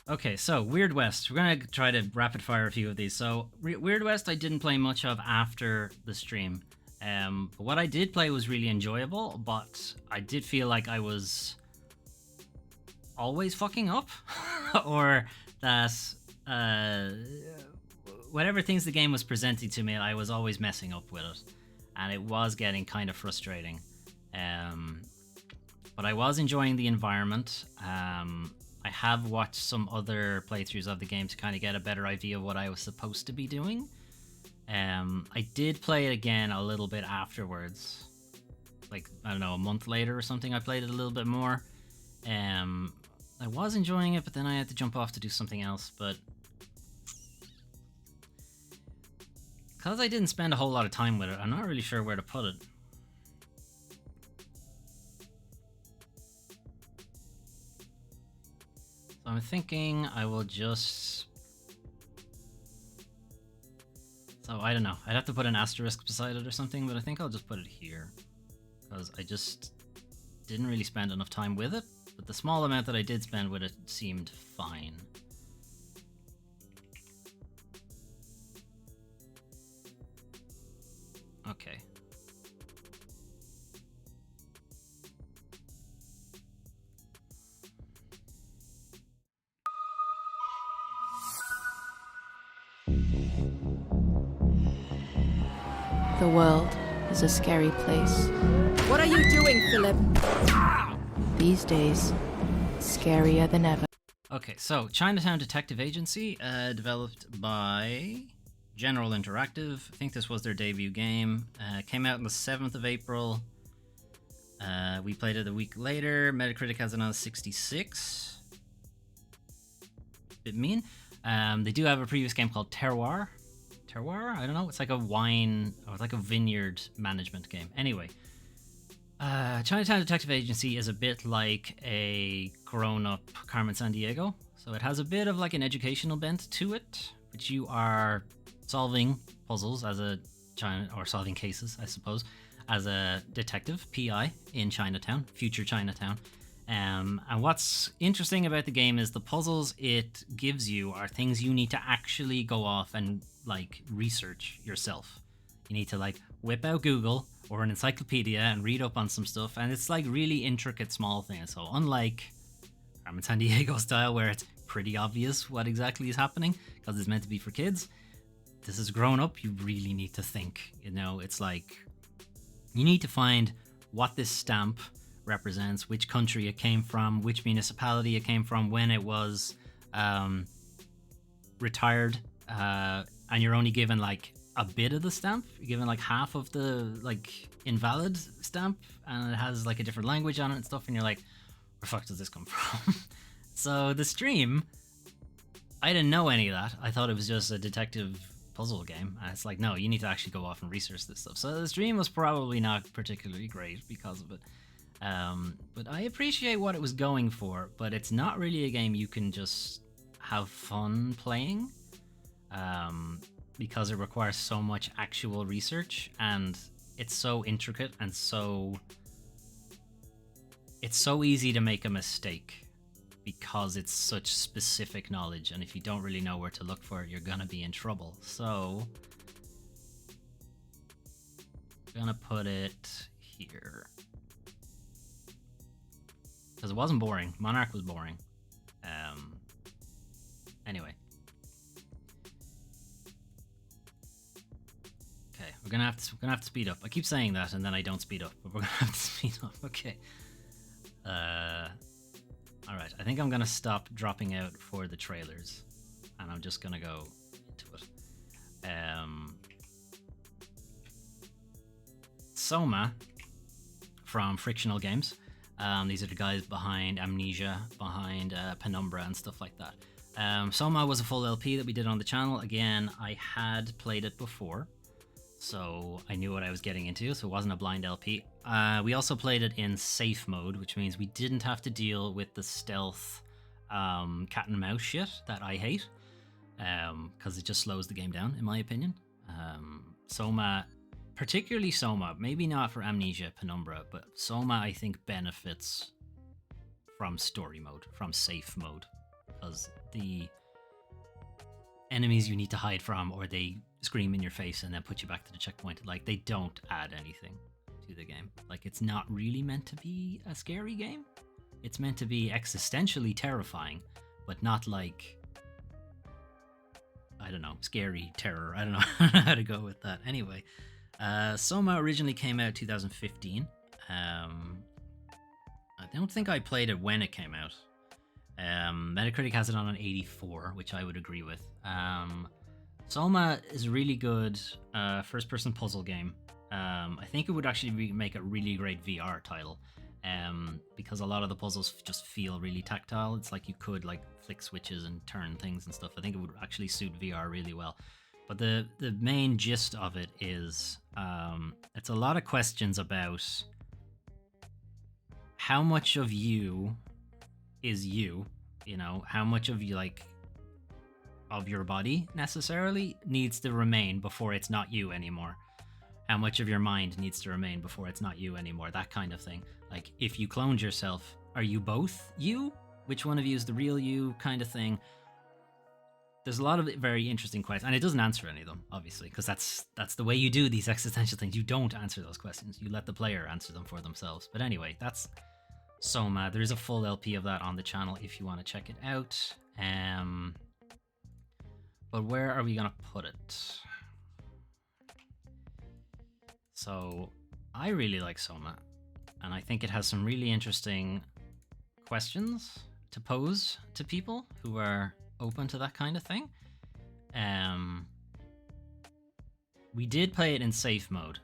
[SPEAKER 1] Okay, so Weird West. We're gonna try to rapid fire a few of these. So Weird West I didn't play much of after the stream. But what I did play was really enjoyable, but I did feel like I was always fucking up. Or that whatever things the game was presenting to me, I was always messing up with it. And it was getting kind of frustrating. But I was enjoying the environment. I have watched some other playthroughs of the game to kind of get a better idea of what I was supposed to be doing. I did play it again a little bit afterwards. Like, I don't know, a month later or something, I played it a little bit more. I was enjoying it, but then I had to jump off to do something else, but... because I didn't spend a whole lot of time with it, I'm not really sure where to put it. So I'm thinking I will just... so I don't know, I'd have to put an asterisk beside it or something, but I think I'll just put it here. Because I just didn't really spend enough time with it, but the small amount that I did spend with it seemed fine. Okay.
[SPEAKER 2] The world is a scary place.
[SPEAKER 7] What are you doing, Philip?
[SPEAKER 2] These days, scarier than ever.
[SPEAKER 1] Okay, so Chinatown Detective Agency, developed by General Interactive. I think this was their debut game. Came out on the 7th of April. We played it a week later. Metacritic has it on 66. Bit mean. They do have a previous game called Terroir. Terroir? I don't know. It's like a wine, or it's like a vineyard management game. Anyway, Chinatown Detective Agency is a bit like a grown-up Carmen Sandiego. So it has a bit of like an educational bent to it, which you are solving puzzles as a or solving cases, I suppose, as a detective, PI in Chinatown, future Chinatown. And what's interesting about the game is the puzzles it gives you are things you need to actually go off and like research yourself. You need to like whip out Google or an encyclopedia and read up on some stuff, and it's like really intricate small things. So unlike Carmen Sandiego style, where it's pretty obvious what exactly is happening because it's meant to be for kids, this is grown up. You really need to think. You know, it's like you need to find what this stamp represents, which country it came from, which municipality it came from, when it was retired, and you're only given like a bit of the stamp. You're given like half of the like invalid stamp, and it has like a different language on it and stuff, and you're like, where the fuck does this come from? So the stream, I didn't know any of that. I thought it was just a detective puzzle game, and it's like, no, you need to actually go off and research this stuff. So the stream was probably not particularly great because of it. But I appreciate what it was going for, but it's not really a game you can just have fun playing, because it requires so much actual research, and it's so intricate and it's so easy to make a mistake because it's such specific knowledge, and if you don't really know where to look for it, you're gonna be in trouble. So I'm gonna put it here. Because it wasn't boring. Monarch was boring. Anyway. Okay, we're gonna have to speed up. I keep saying that and then I don't speed up, but we're gonna have to speed up. Okay. Alright, I think I'm gonna stop dropping out for the trailers, and I'm just gonna go into it. Soma from Frictional Games. These are the guys behind Amnesia, behind Penumbra and stuff like that. Soma was a full LP that we did on the channel. Again, I had played it before, so I knew what I was getting into, so it wasn't a blind LP. We also played it in safe mode, which means we didn't have to deal with the stealth cat and mouse shit that I hate, because it just slows the game down, in my opinion. Soma... Particularly Soma, maybe not for Amnesia, Penumbra, but Soma I think benefits from story mode, from safe mode, because the enemies you need to hide from, or they scream in your face and then put you back to the checkpoint, like they don't add anything to the game. Like it's not really meant to be a scary game. It's meant to be existentially terrifying, but not like, I don't know, scary terror. I don't know how to go with that. Anyway. Soma originally came out 2015. I don't think I played it when it came out. Metacritic has it on an 84, which I would agree with. Soma is a really good first-person puzzle game. I think it would actually make a really great VR title, because a lot of the puzzles just feel really tactile. It's like you could like flick switches and turn things and stuff. I think it would actually suit VR really well. But the main gist of it is it's a lot of questions about how much of you is you, you know, how much of you, like, of your body necessarily needs to remain before it's not you anymore. how much of your mind needs to remain before it's not you anymore, that kind of thing. Like, if you cloned yourself, are you both you? Which one of you is the real you, kind of thing? There's a lot of very interesting questions, and it doesn't answer any of them, obviously, because that's the way you do these existential things. You don't answer those questions. You let the player answer them for themselves. But anyway, that's Soma. There is a full LP of that on the channel if you want to check it out. But where are we going to put it? So, I really like Soma, and I think it has some really interesting questions to pose to people who are open to that kind of thing. We did play it in safe mode,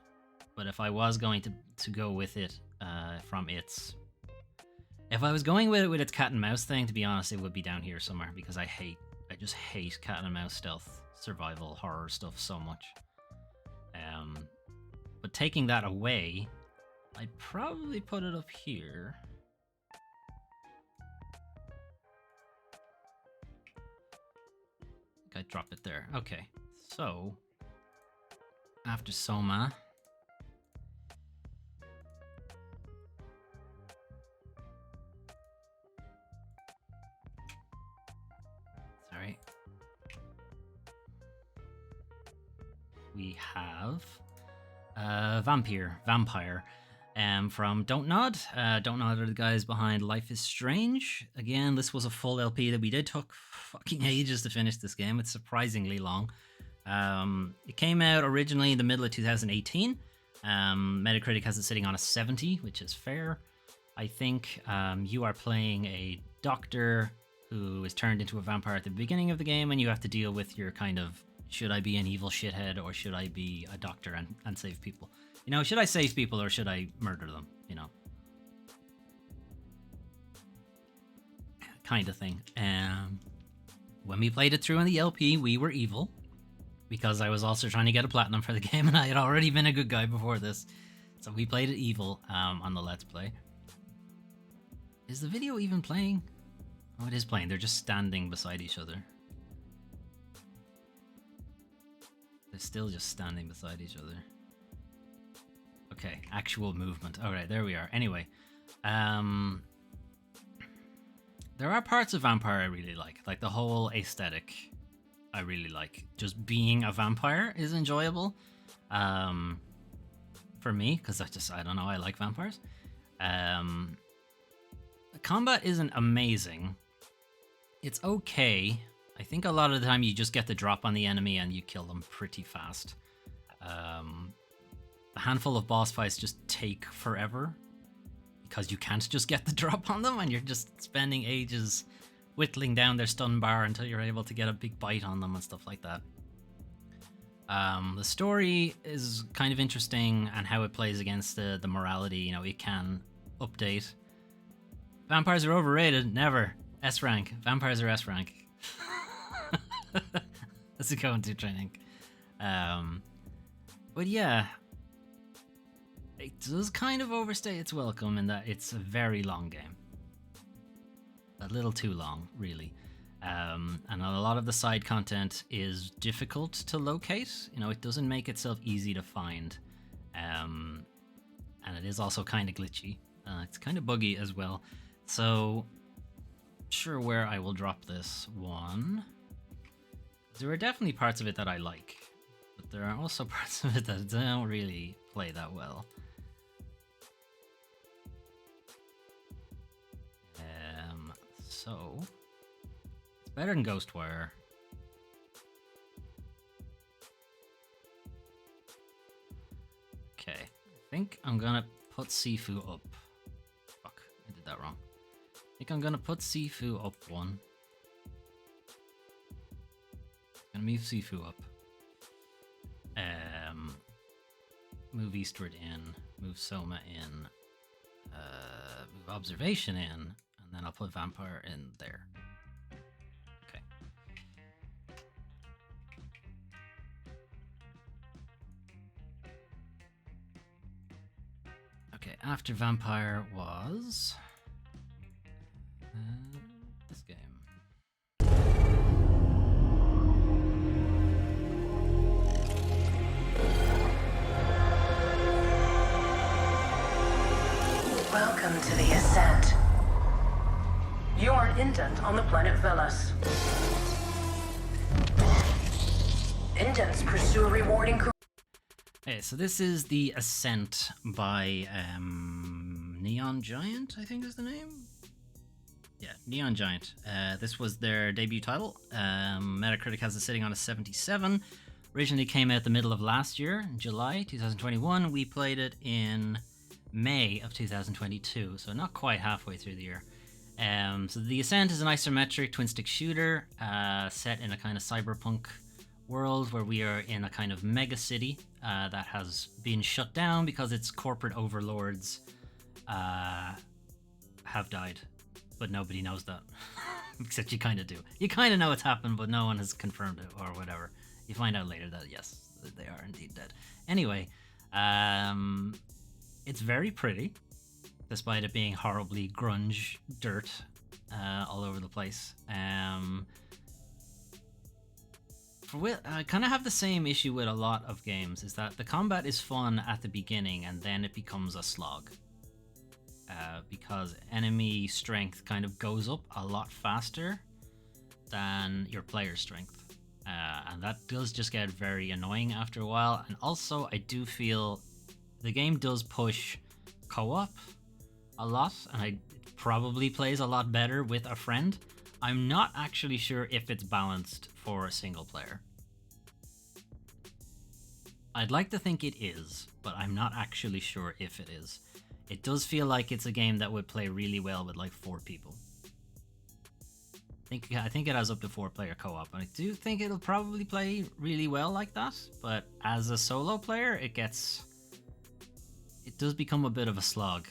[SPEAKER 1] but if I was going to go with it if I was going with it with its cat and mouse thing, to be honest, it would be down here somewhere, because I just hate cat and mouse stealth survival horror stuff so much. But taking that away, I'd probably put it up here. I drop it there. Okay, so after Soma, sorry, we have Vampire from Don't Nod. Don't Nod are the guys behind Life is Strange. Again, this was a full LP that we did took fucking ages to finish this game. It's surprisingly long. It came out originally in the middle of 2018. Metacritic has it sitting on a 70, which is fair. I think you are playing a doctor who is turned into a vampire at the beginning of the game, and you have to deal with your kind of, should I be an evil shithead or should I be a doctor and save people? You know, should I save people or should I murder them? You know, kind of thing. When we played it through on the LP, we were evil, because I was also trying to get a platinum for the game, and I had already been a good guy before this. So we played it evil on the Let's Play. Is the video even playing? Oh, it is playing. They're just standing beside each other. They're still just standing beside each other. Okay, actual movement. All right, there we are. Anyway, there are parts of Vampire I really like the whole aesthetic. I really like. Just being a vampire is enjoyable, for me, because I don't know, I like vampires. The combat isn't amazing. It's okay. I think a lot of the time you just get the drop on the enemy and you kill them pretty fast. A handful of boss fights just take forever, because you can't just get the drop on them, and you're just spending ages whittling down their stun bar until you're able to get a big bite on them and stuff like that. The story is kind of interesting, and how it plays against the morality. You know, it can update. Vampires are overrated. Never. S rank. Vampires are S rank. That's a going to training. But yeah, it does kind of overstay its welcome in that it's a very long game. A little too long, really. And a lot of the side content is difficult to locate. You know, it doesn't make itself easy to find. And it is also kind of glitchy. It's kind of buggy as well. So, sure where I will drop this one. There are definitely parts of it that I like, but there are also parts of it that don't really play that well. So, it's better than Ghostwire. Okay, I think I'm gonna put Sifu up. Fuck, I did that wrong. I think I'm gonna put Sifu up one. Gonna move Sifu up. Move Eastward in. Move Soma in. Move Observation in. And then I'll put Vampire in there. Okay. Okay, after Vampire was... this game.
[SPEAKER 3] indent on the planet Velas. Indents pursue a rewarding career.
[SPEAKER 1] Okay, so this is The Ascent by Neon Giant, I think is the name? Yeah, Neon Giant. This was their debut title. Metacritic has it sitting on a 77. Originally came out the middle of last year, in July 2021. We played it in May of 2022, so not quite halfway through the year. So The Ascent is an isometric twin-stick shooter set in a kind of cyberpunk world where we are in a kind of mega city that has been shut down because its corporate overlords have died. But nobody knows that. Except you kind of do. You kind of know it's happened, but no one has confirmed it or whatever. You find out later that, yes, they are indeed dead. Anyway, it's very pretty, despite it being horribly grunge dirt all over the place. I kind of have the same issue with a lot of games, is that the combat is fun at the beginning and then it becomes a slog. Because enemy strength kind of goes up a lot faster than your player strength. And that does just get very annoying after a while. And also, I do feel the game does push co-op a lot, and it probably plays a lot better with a friend. I'm not actually sure if it's balanced for a single player. I'd like to think it is, but I'm not actually sure if it is. It does feel like it's a game that would play really well with like 4 people. I think it has up to 4-player co-op, and I do think it'll probably play really well like that. But as a solo player, it does become a bit of a slog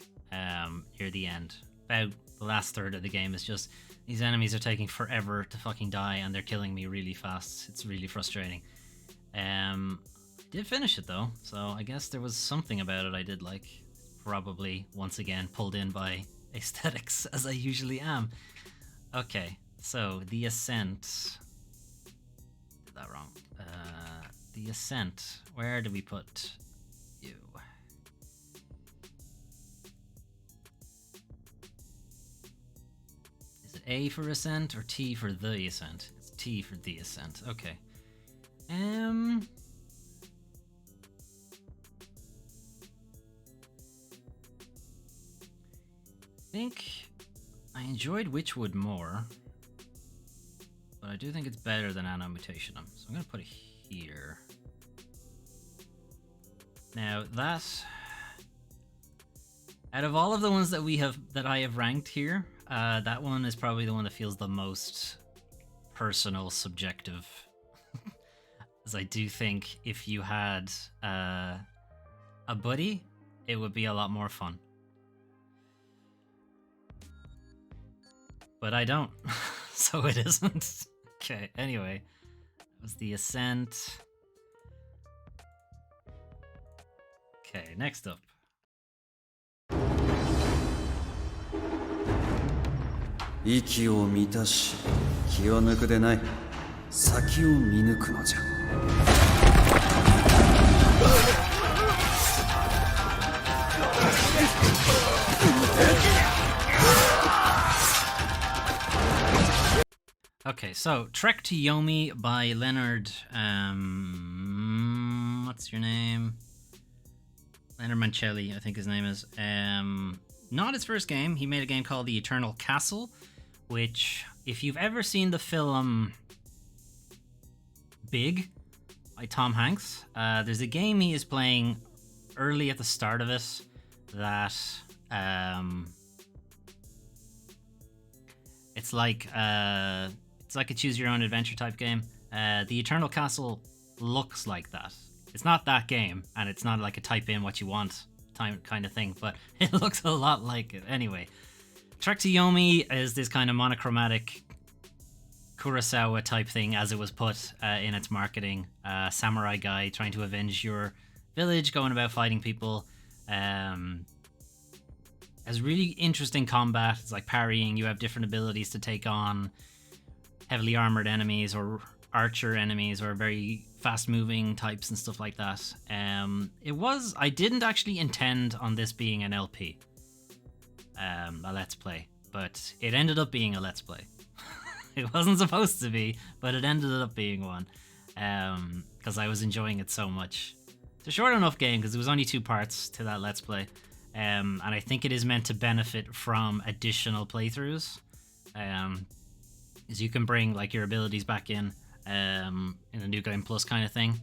[SPEAKER 1] near the end. About the last third of the game is just these enemies are taking forever to fucking die, and they're killing me really fast. It's really frustrating. I did finish it though, so I guess there was something about it I did like. Probably, once again, pulled in by aesthetics, as I usually am. Okay, so The Ascent. Did that wrong. The Ascent. Where do we put you? Is it A for Ascent or T for The Ascent? It's T for The Ascent. Okay. I think I enjoyed Witchwood more, but I do think it's better than Anno Mutationum, so I'm going to put it here. Now that, out of all of the ones that I have ranked here, that one is probably the one that feels the most personal, subjective. As I do think if you had a buddy, it would be a lot more fun. But I don't, so it isn't. Okay, anyway, that was The Ascent. Okay, next up.
[SPEAKER 4] 息を満たし気を抜くでない先を見抜くのじゃ
[SPEAKER 1] Okay, so Trek to Yomi by Leonard, what's your name? Leonard Mancelli, I think his name is. Not his first game. He made a game called The Eternal Castle, which, if you've ever seen the film Big by Tom Hanks, there's a game he is playing early at the start of it that it's like a choose your own adventure type game. The Eternal Castle looks like that. It's not that game, and it's not like a type in what you want kind of thing, but it looks a lot like it. Anyway, Trek to Yomi is this kind of monochromatic Kurosawa type thing, as it was put in its marketing. Samurai guy trying to avenge your village, going about fighting people. Has really interesting combat. It's like parrying. You have different abilities to take on heavily armored enemies or archer enemies or very fast moving types and stuff like that. I didn't actually intend on this being an LP, a Let's Play, but it ended up being a Let's Play. It wasn't supposed to be, but it ended up being one, because I was enjoying it so much. It's a short enough game because there was only 2 parts to that Let's Play, and I think it is meant to benefit from additional playthroughs, as you can bring like your abilities back in a New Game Plus kind of thing.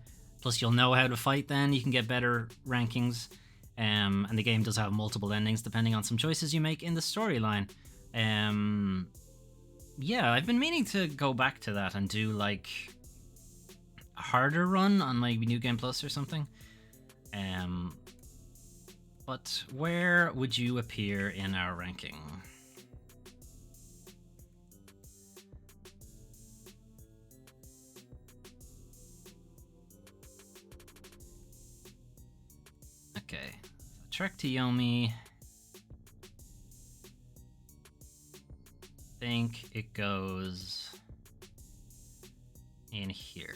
[SPEAKER 1] Plus you'll know how to fight then, you can get better rankings, and the game does have multiple endings depending on some choices you make in the storyline. Yeah, I've been meaning to go back to that and do like a harder run on like New Game Plus or something. But where would you appear in our ranking? Okay, so Trek to Yomi. I think it goes in here.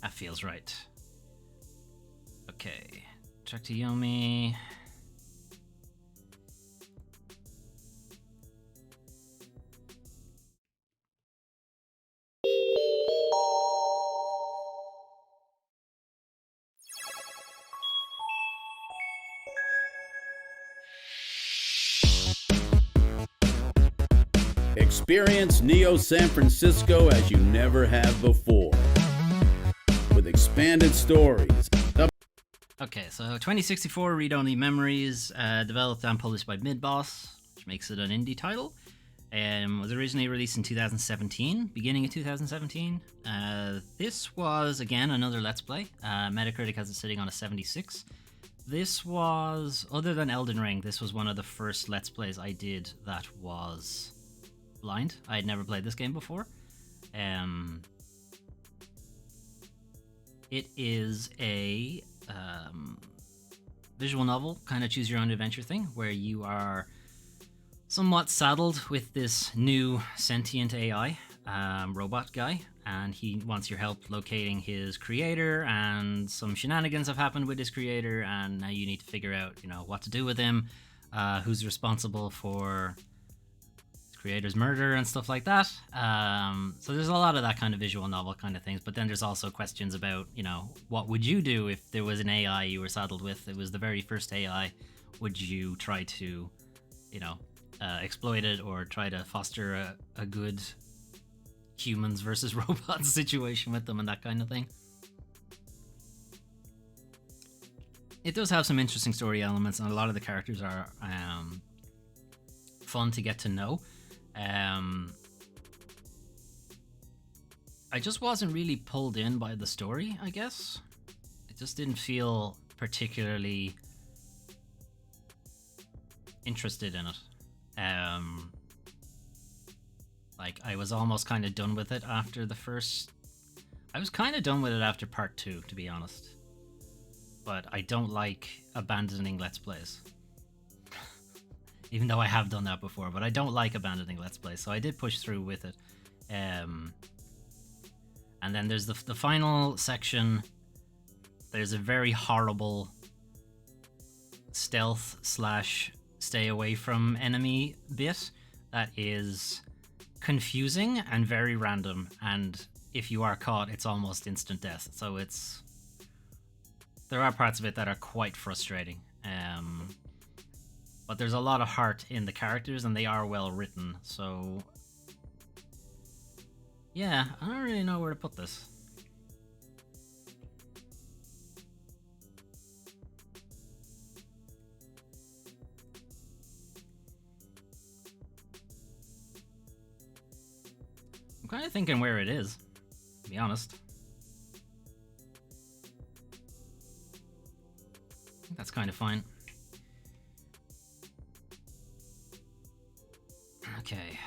[SPEAKER 1] That feels right. Okay, Trek to Yomi.
[SPEAKER 6] Experience Neo San Francisco as you never have before. With expanded stories.
[SPEAKER 1] Okay, so 2064 read-only memories, developed and published by Midboss, which makes it an indie title. Was originally released in 2017, beginning of 2017. This was, again, another Let's Play. Metacritic has it sitting on a 76. This was, other than Elden Ring, this was one of the first Let's Plays I did that was blind. I had never played this game before. It is a visual novel, kind of choose your own adventure thing, where you are somewhat saddled with this new sentient AI robot guy, and he wants your help locating his creator, and some shenanigans have happened with his creator, and now you need to figure out, you know, what to do with him, who's responsible for creator's murder and stuff like that. So there's a lot of that kind of visual novel kind of things, but then there's also questions about, you know, what would you do if there was an AI you were saddled with? It was the very first AI. Would you try to, you know, exploit it, or try to foster a good humans versus robots situation with them and that kind of thing? It does have some interesting story elements, and a lot of the characters are fun to get to know. I just wasn't really pulled in by the story, I guess. It just didn't feel particularly interested in it. Like, I was almost kind of done with it after the first... I was kind of done with it after part 2, to be honest. But I don't like abandoning Let's Plays. Even though I have done that before, but I don't like abandoning Let's Plays, so I did push through with it. And then there's the final section. There's a very horrible stealth / stay away from enemy bit that is confusing and very random, and if you are caught, it's almost instant death. So there are parts of it that are quite frustrating. But there's a lot of heart in the characters, and they are well written, so yeah, I don't really know where to put this. I'm kind of thinking where it is, to be honest. I think that's kind of fine. Okay.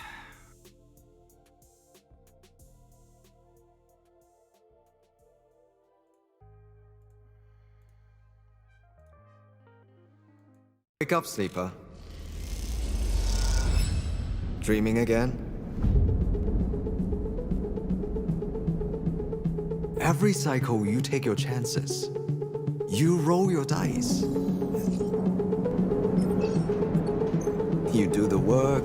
[SPEAKER 10] Wake up, sleeper. Dreaming again? Every cycle, you take your chances. You roll your dice. You do the work.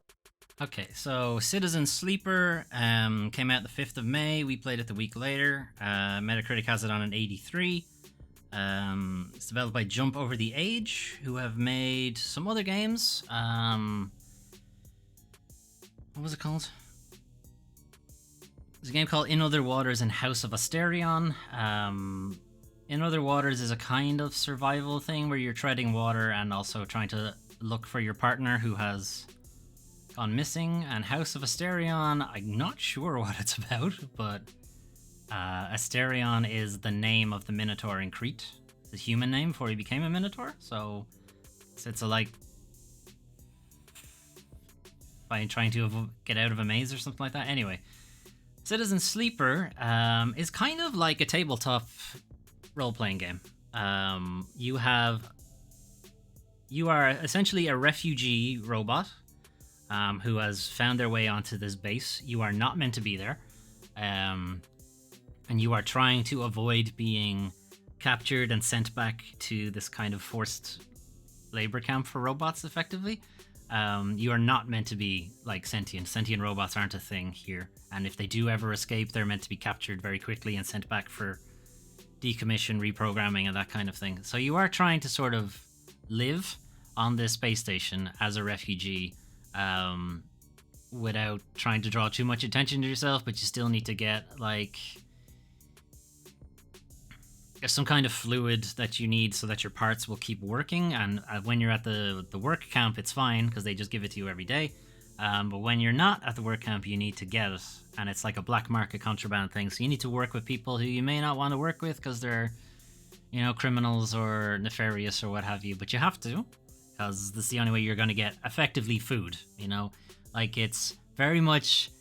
[SPEAKER 1] Okay, so Citizen Sleeper came out the 5th of May. We played it the week later. Metacritic has it on an 83. It's developed by Jump Over the Age, who have made some other games. What was it called? There's a game called In Other Waters and House of Asterion. In Other Waters is a kind of survival thing where you're treading water and also trying to look for your partner who has gone missing. And House of Asterion, I'm not sure what it's about, but Asterion is the name of the Minotaur in Crete. It's a human name before he became a Minotaur, so it's a, like, by trying to get out of a maze or something like that. Anyway, Citizen Sleeper is kind of like a tabletop role-playing game. You are essentially a refugee robot who has found their way onto this base. You are not meant to be there. And you are trying to avoid being captured and sent back to this kind of forced labor camp for robots, effectively. You are not meant to be, like, sentient. Sentient robots aren't a thing here. And if they do ever escape, they're meant to be captured very quickly and sent back for decommission, reprogramming, and that kind of thing. So you are trying to sort of live on this space station as a refugee without trying to draw too much attention to yourself, but you still need to get, like, some kind of fluid that you need so that your parts will keep working. And when you're at the work camp, it's fine because they just give it to you every day. But when you're not at the work camp, you need to get it, and it's like a black market contraband thing. So you need to work with people who you may not want to work with because they're, you know, criminals or nefarious or what have you. But you have to, because this is the only way you're going to get effectively food. You know, like, it's very much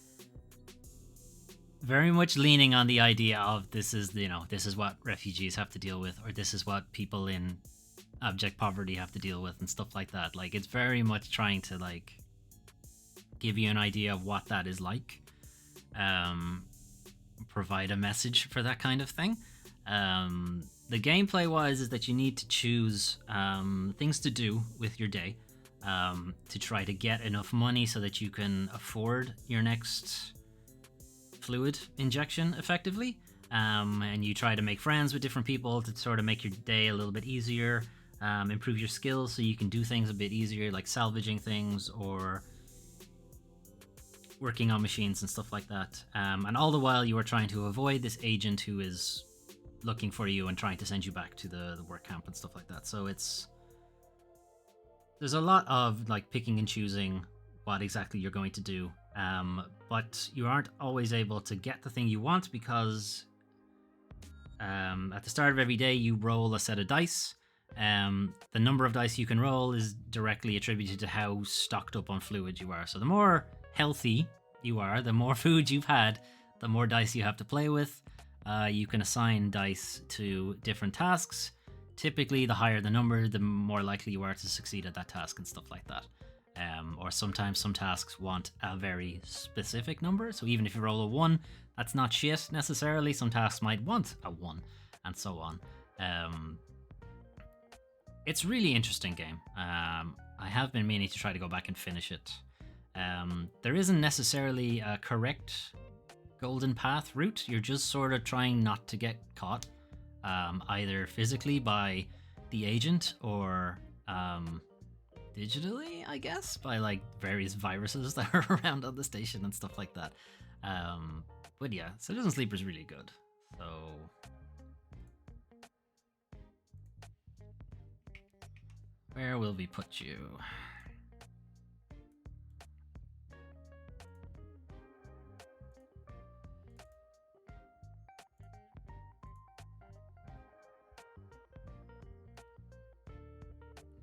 [SPEAKER 1] leaning on the idea of this is, you know, this is what refugees have to deal with, or this is what people in abject poverty have to deal with and stuff like that. Like, it's very much trying to, like, give you an idea of what that is like, provide a message for that kind of thing. The gameplay wise is that you need to choose things to do with your day to try to get enough money so that you can afford your next fluid injection effectively, and you try to make friends with different people to sort of make your day a little bit easier, improve your skills so you can do things a bit easier, like salvaging things or working on machines and stuff like that. And all the while you are trying to avoid this agent who is looking for you and trying to send you back to the work camp and stuff like that. So there's a lot of, like, picking and choosing what exactly you're going to do. But you aren't always able to get the thing you want because at the start of every day you roll a set of dice. The number of dice you can roll is directly attributed to how stocked up on fluid you are. So the more healthy you are, the more food you've had, the more dice you have to play with. You can assign dice to different tasks. Typically, the higher the number, the more likely you are to succeed at that task and stuff like that. Or sometimes some tasks want a very specific number, so even if you roll a 1, that's not shit necessarily. Some tasks might want a 1, and so on. It's a really interesting game. I have been meaning to try to go back and finish it. There isn't necessarily a correct golden path route. You're just sort of trying not to get caught, either physically by the agent or digitally, I guess, by, like, various viruses that are around on the station and stuff like that. But yeah, Citizen Sleeper is really good. So where will we put you?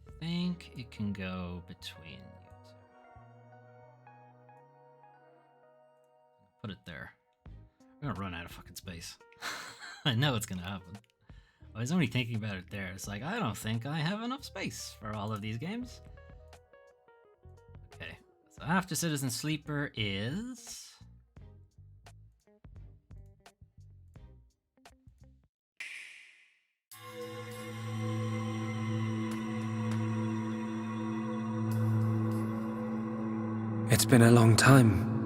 [SPEAKER 1] I think it can go between you two. Put it there. We're gonna run out of fucking space. I know it's gonna happen. I was only thinking about it there. It's like, I don't think I have enough space for all of these games. Okay, so after Citizen Sleeper is...
[SPEAKER 11] It's been a long time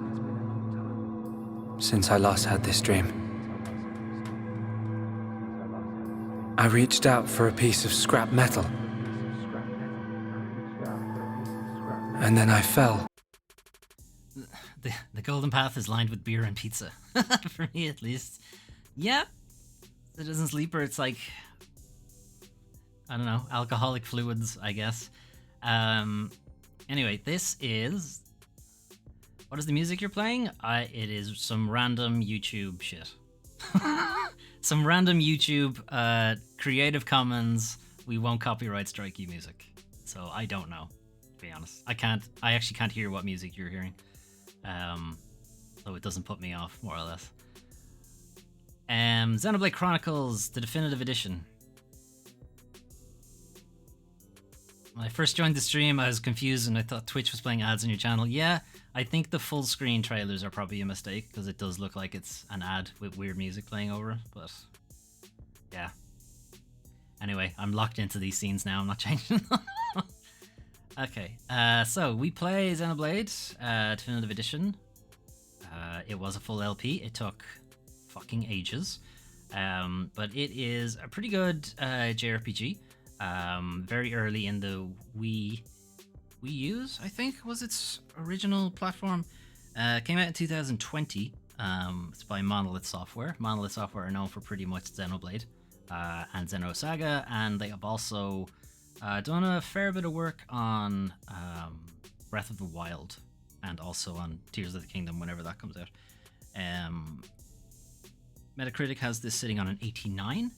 [SPEAKER 11] since I last had this dream. I reached out for a piece of scrap metal. And then I fell.
[SPEAKER 1] The golden path is lined with beer and pizza. For me, at least. Yeah. Citizen Sleeper, it's like, I don't know, alcoholic fluids, I guess. Anyway, this is... What is the music you're playing? It is some random YouTube shit. Some random YouTube Creative Commons, we won't copyright strike you music. So I don't know, to be honest. I actually can't hear what music you're hearing. So it doesn't put me off, more or less. Xenoblade Chronicles, the definitive edition. When I first joined the stream, I was confused and I thought Twitch was playing ads on your channel. Yeah, I think the full screen trailers are probably a mistake because it does look like it's an ad with weird music playing over it, but yeah. Anyway, I'm locked into these scenes now, I'm not changing them. Okay, so we play Xenoblade, definitive edition. It was a full LP, it took fucking ages, but it is a pretty good JRPG. Very early in the Wii U's, I think, was its original platform. Came out in 2020. It's by Monolith Software. Monolith Software are known for pretty much Xenoblade and Xenosaga, and they have also done a fair bit of work on Breath of the Wild and also on Tears of the Kingdom whenever that comes out. Metacritic has this sitting on an 89.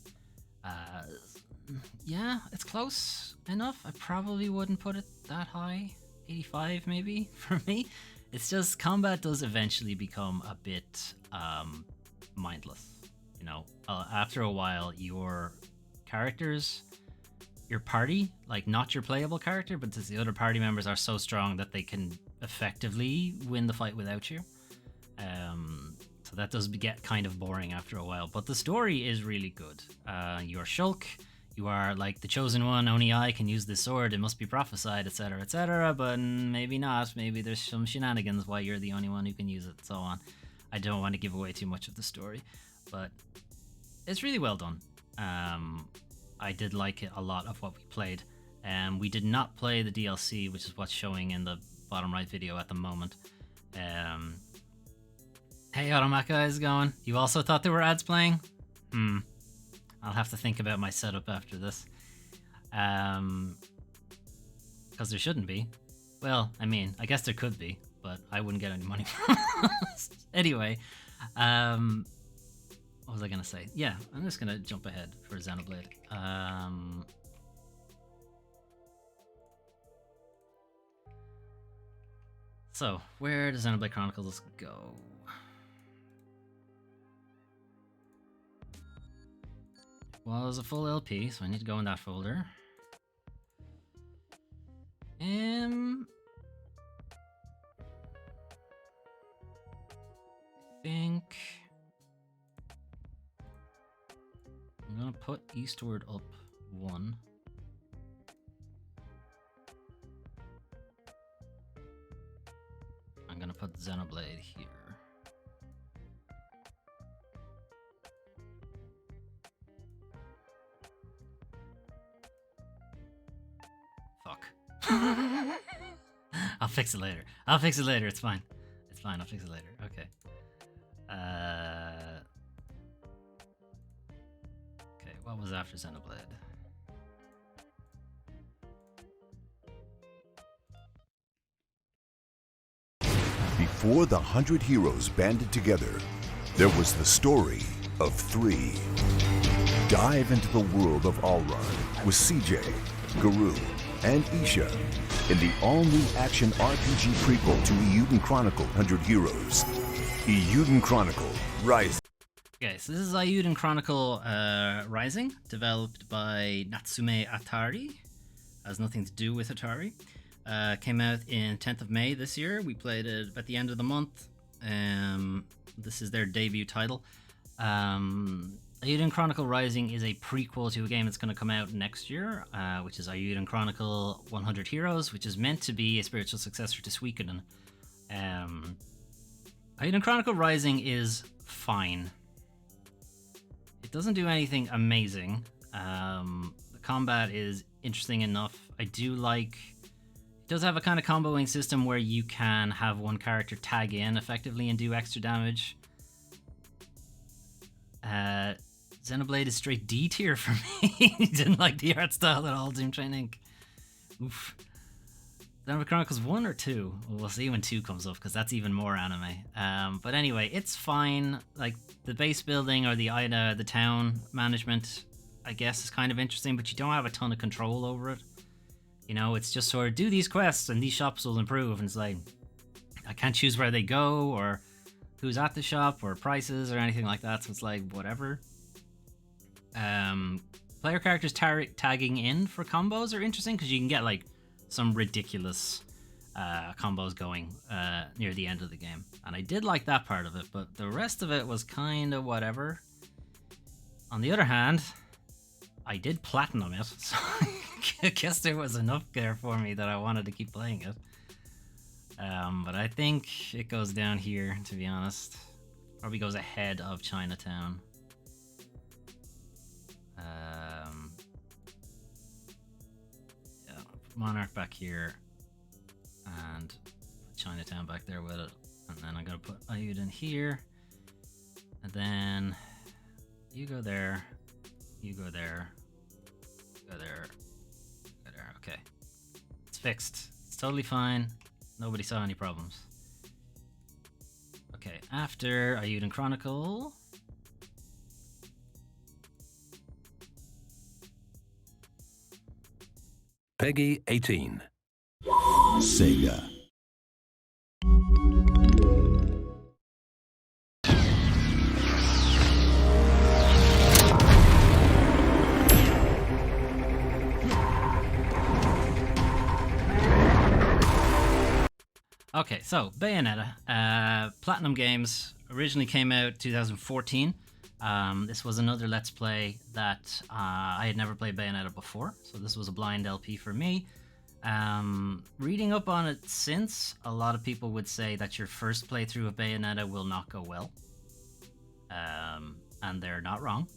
[SPEAKER 1] Yeah, it's close enough. I probably wouldn't put it that high. 85 maybe for me. It's just combat does eventually become a bit mindless. You know, after a while, your characters, your party, like not your playable character, but the other party members are so strong that they can effectively win the fight without you. So that does get kind of boring after a while. But the story is really good. You're Shulk. You are like the chosen one, only I can use this sword, it must be prophesied, etc, etc, but maybe not, maybe there's some shenanigans why you're the only one who can use it, so on. I don't want to give away too much of the story, but it's really well done. I did like it a lot of what we played. We did not play the DLC, which is what's showing in the bottom right video at the moment. Hey Automaka, how's it going? You also thought there were ads playing? I'll have to think about my setup after this. Because there shouldn't be. Well, I mean, I guess there could be, but I wouldn't get any money from it. Anyway, what was I going to say? Yeah, I'm just going to jump ahead for Xenoblade. So, where does Xenoblade Chronicles go? Well, it was a full LP, so I need to go in that folder. I think I'm gonna put Eastward up 1. I'm gonna put Xenoblade here. Fuck. I'll fix it later. I'll fix it later. It's fine. It's fine. I'll fix it later. Okay. Okay, what was after Xenoblade?
[SPEAKER 13] Before the 100 heroes banded together, there was the story of 3. Dive into the world of Alrun with CJ, Guru, and Isha in the all-new action RPG prequel to Eiyuden Chronicle 100 Heroes. Eiyuden Chronicle Rise.
[SPEAKER 1] Okay, so this is Eiyuden Chronicle Rising, developed by Natsume Atari. Has nothing to do with Atari. Came out in 10th of May this year. We played it at the end of the month. This is their debut title. Eiyuden Chronicle Rising is a prequel to a game that's going to come out next year, which is Eiyuden Chronicle 100 Heroes, which is meant to be a spiritual successor to Suikoden. Ayuden Chronicle Rising is fine. It doesn't do anything amazing. The combat is interesting enough. I do like... It does have a kind of comboing system where you can have one character tag in effectively and do extra damage. Xenoblade is straight D tier for me. Didn't like the art style at all, Doom Training. Oof. Xenoblade Chronicles 1 or 2? Well, we'll see when 2 comes up, because that's even more anime. But anyway, it's fine. Like, the base building or the town management, I guess, is kind of interesting, but you don't have a ton of control over it. You know, it's just sort of do these quests and these shops will improve, and it's like, I can't choose where they go or who's at the shop or prices or anything like that, so it's like, whatever. Player characters tagging in for combos are interesting, because you can get like some ridiculous combos going near the end of the game, and I did like that part of it, but the rest of it was kind of whatever. On the other hand, I did platinum it, so I guess there was enough there for me that I wanted to keep playing it. But I think it goes down here, to be honest. Probably goes ahead of Chinatown. Yeah, I'll put Monarch back here and put Chinatown back there with it. And then I'm gonna put Ayuden here. And then you go there, you go there, go there, go there. Okay. It's fixed. It's totally fine. Nobody saw any problems. Okay, after Ayuden Chronicle.
[SPEAKER 17] Peggy 18.
[SPEAKER 13] Sega.
[SPEAKER 1] Okay, so Bayonetta, Platinum Games, originally came out 2014. This was another Let's Play that I had never played Bayonetta before, so this was a blind LP for me. Reading up on it since, a lot of people would say that your first playthrough of Bayonetta will not go well. And they're not wrong,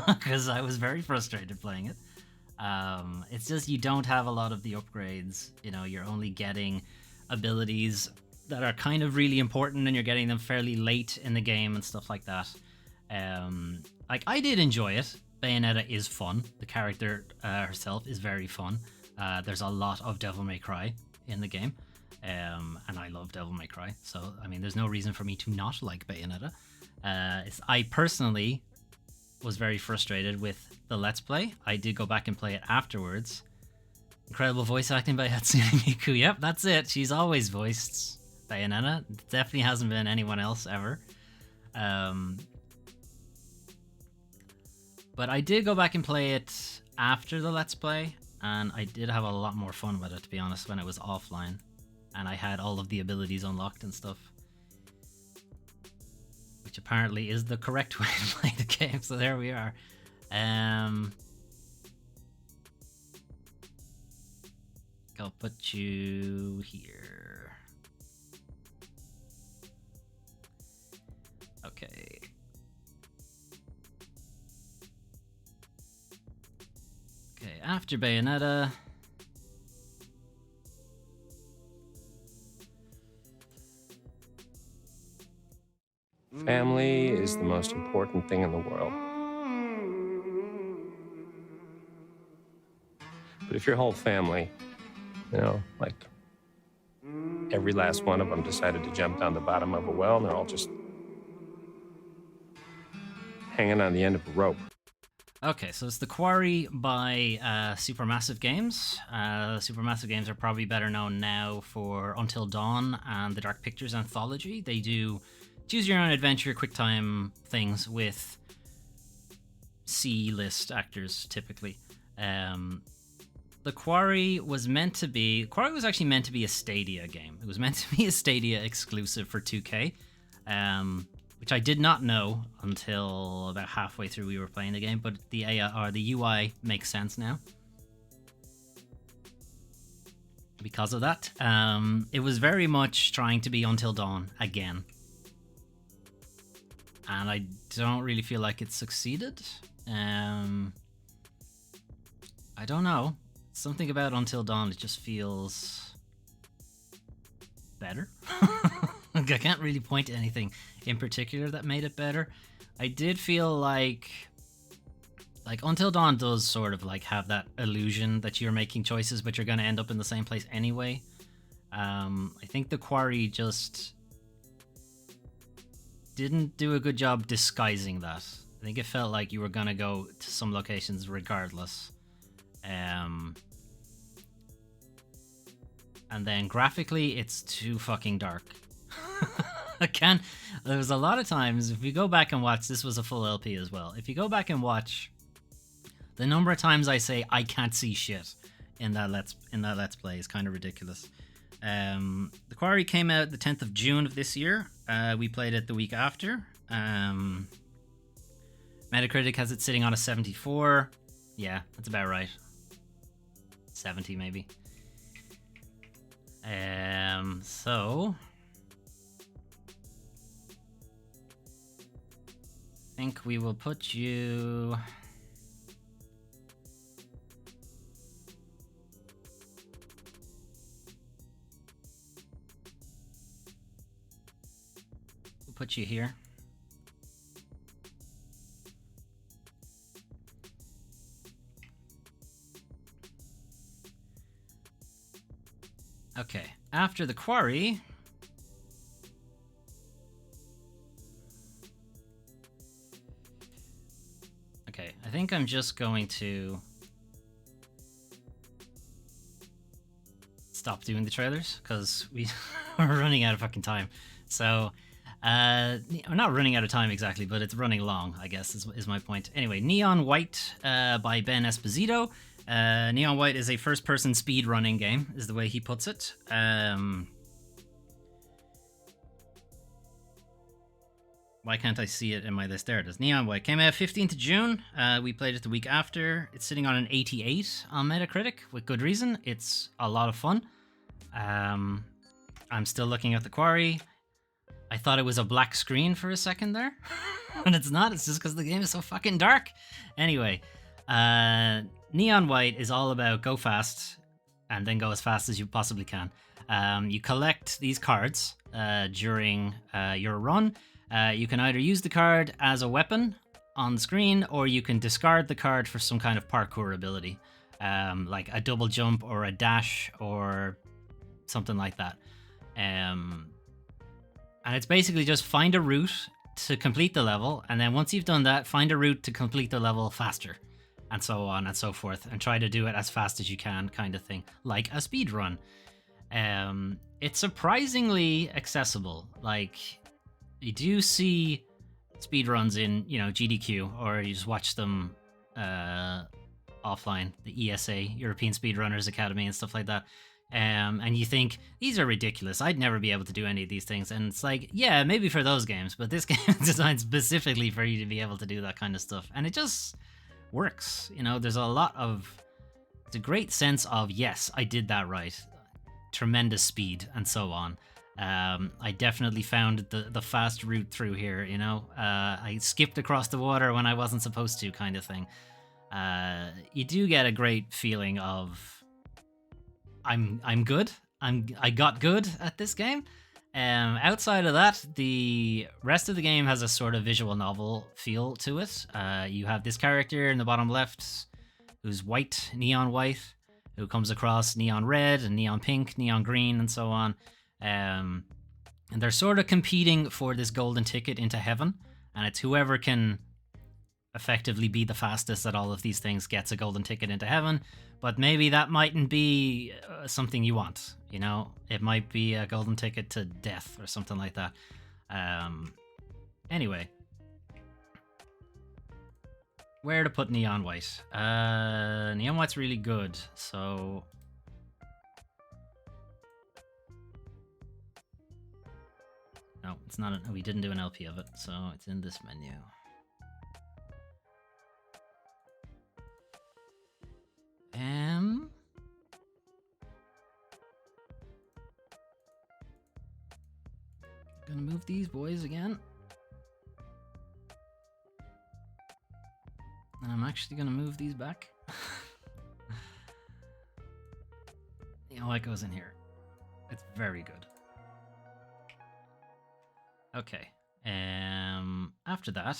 [SPEAKER 1] because I was very frustrated playing it. It's just you don't have a lot of the upgrades, you know, you're only getting abilities that are kind of really important and you're getting them fairly late in the game and stuff like that. Like, I did enjoy it. Bayonetta is fun. The character herself is very fun. There's a lot of Devil May Cry in the game, and I love Devil May Cry, so I mean there's no reason for me to not like Bayonetta. I personally was very frustrated with the Let's Play. I did go back and play it afterwards. Incredible voice acting by Hatsune Miku. Yep, that's it. She's always voiced Bayonetta. Definitely hasn't been anyone else ever. But I did go back and play it after the Let's Play, and I did have a lot more fun with it, to be honest, when it was offline. And I had all of the abilities unlocked and stuff. Which apparently is the correct way to play the game, so there we are. I'll put you here. Okay. Okay, after Bayonetta.
[SPEAKER 9] Family is the most important thing in the world. But if your whole family, you know, like every last one of them decided to jump down the bottom of a well and they're all just hanging on the end of a rope.
[SPEAKER 1] Okay, so it's The Quarry by Supermassive Games. Supermassive Games are probably better known now for Until Dawn and the Dark Pictures Anthology. They do choose your own adventure, QuickTime things with C-list actors, typically. The Quarry was actually meant to be a Stadia game. It was meant to be a Stadia exclusive for 2K, which I did not know until about halfway through we were playing the game, but the UI makes sense now. because of that. It was very much trying to be Until Dawn again. And I don't really feel like it succeeded. I don't know. Something about Until Dawn, it just feels better. I can't really point to anything in particular that made it better. I did feel like Until Dawn does sort of like have that illusion that you're making choices, but you're going to end up in the same place anyway. I think the Quarry just didn't do a good job disguising that. I think it felt like you were going to go to some locations regardless. And then graphically, it's too fucking dark. There was a lot of times, if you go back and watch, this was a full LP as well. If you go back and watch, the number of times I say I can't see shit in that let's play is kind of ridiculous. The Quarry came out the 10th of June of this year. We played it the week after. Metacritic has it sitting on a 74. Yeah, that's about right. 70 maybe. So I think we will put you here. Okay, after the Quarry, okay, I think I'm just going to stop doing the trailers because we're running out of fucking time. So, I'm not running out of time exactly, but it's running long, I guess, is my point. Anyway, Neon White by Ben Esposito. Neon White is a first-person speed-running game, is the way he puts it. Why can't I see it in my list? There it is. Neon White came out 15th of June. We played it the week after. It's sitting on an 88 on Metacritic, with good reason. It's a lot of fun. I'm still looking at the Quarry. I thought it was a black screen for a second there. And it's not. It's just because the game is so fucking dark. Anyway, Neon White is all about go fast and then go as fast as you possibly can. You collect these cards during your run. You can either use the card as a weapon on the screen, or you can discard the card for some kind of parkour ability, like a double jump or a dash or something like that. And it's basically just find a route to complete the level, and then once you've done that, find a route to complete the level faster, and so on and so forth, and try to do it as fast as you can, kind of thing, like a speed run. It's surprisingly accessible. Like, you do see speedruns in, GDQ, or you just watch them offline, the ESA, European Speedrunners Academy, and stuff like that. And you think, these are ridiculous. I'd never be able to do any of these things. And it's like, yeah, maybe for those games, but this game is designed specifically for you to be able to do that kind of stuff. And it just works. There's it's a great sense of, yes, I did that right. Tremendous speed and so on. I definitely found the fast route through here, I skipped across the water when I wasn't supposed to, kind of thing. You do get a great feeling of, I'm good. I got good at this game. Outside of that, the rest of the game has a sort of visual novel feel to it. You have this character in the bottom left who's white, neon white, who comes across neon red and neon pink, neon green, and so on. And they're sort of competing for this golden ticket into heaven, and it's whoever can effectively be the fastest at all of these things gets a golden ticket into heaven. But maybe that mightn't be something you want, It might be a golden ticket to death or something like that. Anyway. Where to put Neon White? Neon White's really good, so... No, it's not. We didn't do an LP of it, so it's in this menu. Gonna move these boys again. And I'm actually gonna move these back. You know what goes in here? It's very good. Okay. After that,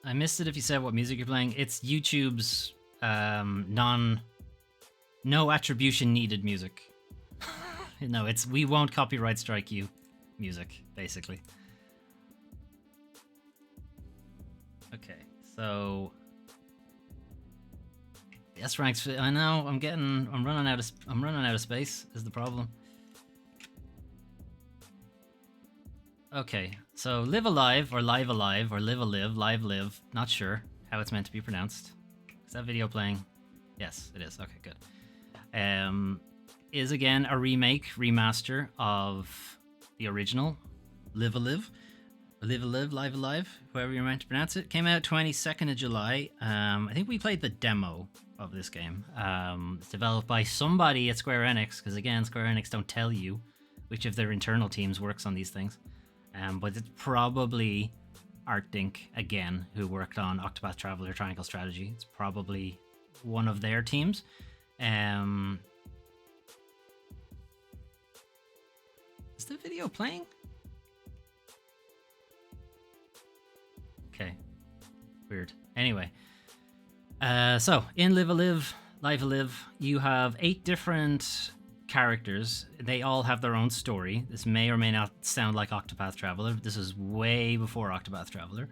[SPEAKER 1] I missed it if you said what music you're playing. It's YouTube's no attribution needed music. No, it's we won't copyright strike you music, basically. Okay, so S ranks. I know I'm running out of space is the problem. Okay, so Live Alive, or Live Alive, or Live Alive, Live Live, not sure how it's meant to be pronounced. Is that video playing? Yes, it is. Okay, good. Is again a remaster of the original Live Alive, Live Alive, Live Alive, however you're meant to pronounce it. Came out 22nd of July. I think we played the demo of this game. It's developed by somebody at Square Enix, because again, Square Enix don't tell you which of their internal teams works on these things. But it's probably ArtDink again, who worked on Octopath Traveler Triangle Strategy. It's probably one of their teams. Is the video playing? Okay. Weird. Anyway. So, in Live Alive, Live Alive, you have 8 different characters. They all have their own story. This may or may not sound like Octopath Traveler, but this is way before Octopath Traveler.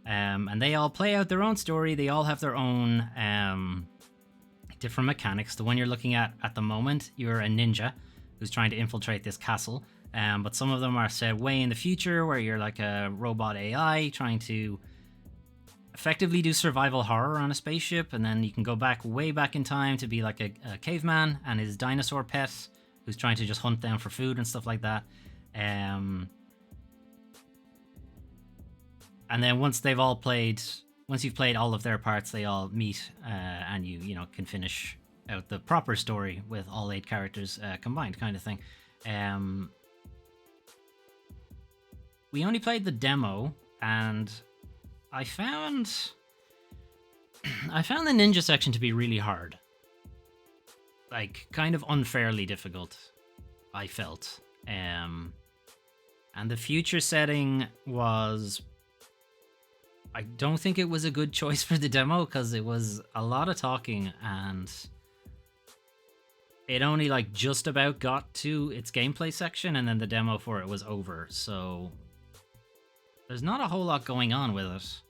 [SPEAKER 1] And they all play out their own story. They all have their own different mechanics. The one you're looking at the moment, you're a ninja who's trying to infiltrate this castle. But some of them are set way in the future, where you're like a robot AI trying to effectively do survival horror on a spaceship, and then you can go back way back in time to be like a caveman and his dinosaur pet who's trying to just hunt down for food and stuff like that. And then once you've played all of their parts, they all meet, and you can finish out the proper story with all 8 characters combined, kind of thing. We only played the demo, and I found the ninja section to be really hard. Like, kind of unfairly difficult, I felt. And the future setting was... I don't think it was a good choice for the demo, because it was a lot of talking, and it only like just about got to its gameplay section, and then the demo for it was over. So there's not a whole lot going on with it.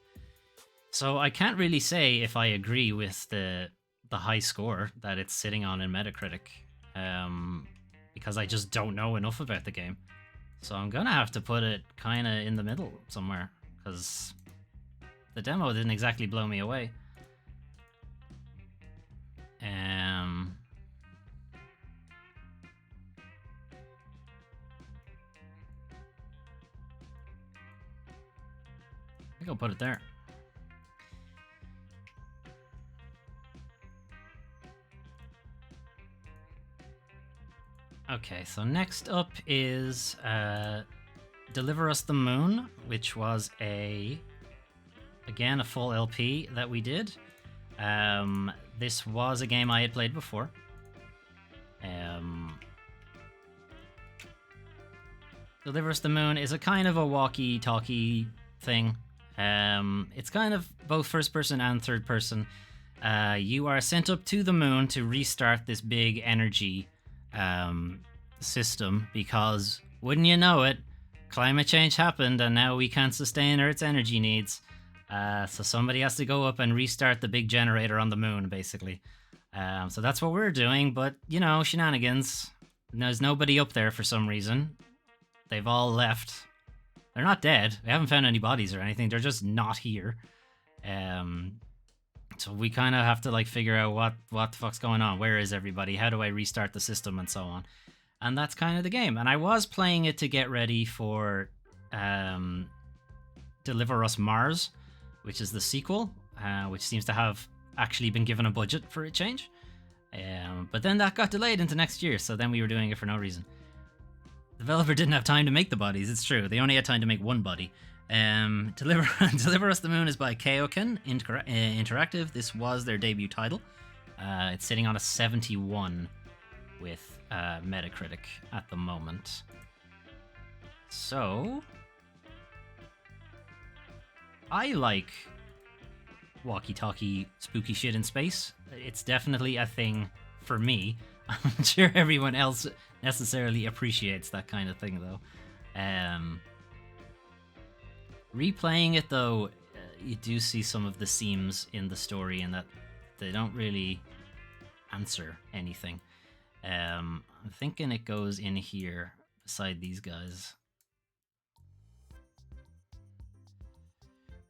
[SPEAKER 1] So I can't really say if I agree with the high score that it's sitting on in Metacritic, because I just don't know enough about the game. So I'm gonna have to put it kind of in the middle somewhere, because the demo didn't exactly blow me away. I think I'll put it there. Okay, so next up is Deliver Us the Moon, which was again a full LP that we did. This was a game I had played before. Deliver Us the Moon is a kind of a walkie-talkie thing. It's kind of both first person and third person. You are sent up to the moon to restart this big energy system, because wouldn't you know it, climate change happened and now we can't sustain Earth's energy needs. So somebody has to go up and restart the big generator on the moon, basically. So that's what we're doing, but shenanigans. There's nobody up there for some reason. They've all left. They're not dead. We haven't found any bodies or anything. They're just not here. So we kind of have to like figure out what the fuck's going on. Where is everybody? How do I restart the system and so on? And that's kind of the game. And I was playing it to get ready for Deliver Us Mars, which is the sequel, which seems to have actually been given a budget for a change. But then that got delayed into next year, so then we were doing it for no reason. The developer didn't have time to make the bodies, it's true. They only had time to make one body. Deliver Us the Moon is by Kaioken Interactive. This was their debut title. It's sitting on a 71 with Metacritic at the moment. So, I like walkie-talkie spooky shit in space. It's definitely a thing for me. I'm sure everyone else necessarily appreciates that kind of thing, though. Replaying it, though, you do see some of the seams in the story and that they don't really answer anything. I'm thinking it goes in here beside these guys.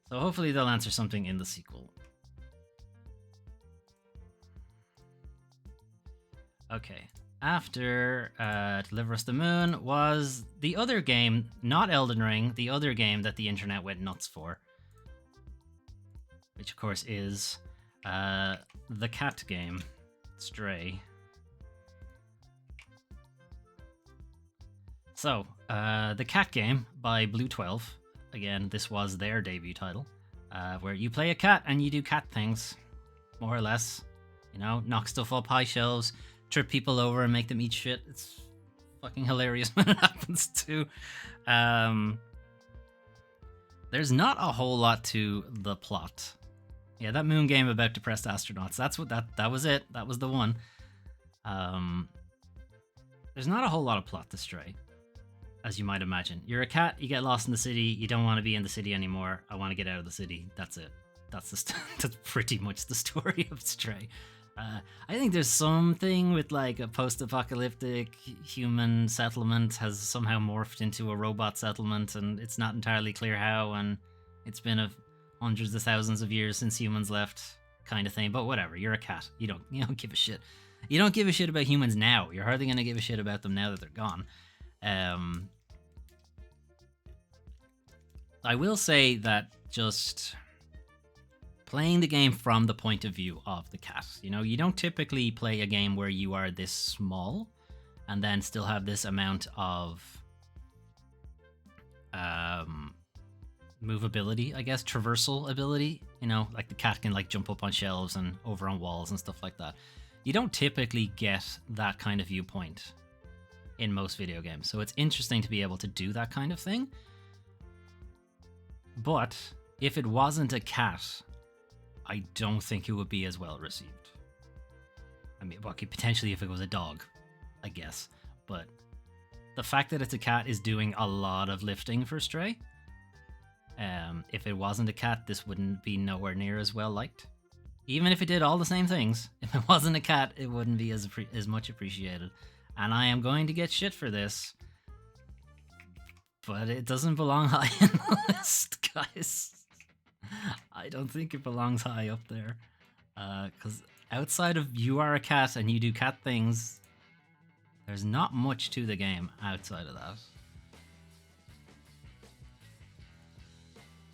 [SPEAKER 1] So hopefully they'll answer something in the sequel. Okay. After Deliver Us the Moon was the other game, not Elden Ring, the other game that the internet went nuts for. Which, of course, is the cat game, Stray. So, the cat game by Blue 12. Again, this was their debut title, where you play a cat and you do cat things, more or less. You know, knock stuff up high shelves, trip people over and make them eat shit. It's fucking hilarious when it happens too. There's not a whole lot to the plot. Yeah, that moon game about depressed astronauts. That's what that was it. That was the one. There's not a whole lot of plot to Stray, as you might imagine. You're a cat, you get lost in the city, you don't want to be in the city anymore. I want to get out of the city. That's it. That's pretty much the story of Stray. I think there's something with like a post-apocalyptic human settlement has somehow morphed into a robot settlement, and it's not entirely clear how, and it's been hundreds of thousands of years since humans left, kind of thing. But whatever, you're a cat. You don't give a shit. You don't give a shit about humans now. You're hardly gonna give a shit about them now that they're gone. I will say that just playing the game from the point of view of the cat. You know, you don't typically play a game where you are this small and then still have this amount of movability, I guess, traversal ability. You know, like the cat can like jump up on shelves and over on walls and stuff like that. You don't typically get that kind of viewpoint in most video games. So it's interesting to be able to do that kind of thing. But if it wasn't a cat, I don't think it would be as well received. I mean, well, potentially if it was a dog, I guess. But the fact that it's a cat is doing a lot of lifting for Stray. If it wasn't a cat, this wouldn't be nowhere near as well liked. Even if it did all the same things, if it wasn't a cat, it wouldn't be as much appreciated. And I am going to get shit for this. But it doesn't belong high in the list, guys. I don't think it belongs high up there. Because outside of you are a cat and you do cat things, there's not much to the game outside of that.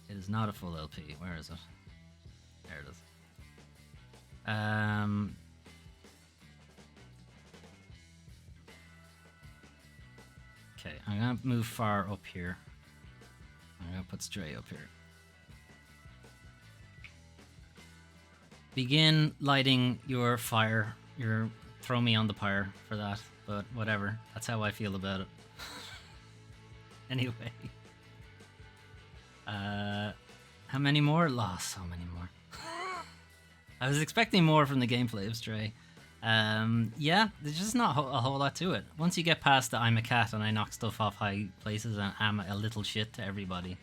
[SPEAKER 1] It is not a full LP. Where is it? There it is. Okay, I'm gonna move far up here. I'm gonna put Stray up here. Begin lighting your fire. Throw me on the pyre for that, but whatever. That's how I feel about it. Anyway. How many more? So many more. I was expecting more from the gameplay of Stray. Yeah, there's just not a whole lot to it. Once you get past the I'm a cat and I knock stuff off high places and I'm a little shit to everybody,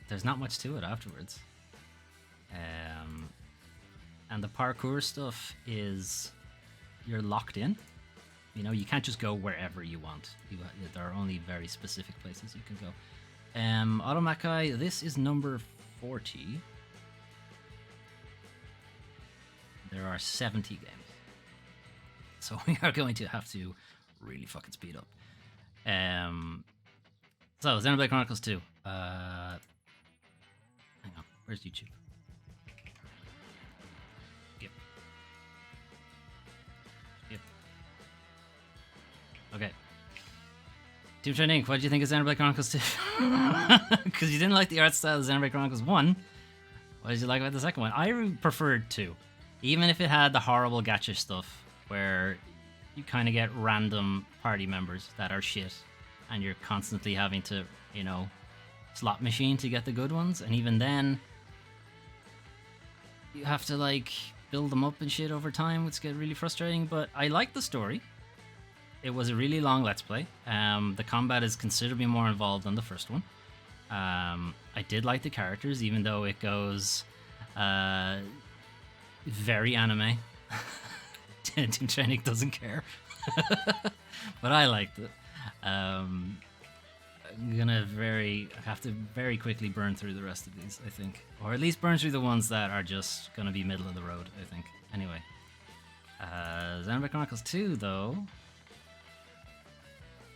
[SPEAKER 1] there's not much to it afterwards. And the parkour stuff is you're locked in. You know, you can't just go wherever you want. There are only very specific places you can go. Automakai, this is number 40. There are 70 games. So we are going to have to really fucking speed up. So, Xenoblade Chronicles 2. Where's YouTube? Yep. Yep. Okay. Team Training, what did you think of Xenoblade Chronicles 2? Because you didn't like the art style of Xenoblade Chronicles 1. What did you like about the second one? I preferred 2. Even if it had the horrible gacha stuff, where you kind of get random party members that are shit, and you're constantly having to, you know, slot machine to get the good ones, and even then, you have to, like, build them up and shit over time, which gets really frustrating, but I like the story. It was a really long Let's Play. The combat is considerably more involved than the first one. I did like the characters, even though it goes very anime. Team Training doesn't care. But I liked it. I'm gonna have to very quickly burn through the rest of these, I think. Or at least burn through the ones that are just gonna be middle of the road, I think. Anyway. Xenoblade Chronicles 2, though,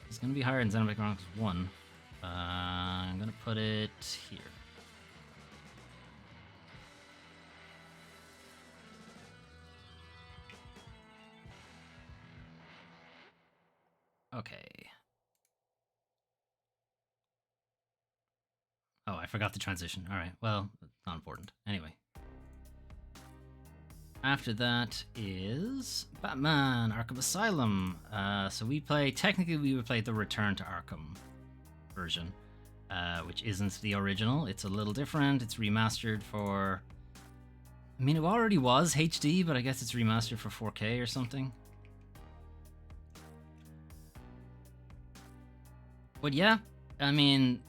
[SPEAKER 1] it's going to be higher than Xenoblade Chronicles 1. I'm going to put it here. Okay. Oh, I forgot the transition. Alright, well, not important. Anyway. After that is Batman Arkham Asylum. So technically we would play the Return to Arkham version, which isn't the original. It's a little different. It's remastered for, I mean, it already was HD, but I guess it's remastered for 4K or something. But yeah, I mean,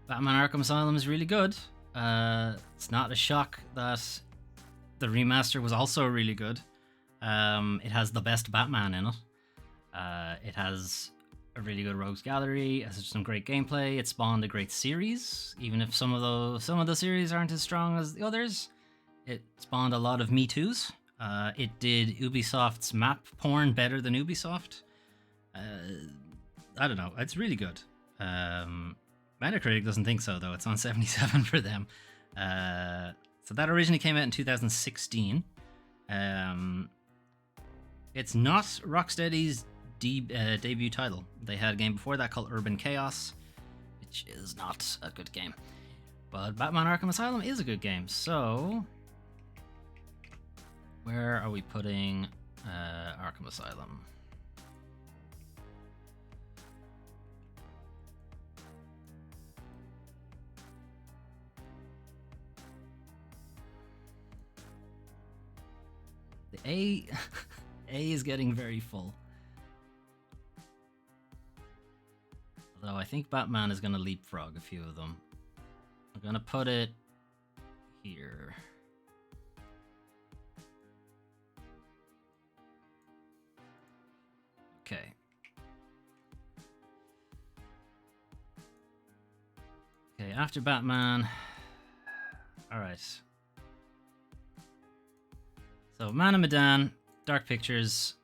[SPEAKER 1] Batman Arkham Asylum is really good. It's not a shock that the remaster was also really good. It has the best Batman in it. It has a really good Rogues Gallery. It has some great gameplay. It spawned a great series, even if some of the series aren't as strong as the others. It spawned a lot of Me Too's. It did Ubisoft's map porn better than Ubisoft. I don't know. It's really good. Metacritic doesn't think so, though. It's on 77 for them. So that originally came out in 2016. It's not Rocksteady's debut title. They had a game before that called Urban Chaos, which is not a good game. But Batman Arkham Asylum is a good game. So, where are we putting Arkham Asylum? A is getting very full. Although I think Batman is going to leapfrog a few of them. I'm going to put it here. Okay. Okay, after Batman. Alright. So, Man of Medan, Dark Pictures.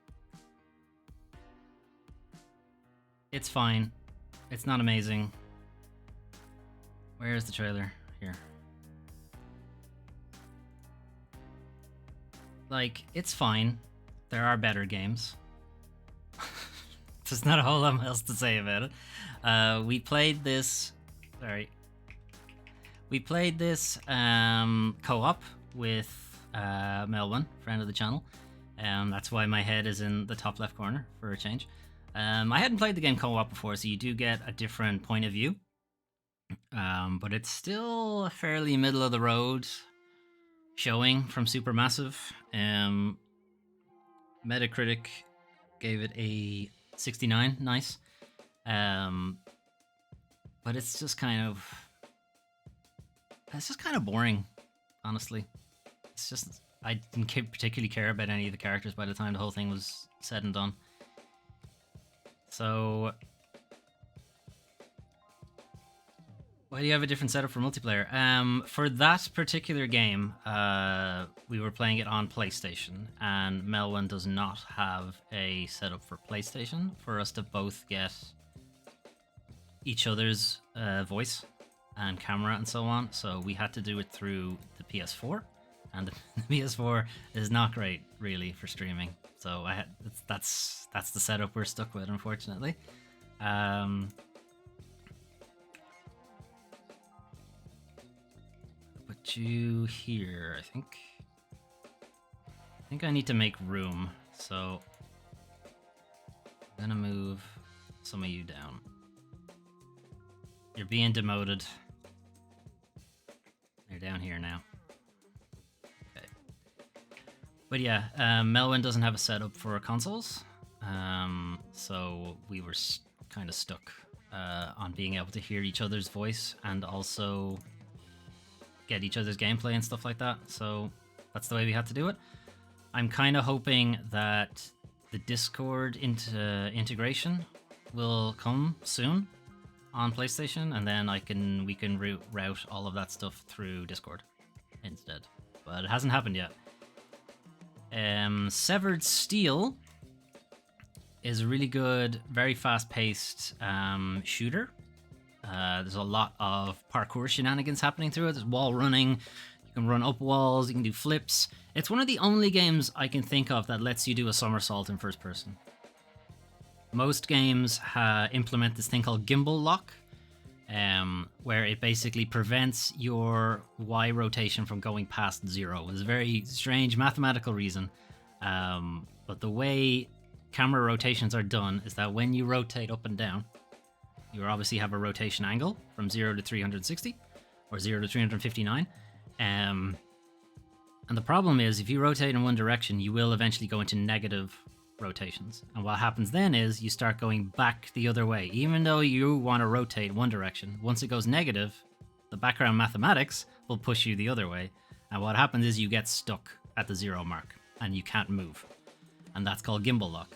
[SPEAKER 1] It's fine. It's not amazing. Where's the trailer? Here. Like, it's fine. There are better games. There's not a whole lot else to say about it. We played this... Sorry. We played this co-op with Melvin, friend of the channel. That's why my head is in the top left corner for a change. I hadn't played the game co-op before, so you do get a different point of view. But it's still a fairly middle of the road showing from Supermassive. Metacritic gave it a 69, nice. But it's just kind of boring, honestly. It's just, I didn't particularly care about any of the characters by the time the whole thing was said and done. So, why do you have a different setup for multiplayer? For that particular game, we were playing it on PlayStation, and Melwin does not have a setup for PlayStation for us to both get each other's voice. and camera and so on. So we had to do it through the PS4, and the PS4 is not great really for streaming. So that's the setup we're stuck with, unfortunately. Put you here, I think. I think I need to make room, so I'm gonna move some of you down. You're being demoted. You're down here now. Okay. But yeah, Melwin doesn't have a setup for consoles, so we were kind of stuck on being able to hear each other's voice and also get each other's gameplay and stuff like that. So that's the way we had to do it. I'm kind of hoping that the Discord integration will come soon on PlayStation, and then we can route all of that stuff through Discord instead. But it hasn't happened yet. Severed Steel is a really good, very fast-paced shooter. There's a lot of parkour shenanigans happening through it. There's wall running. You can run up walls. You can do flips. It's one of the only games I can think of that lets you do a somersault in first person. Most games implement this thing called gimbal lock, where it basically prevents your Y rotation from going past 0. It's a very strange mathematical reason. But the way camera rotations are done is that when you rotate up and down, you obviously have a rotation angle from 0 to 360 or 0 to 359. And the problem is, if you rotate in one direction, you will eventually go into negative rotations. And what happens then is you start going back the other way. Even though you want to rotate one direction, once it goes negative, the background mathematics will push you the other way. And what happens is you get stuck at the 0 mark and you can't move. And that's called gimbal lock.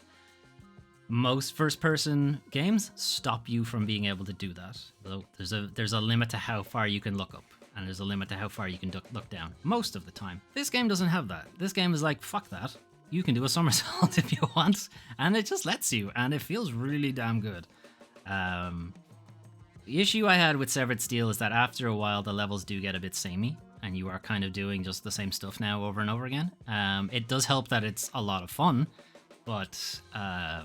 [SPEAKER 1] Most first-person games stop you from being able to do that. So there's a limit to how far you can look up, and there's a limit to how far you can look down. Most of the time. This game doesn't have that. This game is like, fuck that. You can do a somersault if you want, and it just lets you, and it feels really damn good. The issue I had with Severed Steel is that after a while, the levels do get a bit samey, and you are kind of doing just the same stuff now over and over again. It does help that it's a lot of fun, but I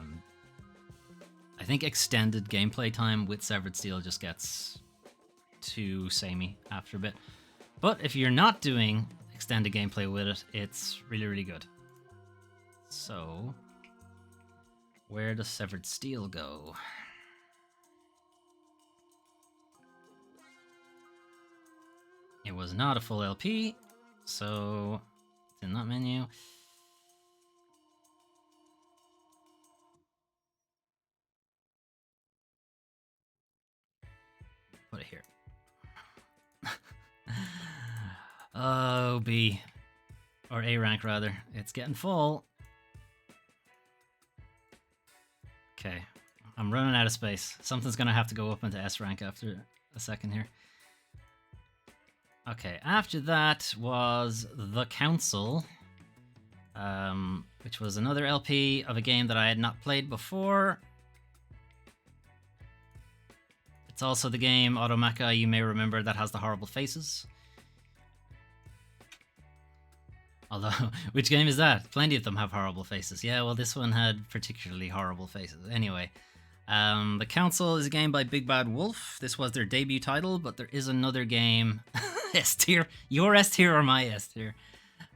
[SPEAKER 1] think extended gameplay time with Severed Steel just gets too samey after a bit. But if you're not doing extended gameplay with it, it's really, really good. So, where does Severed Steel go? It was not a full LP, so it's in that menu. Put it here. Oh, B. Or A rank, rather. It's getting full. Okay. I'm running out of space. Something's going to have to go up into S rank after a second here. Okay, after that was The Council, which was another LP of a game that I had not played before. It's also the game, Automata, you may remember, that has the horrible faces. Although, which game is that? Plenty of them have horrible faces. Yeah, well, this one had particularly horrible faces. Anyway, The Council is a game by Big Bad Wolf. This was their debut title, but there is another game. S tier. Your S tier or my S tier?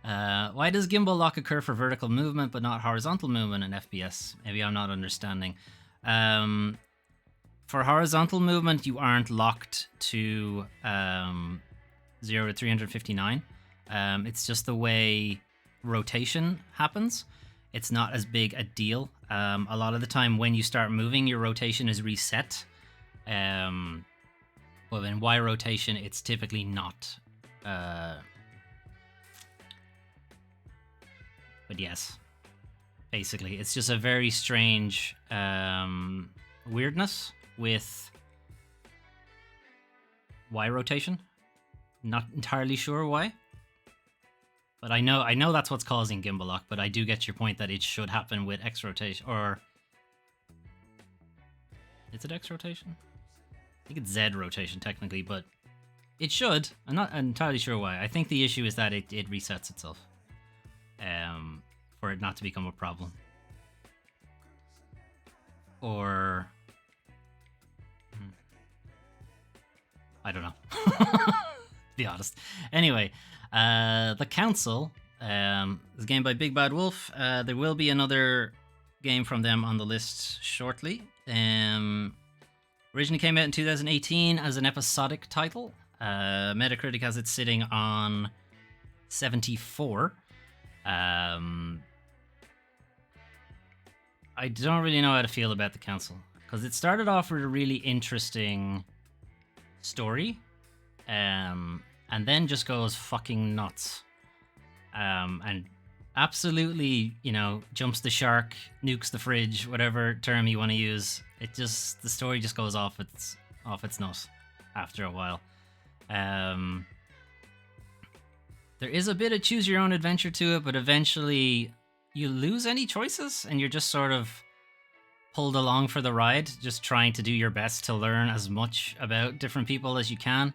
[SPEAKER 1] Why does gimbal lock occur for vertical movement but not horizontal movement in FPS? Maybe I'm not understanding. For horizontal movement, you aren't locked to 0 to 359. It's just the way rotation happens. It's not as big a deal. A lot of the time when you start moving, your rotation is reset. But in Y rotation, it's typically not. But yes, basically, it's just a very strange weirdness with Y rotation. Not entirely sure why. But I know that's what's causing gimbal lock, but I do get your point that it should happen with X rotation, or is it X rotation? I think it's Z rotation technically, but It should. I'm not entirely sure why. I think the issue is that it resets itself. For it not to become a problem. Or... I don't know. To be honest. Anyway, The Council is a game by Big Bad Wolf. There will be another game from them on the list shortly. Originally came out in 2018 as an episodic title. Metacritic has it sitting on 74. I don't really know how to feel about The Council, because it started off with a really interesting story, and then just goes fucking nuts, and absolutely, jumps the shark, nukes the fridge, whatever term you want to use. The story just goes off its nut after a while. There is a bit of choose your own adventure to it, but eventually you lose any choices and you're just sort of pulled along for the ride, just trying to do your best to learn as much about different people as you can.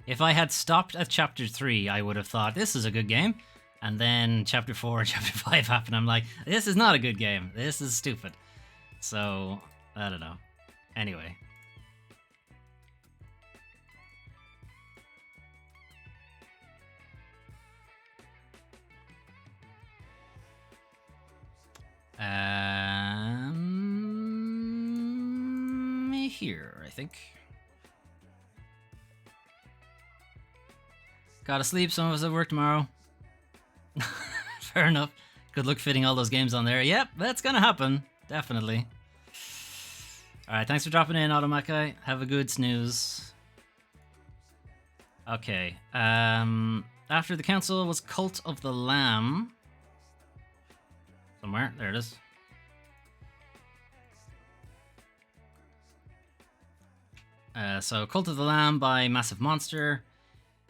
[SPEAKER 1] If I had stopped at chapter 3, I would have thought this is a good game. And then chapter 4 and chapter 5 happened. I'm like, this is not a good game. This is stupid. So, I don't know. Anyway. Here, I think. Gotta sleep, some of us have work tomorrow. Fair enough. Good luck fitting all those games on there. Yep, that's gonna happen. Definitely. Alright, thanks for dropping in, Automakai. Have a good snooze. Okay. After The Council was Cult of the Lamb. Somewhere. There it is. So Cult of the Lamb by Massive Monster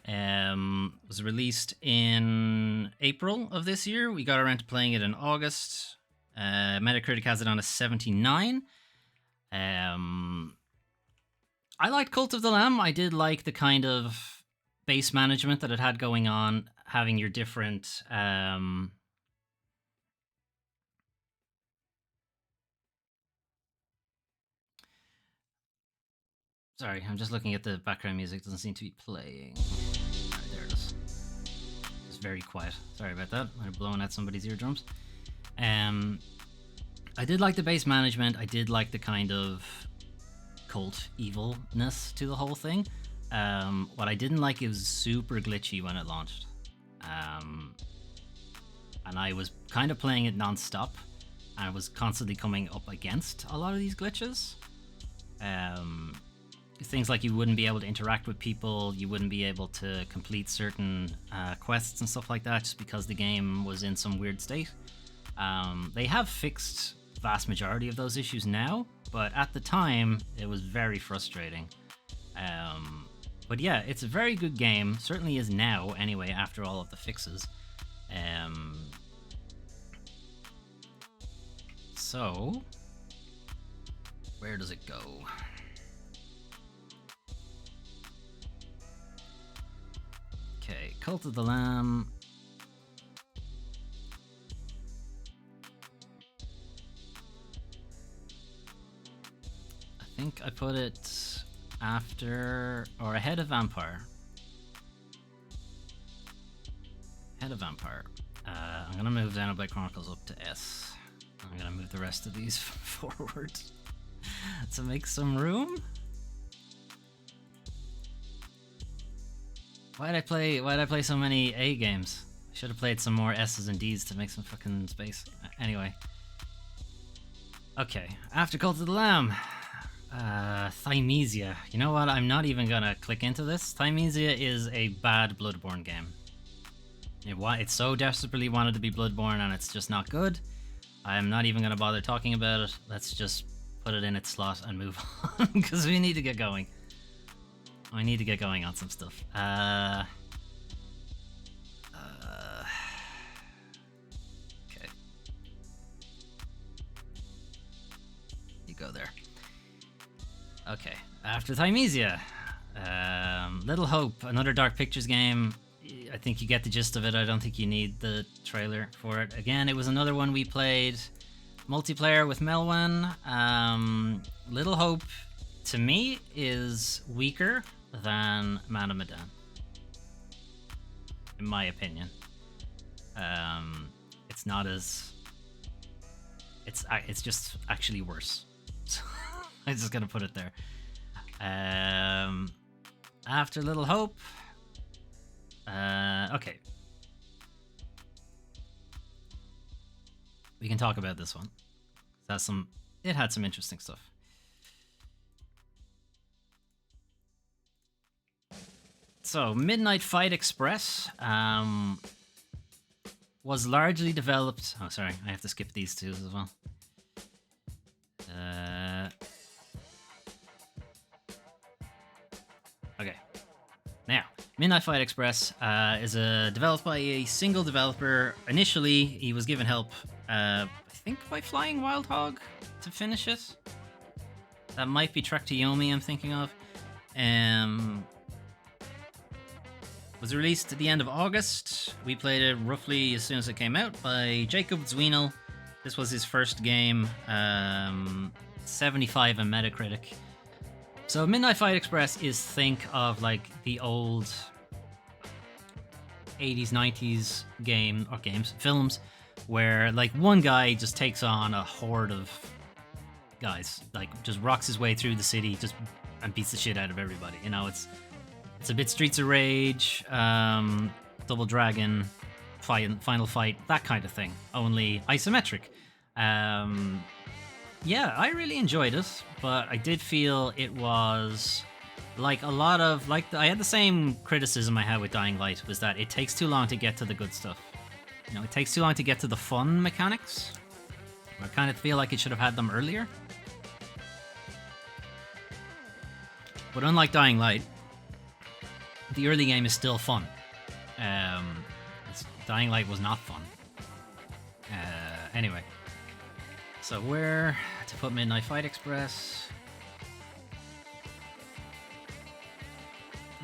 [SPEAKER 1] was released in April of this year. We got around to playing it in August. Metacritic has it on a 79. I liked Cult of the Lamb. I did like the kind of base management that it had going on, having your different... Sorry, I'm just looking at the background music. It doesn't seem to be playing. Right, there it is. It's very quiet. Sorry about that. I'm blowing out somebody's eardrums. I did like the base management. I did like the kind of cult evilness to the whole thing. What I didn't like, it was super glitchy when it launched. And I was kind of playing it non-stop. And I was constantly coming up against a lot of these glitches. Things like you wouldn't be able to interact with people, you wouldn't be able to complete certain quests and stuff like that just because the game was in some weird state. They have fixed the vast majority of those issues now, but at the time it was very frustrating. But yeah, it's a very good game, certainly is now anyway after all of the fixes. So, where does it go? Okay, Cult of the Lamb. I think I put it after or ahead of Vampire. Ahead of Vampire. I'm gonna move Xenoblade Chronicles up to S. I'm gonna move the rest of these forward to make some room. Why'd I play so many A games? I should have played some more S's and D's to make some fucking space. Anyway. Okay, after Cult of the Lamb. Thymesia. You know what? I'm not even gonna click into this. Thymesia is a bad Bloodborne game. It so desperately wanted to be Bloodborne and it's just not good. I'm not even gonna bother talking about it. Let's just put it in its slot and move on because we need to get going. I need to get going on some stuff. Okay. You go there. Okay, after Thymesia. Little Hope, another Dark Pictures game. I think you get the gist of it. I don't think you need the trailer for it. Again, it was another one we played multiplayer with Melwin. Little Hope, to me, is weaker than Man of Medan, in my opinion. It's not as... It's just actually worse. I'm just gonna put it there. After Little Hope... okay. We can talk about this one. It had some interesting stuff. So, Midnight Fight Express was largely developed... Oh, sorry, I have to skip these two as well. Okay. Now, Midnight Fight Express is developed by a single developer. Initially, he was given help, I think, by Flying Wild Hog to finish it. That might be Trek to Yomi I'm thinking of. Was released at the end of August. We played it roughly as soon as it came out by Jacob Zwinel. This was his first game. 75 on Metacritic. So Midnight Fight Express is, think of like the old 80s, 90s films, where like one guy just takes on a horde of guys, like just rocks his way through the city and beats the shit out of everybody. You know, it's a bit Streets of Rage, Double Dragon, Final Fight, that kind of thing, only isometric. Yeah, I really enjoyed it, but I did feel it was like a lot of I had the same criticism I had with Dying Light, was that it takes too long to get to the good stuff. You know, it takes too long to get to the fun mechanics. I kind of feel like it should have had them earlier. But unlike Dying Light, the early game is still fun. Dying Light was not fun. Anyway. So where to put Midnight Fight Express?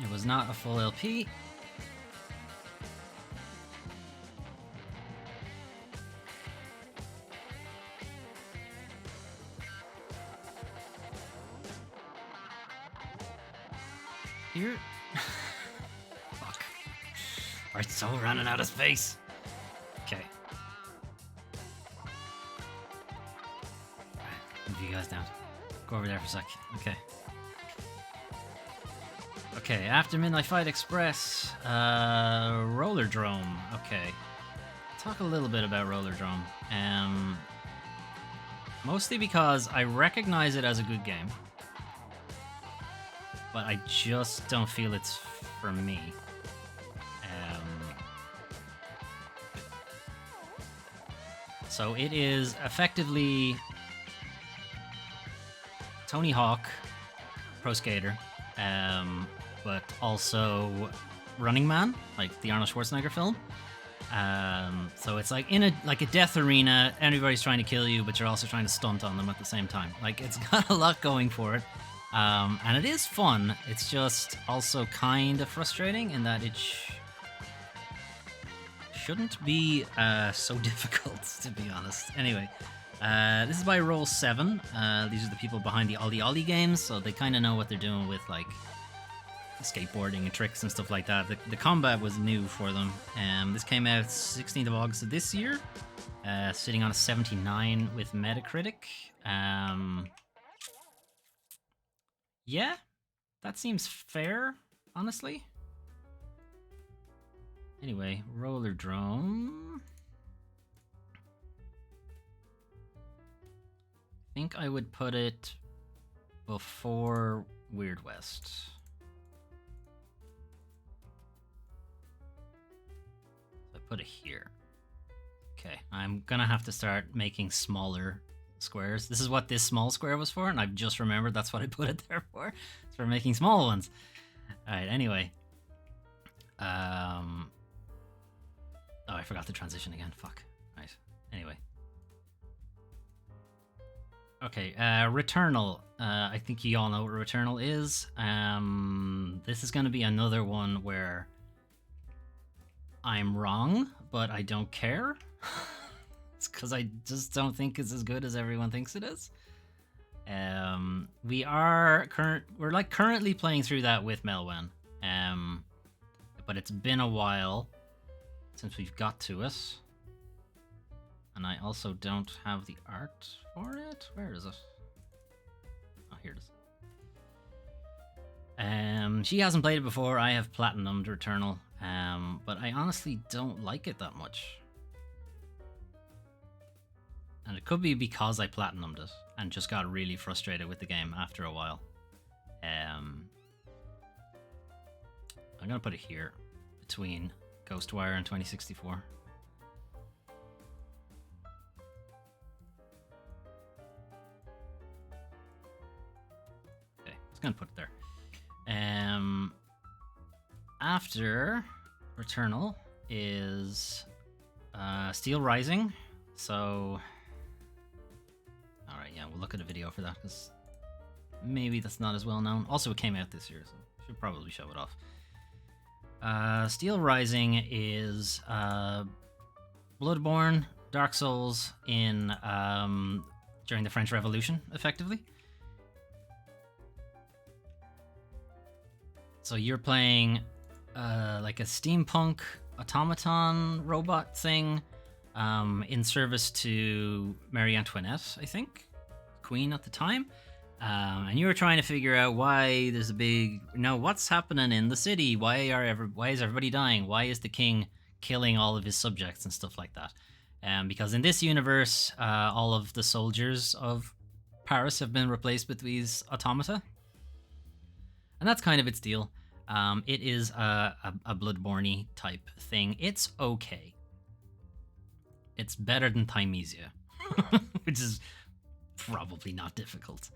[SPEAKER 1] It was not a full LP. Here. Fuck. We're so running out of space. Okay. Move you guys down. Go over there for a sec. Okay. Okay, after Midnight Fight Express, Roller Drome. Okay. Talk a little bit about Roller Drome. Mostly because I recognize it as a good game, but I just don't feel it's for me. So it is effectively Tony Hawk, Pro Skater, but also Running Man, like the Arnold Schwarzenegger film. So it's like in a death arena, everybody's trying to kill you, but you're also trying to stunt on them at the same time. Like, it's got a lot going for it. And it is fun. It's just also kind of frustrating in that it shouldn't be so difficult, to be honest. Anyway, this is by Roll7. These are the people behind the Ollie Ollie games, so they kind of know what they're doing with like skateboarding and tricks and stuff like that. The combat was new for them. This came out 16th of August of this year, sitting on a 79 with Metacritic. Yeah, that seems fair, honestly. Anyway, Roller Drome. I think I would put it before Weird West. So I put it here. Okay, I'm gonna have to start making smaller squares. This is what this small square was for, and I've just remembered that's what I put it there for. It's for making small ones. Alright, anyway. Oh, I forgot the transition again. Fuck. Right. Anyway. Okay, Returnal. I think you all know what Returnal is. This is going to be another one where I'm wrong, but I don't care. It's because I just don't think it's as good as everyone thinks it is. We're currently playing through that with Melwen. But it's been a while since we've got to it. And I also don't have the art for it. Where is it? Oh, here it is. She hasn't played it before. I have platinumed Returnal. But I honestly don't like it that much. And it could be because I platinumed it and just got really frustrated with the game after a while. I'm gonna put it here between Ghostwire and 2064. Okay, just gonna put it there. After Returnal is Steel Rising. So, all right, yeah, we'll look at a video for that because maybe that's not as well known. Also, it came out this year, so should probably show it off. Steel Rising is Bloodborne, Dark Souls in during the French Revolution, effectively. So you're playing like a steampunk automaton robot thing in service to Marie Antoinette, I think, Queen at the time. And you were trying to figure out why there's a big... No, what's happening in the city? Why is everybody dying? Why is the king killing all of his subjects and stuff like that? Because in this universe, all of the soldiers of Paris have been replaced with these automata. And that's kind of its deal. It is a Bloodborne-y type thing. It's okay. It's better than Thymesia, which is probably not difficult.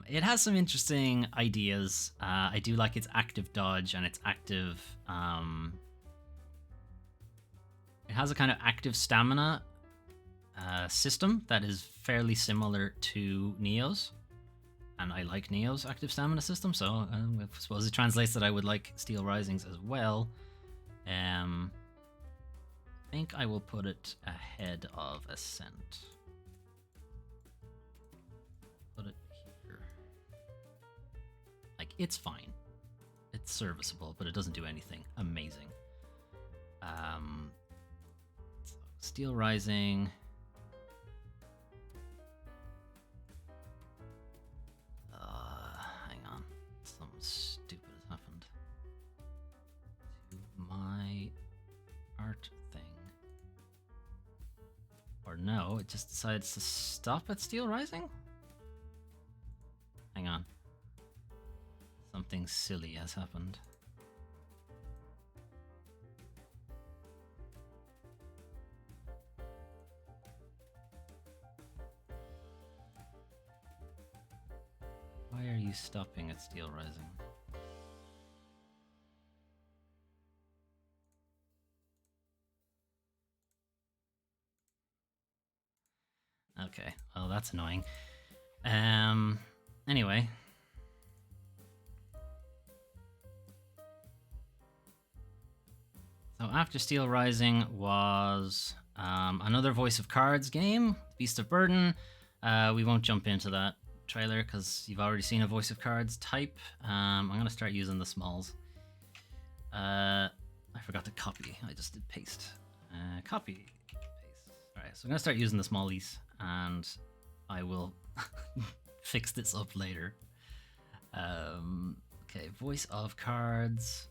[SPEAKER 1] It has some interesting ideas. I do like its active dodge and its active... it has a kind of active stamina system that is fairly similar to Neo's. And I like Neo's active stamina system, so I suppose it translates that I would like Steel Rising's as well. I think I will put it ahead of Ascent. Put it here. Like, it's fine. It's serviceable, but it doesn't do anything amazing. So Steel Rising. Hang on. Something stupid has happened to my art thing. Or no, it just decides to stop at Steel Rising? Hang on. Something silly has happened. Why are you stopping at Steel Rising? Okay, well that's annoying. Anyway. So after Steel Rising was another Voice of Cards game, Beast of Burden. We won't jump into that trailer because you've already seen a Voice of Cards type. I'm going to start using the smalls. I forgot to copy. I just did paste. Copy, paste. Alright, so I'm going to start using the smallies and I will fix this up later. Okay, Voice of Cards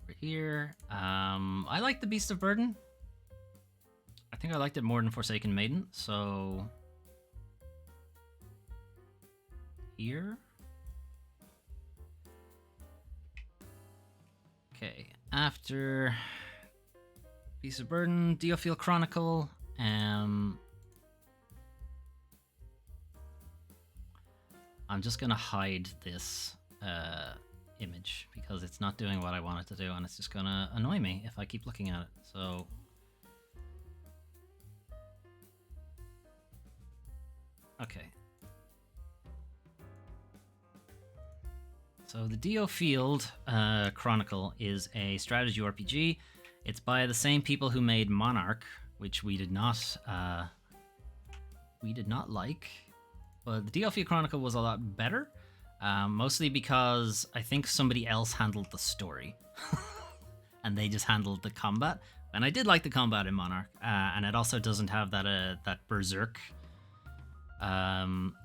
[SPEAKER 1] over here. I like the Beast of Burden. I think I liked it more than Forsaken Maiden, so here. Okay, after Beast of Burden, Diofield Chronicle. I'm just gonna hide this image because it's not doing what I want it to do, and it's just gonna annoy me if I keep looking at it. So Okay. So the Dio Field Chronicle is a strategy RPG. It's by the same people who made Monarch, which we did not like. But the Dio Field Chronicle was a lot better, mostly because I think somebody else handled the story, and they just handled the combat. And I did like the combat in Monarch, and it also doesn't have that berserk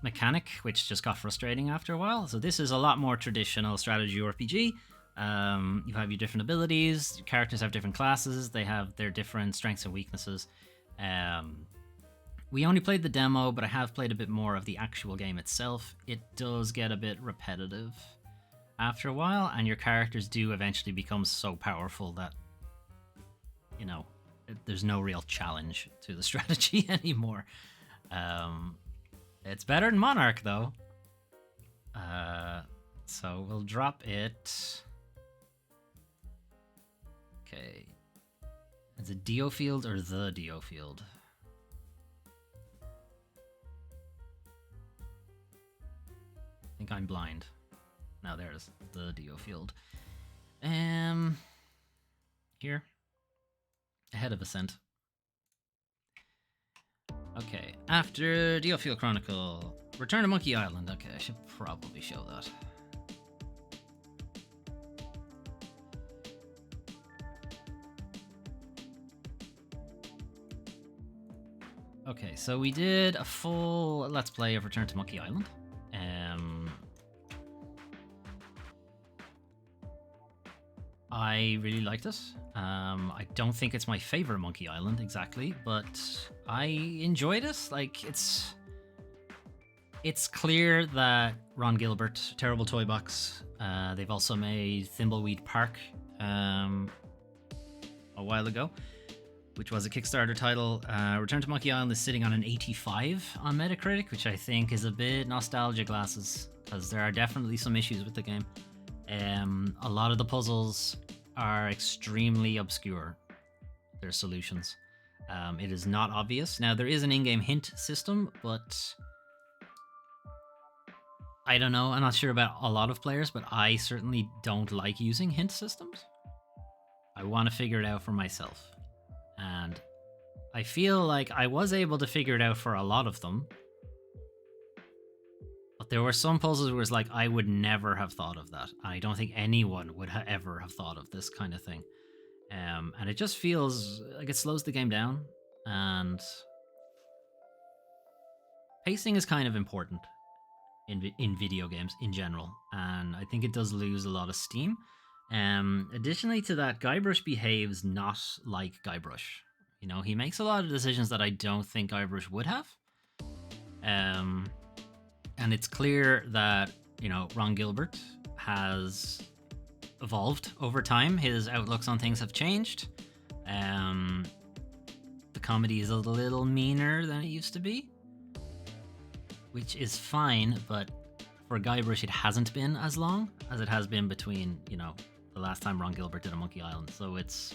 [SPEAKER 1] mechanic, which just got frustrating after a while. So this is a lot more traditional strategy RPG. You have your different abilities, your characters have different classes, they have their different strengths and weaknesses. We only played the demo, but I have played a bit more of the actual game itself. It does get a bit repetitive after a while, and your characters do eventually become so powerful that, you know, there's no real challenge to the strategy anymore. It's better than Monarch, though. So we'll drop it. Okay. Is it Dio Field or the Dio Field? I think I'm blind. Now there's the Dio Field. Here. Ahead of Ascent. Okay, after Dio Field Chronicle, Return to Monkey Island. Okay, I should probably show that. Okay, so we did a full Let's Play of Return to Monkey Island. I really liked it. I don't think it's my favorite Monkey Island exactly, but I enjoyed it. Like, it's clear that Ron Gilbert, Terrible Toy Box, they've also made Thimbleweed Park a while ago, which was a Kickstarter title. Return to Monkey Island is sitting on an 85 on Metacritic, which I think is a bit nostalgia glasses, because there are definitely some issues with the game. A lot of the puzzles are extremely obscure, their solutions. It is not obvious. Now, there is an in-game hint system, but I don't know. I'm not sure about a lot of players, but I certainly don't like using hint systems. I want to figure it out for myself. And I feel like I was able to figure it out for a lot of them. But there were some puzzles where it's like, I would never have thought of that. I don't think anyone would ever have thought of this kind of thing. And it just feels like it slows the game down. And pacing is kind of important in video games in general. And I think it does lose a lot of steam. Additionally to that, Guybrush behaves not like Guybrush. You know, he makes a lot of decisions that I don't think Guybrush would have. And it's clear that, you know, Ron Gilbert has evolved over time. His outlooks on things have changed. The comedy is a little meaner than it used to be, which is fine, but for Guybrush it hasn't been as long as it has been between, you know, the last time Ron Gilbert did a Monkey Island. So it's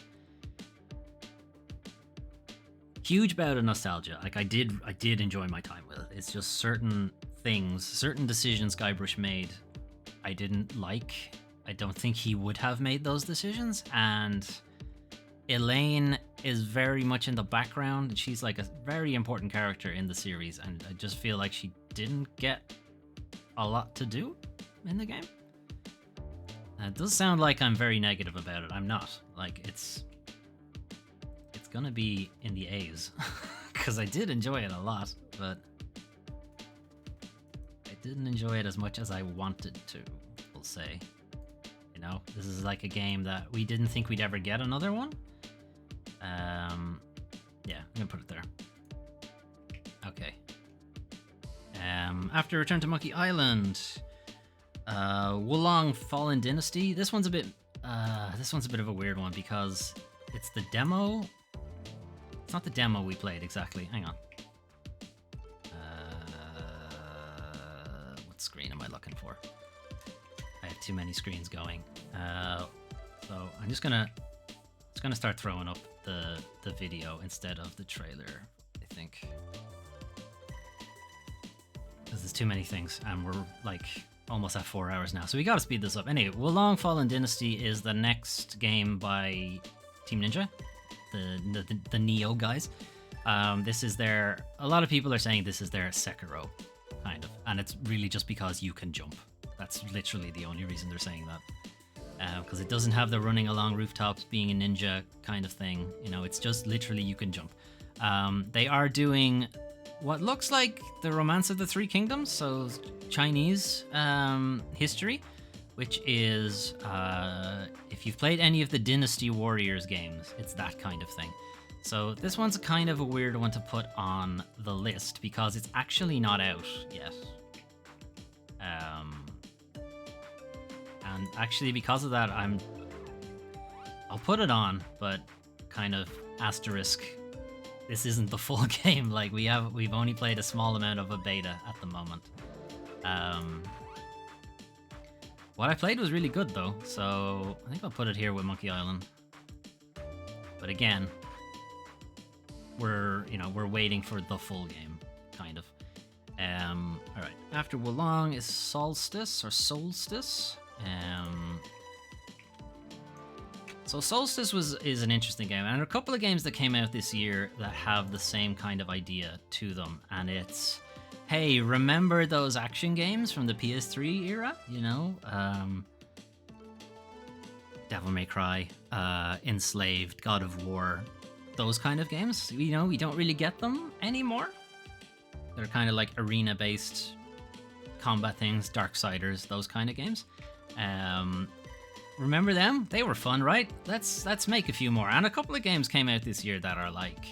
[SPEAKER 1] huge bout of nostalgia. Like, I did enjoy my time with it. It's just certain things, certain decisions Guybrush made I didn't like. I don't think he would have made those decisions. And Elaine is very much in the background. She's like a very important character in the series, and I just feel like she didn't get a lot to do in the game. It does sound like I'm very negative about it. I'm not. Like, it's gonna be in the A's because I did enjoy it a lot, but I didn't enjoy it as much as I wanted to, we'll say. You know, this is like a game that we didn't think we'd ever get another one. Yeah, I'm gonna put it there. Okay. After Return to Monkey Island, Wulong Fallen Dynasty. This one's a bit of a weird one because it's the demo. It's not the demo we played exactly. Hang on. What screen am I looking for? I have too many screens going. So I'm just gonna start throwing up the video instead of the trailer, I think. because there's too many things, and we're like almost at 4 hours now, so we gotta speed this up. Anyway, Wulong Fallen Dynasty is the next game by Team Ninja, the Neo guys. This is their, a lot of people are saying this is their Sekiro, kind of, and it's really just because you can jump. That's literally the only reason they're saying that, because it doesn't have the running along rooftops, being a ninja kind of thing. You know, it's just literally you can jump. They are doing what looks like the Romance of the Three Kingdoms, so Chinese history, which is, if you've played any of the Dynasty Warriors games, it's that kind of thing. So this one's kind of a weird one to put on the list because it's actually not out yet. And actually because of that, I'll put it on, but kind of asterisk, this isn't the full game. Like we've only played a small amount of a beta at the moment. What I played was really good though, so I think I'll put it here with Monkey Island. But again, we're waiting for the full game, kind of. All right. After Wulong is Solstice or Solstice. So Solstice is an interesting game, and a couple of games that came out this year that have the same kind of idea to them, and it's, hey, remember those action games from the PS3 era? You know, Devil May Cry, Enslaved, God of War, those kind of games. You know, we don't really get them anymore. They're kind of like arena-based combat things, Darksiders, those kind of games. Remember them? They were fun, right? Let's make a few more. And a couple of games came out this year that are like,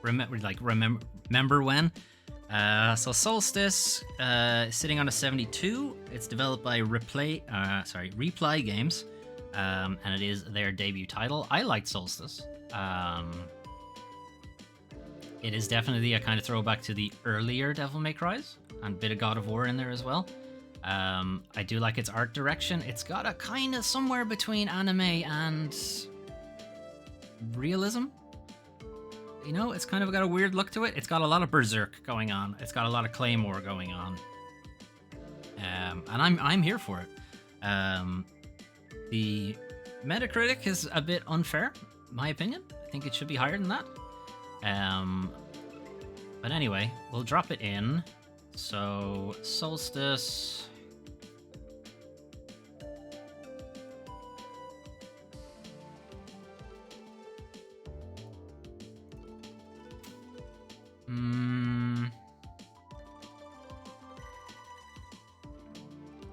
[SPEAKER 1] remember when? So Solstice is sitting on a 72. It's developed by Reply Games, and it is their debut title. I liked Solstice. It is definitely a kind of throwback to the earlier Devil May Cries, and a bit of God of War in there as well. I do like its art direction. It's got a kind of somewhere between anime and realism. You know, it's kind of got a weird look to it. It's got a lot of Berserk going on. It's got a lot of Claymore going on. And I'm here for it. The Metacritic is a bit unfair, in my opinion. I think it should be higher than that. But anyway, we'll drop it in. So, Solstice.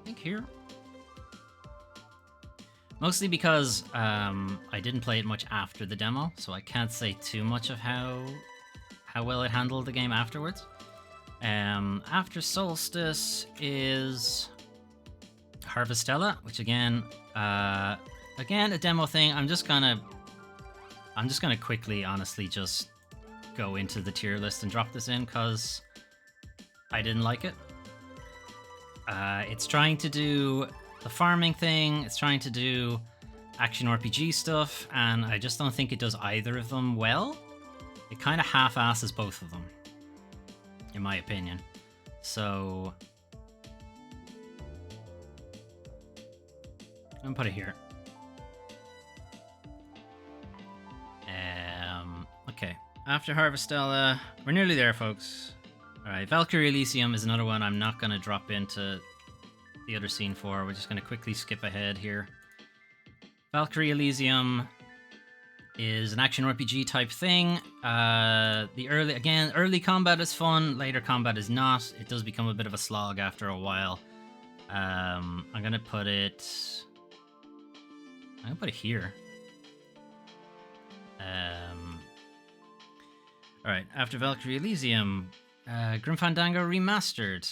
[SPEAKER 1] I think here. Mostly because I didn't play it much after the demo, so I can't say too much of how well it handled the game afterwards. After Solstice is Harvestella, which again a demo thing. I'm just gonna quickly, honestly, just go into the tier list and drop this in because I didn't like it. It's trying to do the farming thing, it's trying to do action RPG stuff, and I just don't think it does either of them well. It kind of half-asses both of them, in my opinion. So I'm gonna put it here. Okay. After Harvestella, we're nearly there, folks. Alright, Valkyrie Elysium is another one I'm not gonna drop into the other scene for. We're just gonna quickly skip ahead here. Valkyrie Elysium is an action RPG type thing. Early combat is fun, later combat is not. It does become a bit of a slog after a while. I'm gonna put it here. Alright, after Valkyrie Elysium, Grim Fandango Remastered.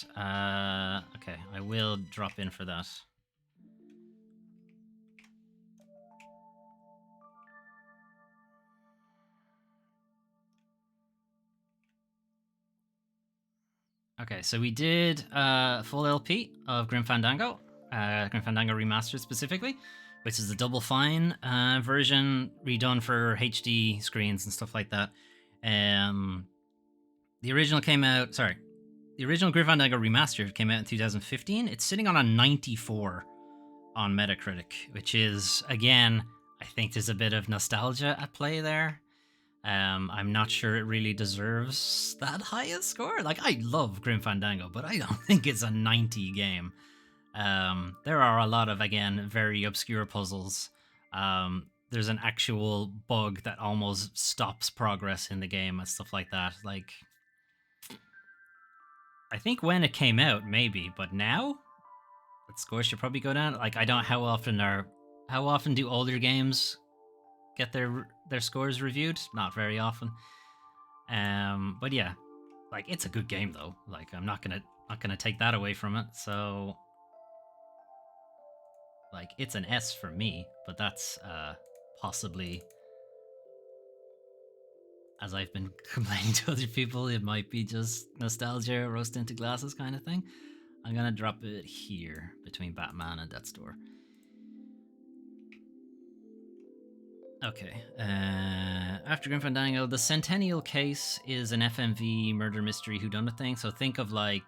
[SPEAKER 1] Okay, I will drop in for that. Okay, so we did full LP of Grim Fandango Remastered specifically, which is the Double Fine version redone for HD screens and stuff like that. The original came out, the original Grim Fandango Remastered came out in 2015. It's sitting on a 94 on Metacritic, which is, again, I think there's a bit of nostalgia at play there. I'm not sure it really deserves that high a score. Like, I love Grim Fandango, but I don't think it's a 90 game. There are a lot of, again, very obscure puzzles. There's an actual bug that almost stops progress in the game and stuff like that. Like, I think when it came out, maybe, but now the score should probably go down. Like, I don't how often do older games get their scores reviewed? Not very often. But yeah, like, it's a good game though. Like, I'm not gonna take that away from it. So, like, it's an S for me, but that's possibly, as I've been complaining to other people, it might be just nostalgia, rose tinted glasses kind of thing. I'm gonna drop it here between Batman and Death's Door. Okay, after Grim Fandango, the Centennial Case is an FMV murder mystery whodunit thing. So think of like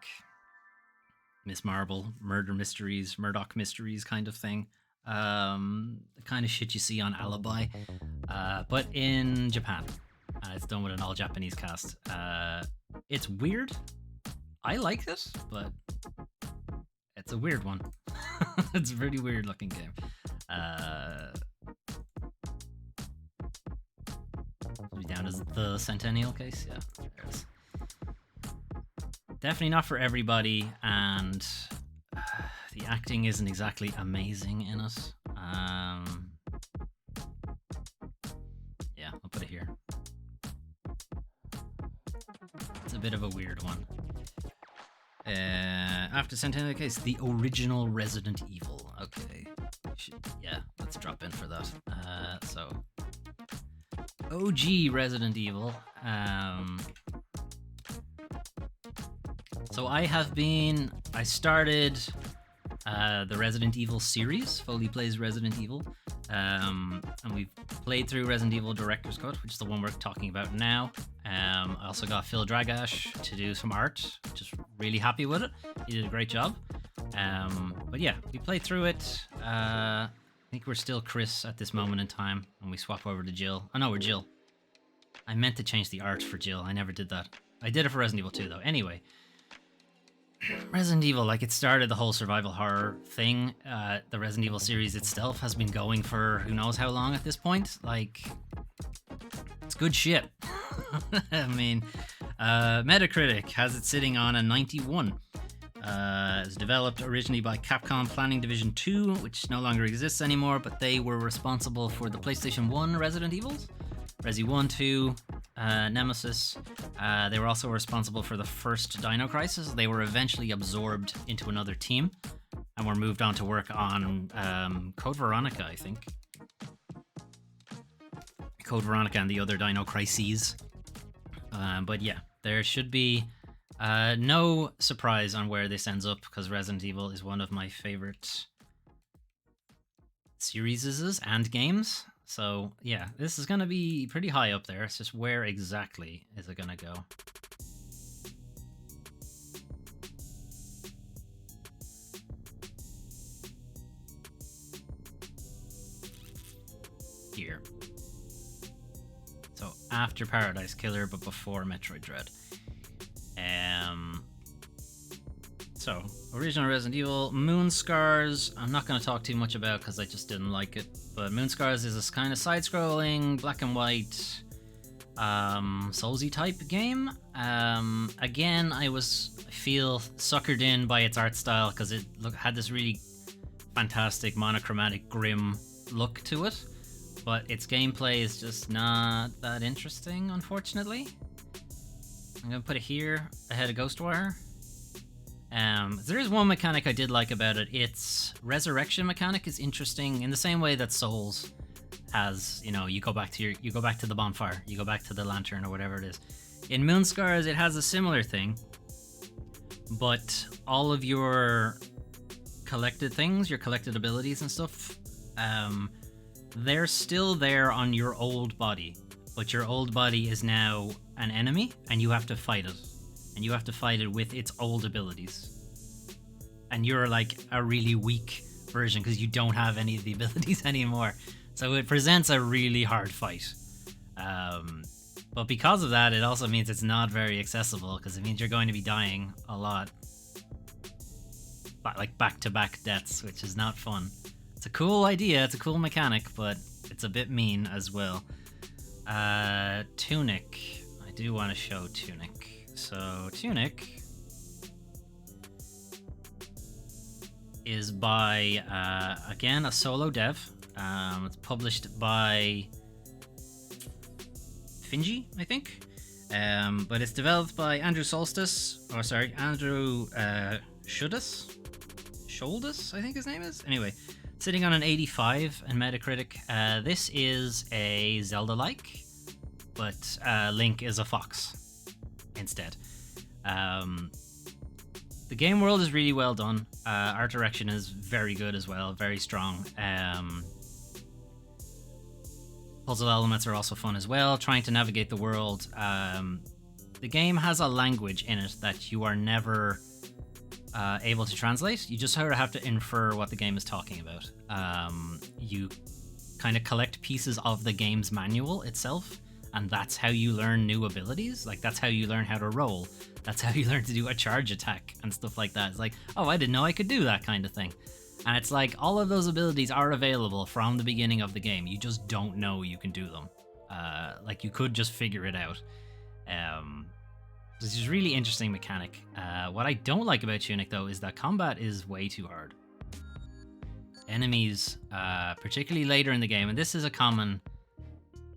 [SPEAKER 1] Miss Marble, murder mysteries, Murdoch mysteries kind of thing. The kind of shit you see on Alibi, but in Japan. It's done with an all Japanese cast. It's weird. I liked it, but it's a weird one. It's a pretty weird looking game. Down as the Centennial Case, yeah, there it is. Definitely not for everybody, and the acting isn't exactly amazing in it. Yeah, I'll put it here. It's a bit of a weird one. After Centennial Case, the original Resident Evil. Okay, yeah, let's drop in for that. So, OG Resident Evil. So I started the Resident Evil series, Foley Plays Resident Evil, and we've played through Resident Evil Director's Cut, which is the one we're talking about now. I also got Phil Dragash to do some art, just really happy with it. He did a great job. But yeah, we played through it. I think we're still Chris at this moment in time, and we swap over to Jill. Oh no, we're Jill. I meant to change the art for Jill. I never did that. I did it for Resident Evil 2 though. Anyway, Resident Evil, like, it started the whole survival horror thing. The Resident Evil series itself has been going for who knows how long at this point. Like, it's good shit. I mean, Metacritic has it sitting on a 91. It's developed originally by Capcom Planning Division 2, which no longer exists anymore, but they were responsible for the PlayStation 1 Resident Evils, Resi 1, 2, Nemesis. They were also responsible for the first Dino Crisis. They were eventually absorbed into another team and were moved on to work on Code Veronica, I think. Code Veronica and the other Dino Crises. But yeah, there should be no surprise on where this ends up, because Resident Evil is one of my favorite series and games. So yeah, this is going to be pretty high up there. It's just where exactly is it going to go? Here. So after Paradise Killer, but before Metroid Dread. So, original Resident Evil, Moonscars, I'm not going to talk too much about because I just didn't like it, but Moonscars is this kind of side-scrolling, black and white, Soulsy type game. Again, I feel suckered in by its art style because it had this really fantastic, monochromatic, grim look to it, but its gameplay is just not that interesting, unfortunately. I'm going to put it here, ahead of Ghostwire. There is one mechanic I did like about it. Its resurrection mechanic is interesting in the same way that Souls has, you know, you go back to the bonfire, you go back to the lantern or whatever it is. In Moonscars, it has a similar thing, but all of your collected things, your collected abilities and stuff, they're still there on your old body, but your old body is now an enemy and you have to fight it. and you have to fight it with its old abilities. And you're like a really weak version because you don't have any of the abilities anymore. So it presents a really hard fight. But because of that, it also means it's not very accessible because it means you're going to be dying a lot. Like back-to-back deaths, which is not fun. It's a cool idea, it's a cool mechanic, but it's a bit mean as well. Tunic. I do want to show Tunic. So Tunic is by, again, a solo dev. It's published by Finji, I think. But it's developed by Andrew Sholdus, I think his name is. Anyway, sitting on an 85 in Metacritic. This is a Zelda-like, but Link is a fox instead. The game world is really well done. Art direction is very good as well, very strong. Puzzle elements are also fun as well, trying to navigate the world. The game has a language in it that you are never able to translate. You just sort of have to infer what the game is talking about. You kind of collect pieces of the game's manual itself, and that's how you learn new abilities. Like, that's how you learn how to roll. That's how you learn to do a charge attack and stuff like that. It's like, oh, I didn't know I could do that kind of thing. And it's like, all of those abilities are available from the beginning of the game. You just don't know you can do them. Like, you could just figure it out. This is a really interesting mechanic. What I don't like about Tunic, though, is that combat is way too hard. Enemies, particularly later in the game, and this is a common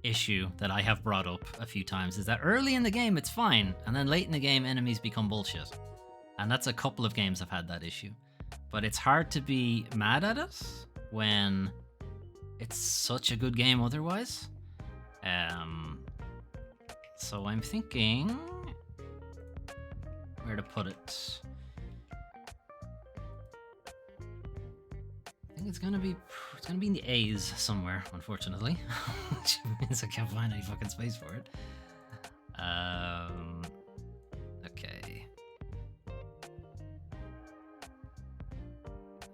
[SPEAKER 1] issue that I have brought up a few times, is that early in the game it's fine, and then late in the game enemies become bullshit. And that's a couple of games I've had that issue. But it's hard to be mad at it when it's such a good game otherwise. So I'm thinking where to put it. I think it's gonna be in the A's somewhere, unfortunately, which means I can't find any fucking space for it. Okay,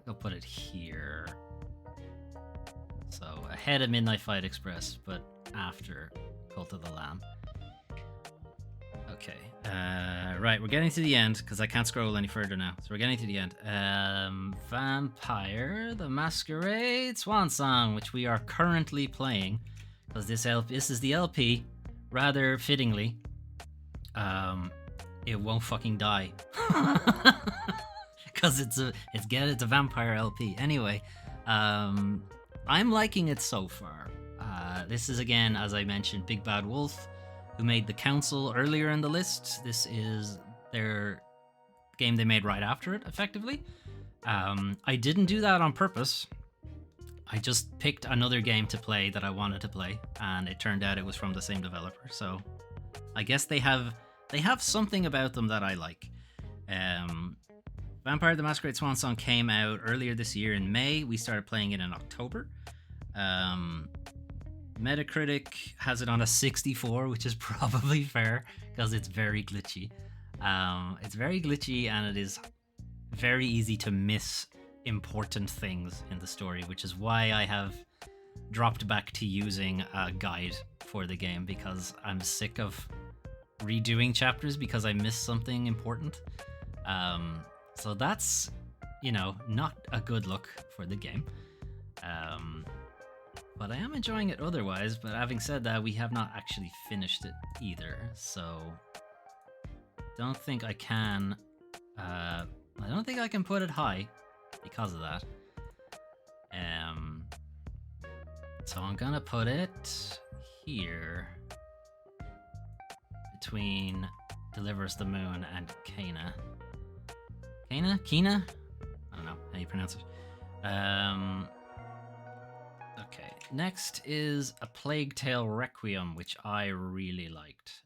[SPEAKER 1] I'll put it here. So ahead of Midnight Fight Express, but after Cult of the Lamb. Okay, right, we're getting to the end because I can't scroll any further now. So we're getting to the end. Vampire the Masquerade Swan Song, which we are currently playing because this is the LP. Rather fittingly, it won't fucking die because it's a vampire LP. Anyway, I'm liking it so far. This is, again, as I mentioned, Big Bad Wolf, who made The Council earlier in the list. This is their game they made right after it, effectively. I didn't do that on purpose. I just picked another game to play that I wanted to play, and it turned out it was from the same developer. So I guess they have something about them that I like. Vampire the Masquerade Swan Song came out earlier this year in May. We started playing it in October. Metacritic has it on a 64, which is probably fair because it's very glitchy. It's very glitchy, and it is very easy to miss important things in the story, which is why I have dropped back to using a guide for the game, because I'm sick of redoing chapters because I missed something important. So that's, not a good look for the game. But I am enjoying it otherwise. But having said that, we have not actually finished it either. So don't think I can. I don't think I can put it high because of that. So I'm gonna put it here between Deliver Us the Moon and Kena. Kena? I don't know how you pronounce it. Okay, next is A Plague Tale Requiem, which I really liked.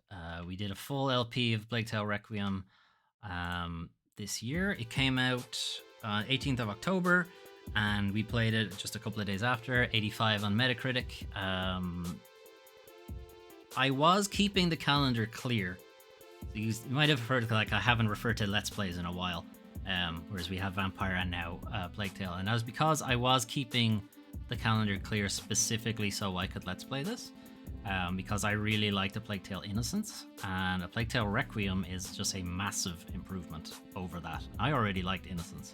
[SPEAKER 1] We did a full LP of Plague Tale Requiem this year. It came out on 18th of October, and we played it just a couple of days after. 85 on Metacritic. I was keeping the calendar clear You might have heard, like, I haven't referred to Let's Plays in a while, whereas we have Vampire and now Plague Tale, and that was because I was keeping the calendar clear specifically so I could Let's Play this, because I really like the Plague Tale Innocence, and a Plague Tale Requiem is just a massive improvement over that. I already liked Innocence.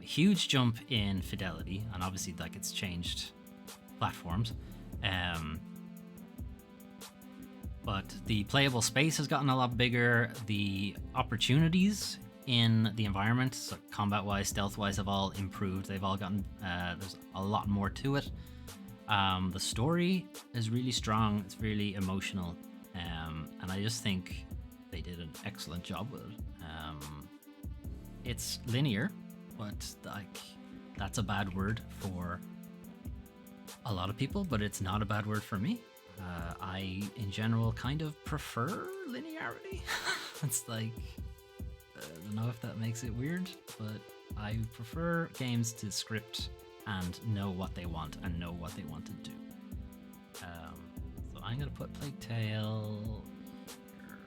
[SPEAKER 1] Huge jump in fidelity, and obviously, like, it's changed platforms. But the playable space has gotten a lot bigger. The opportunities in the environment, so combat-wise, stealth-wise, have all improved. They've all gotten, there's a lot more to it. The story is really strong. It's really emotional. And I just think they did an excellent job with it. It's linear, but like that's a bad word for a lot of people, but it's not a bad word for me. I, in general, kind of prefer linearity. It's like, I don't know if that makes it weird, but I prefer games to script and know what they want and know what they want to do. So I'm going to put Plague Tale here.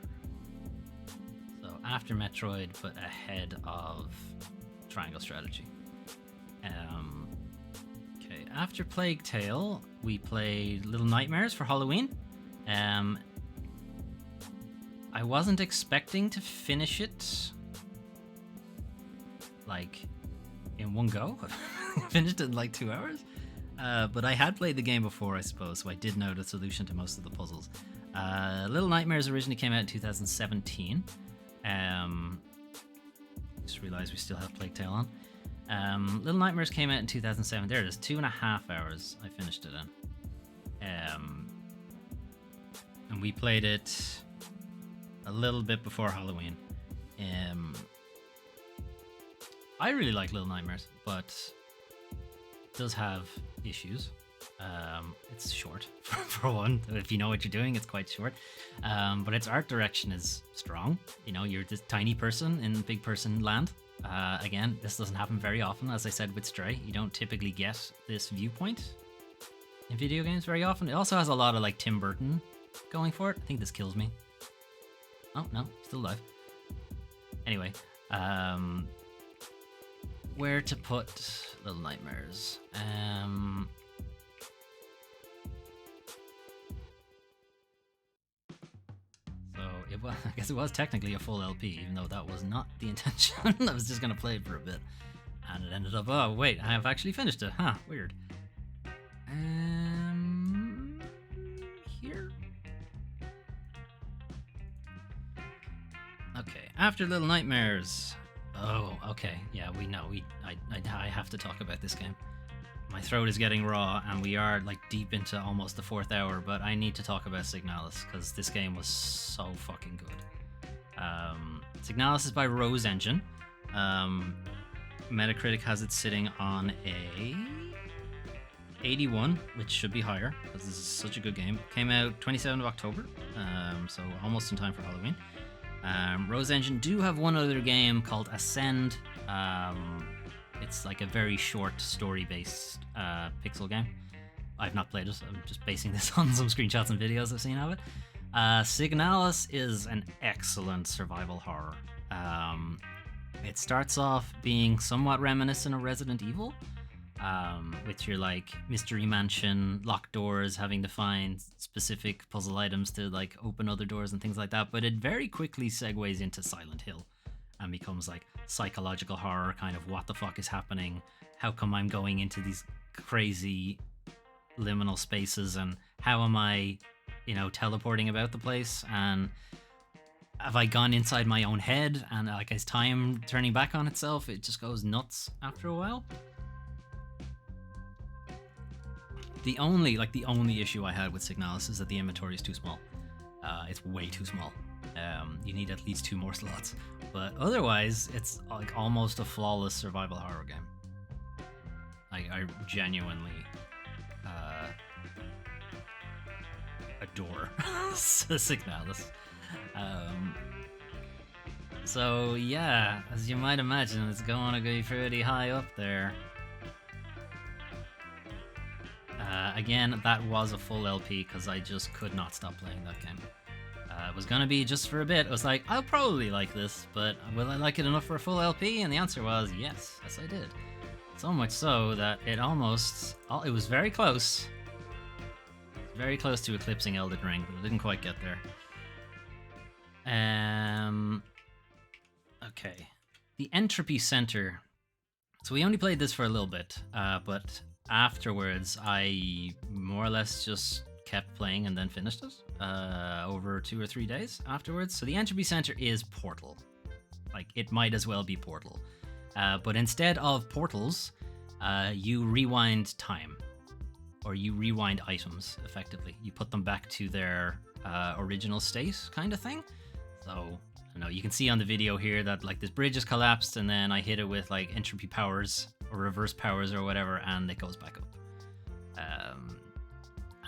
[SPEAKER 1] So after Metroid, but ahead of Triangle Strategy. Okay, after Plague Tale, we played Little Nightmares for Halloween. I wasn't expecting to finish it like in one go. I finished it in like 2 hours. But I had played the game before, I suppose, so I did know the solution to most of the puzzles. Little Nightmares originally came out in 2017. Just realized we still have Plague Tale on. Little Nightmares came out in 2007. There it is, 2.5 hours I finished it in. And we played it a little bit before Halloween. I really like Little Nightmares, but it does have issues. It's short, for one. If you know what you're doing, it's quite short. But its art direction is strong. You know, you're this tiny person in big person land. Again, this doesn't happen very often. As I said with Stray, you don't typically get this viewpoint in video games very often. It also has a lot of like Tim Burton going for it. I think this kills me. Oh, no, still alive. Anyway, where to put Little Nightmares? So it was, I guess it was technically a full LP, even though that was not the intention. I was just gonna play it for a bit, and it ended up. Oh wait, I have actually finished it. Huh? Weird. Here. Okay, after Little Nightmares. Oh, okay. Yeah, we know. I have to talk about this game. My throat is getting raw, and we are like deep into almost the 4th hour, but I need to talk about Signalis, because this game was so fucking good. Signalis is by Rose Engine. Metacritic has it sitting on a 81, which should be higher, because this is such a good game. Came out 27th of October, so almost in time for Halloween. Rose Engine do have one other game called Ascend. It's like a very short story-based pixel game. I've not played it. I'm just basing this on some screenshots and videos I've seen of it. Signalis is an excellent survival horror. It starts off being somewhat reminiscent of Resident Evil, with your like mystery mansion, locked doors, having to find specific puzzle items to like open other doors and things like that. But it very quickly segues into Silent Hill and becomes like psychological horror, kind of what the fuck is happening? How come I'm going into these crazy liminal spaces, and how am I, you know, teleporting about the place? And have I gone inside my own head? And like, as time turning back on itself, it just goes nuts after a while. The only issue I had with Signalis is that the inventory is too small. It's way too small. You need at least 2 more slots. But otherwise, it's like almost a flawless survival horror game. I genuinely adore Signalis. So yeah, as you might imagine, it's going to be pretty high up there. Again, that was a full LP because I just could not stop playing that game. It was gonna be just for a bit. I was like, I'll probably like this, but will I like it enough for a full LP? And the answer was yes. Yes, I did. So much so that it was very close. Very close to eclipsing Elden Ring, but it didn't quite get there. Okay. The Entropy Center. So we only played this for a little bit, but afterwards I more or less just kept playing and then finished it over 2 or 3 days afterwards. So the Entropy Center is Portal. Like, it might as well be Portal. But instead of portals, you rewind time. Or you rewind items, effectively. You put them back to their original state, kind of thing. So, I don't know, you can see on the video here that like this bridge has collapsed, and then I hit it with like entropy powers or reverse powers or whatever, and it goes back up.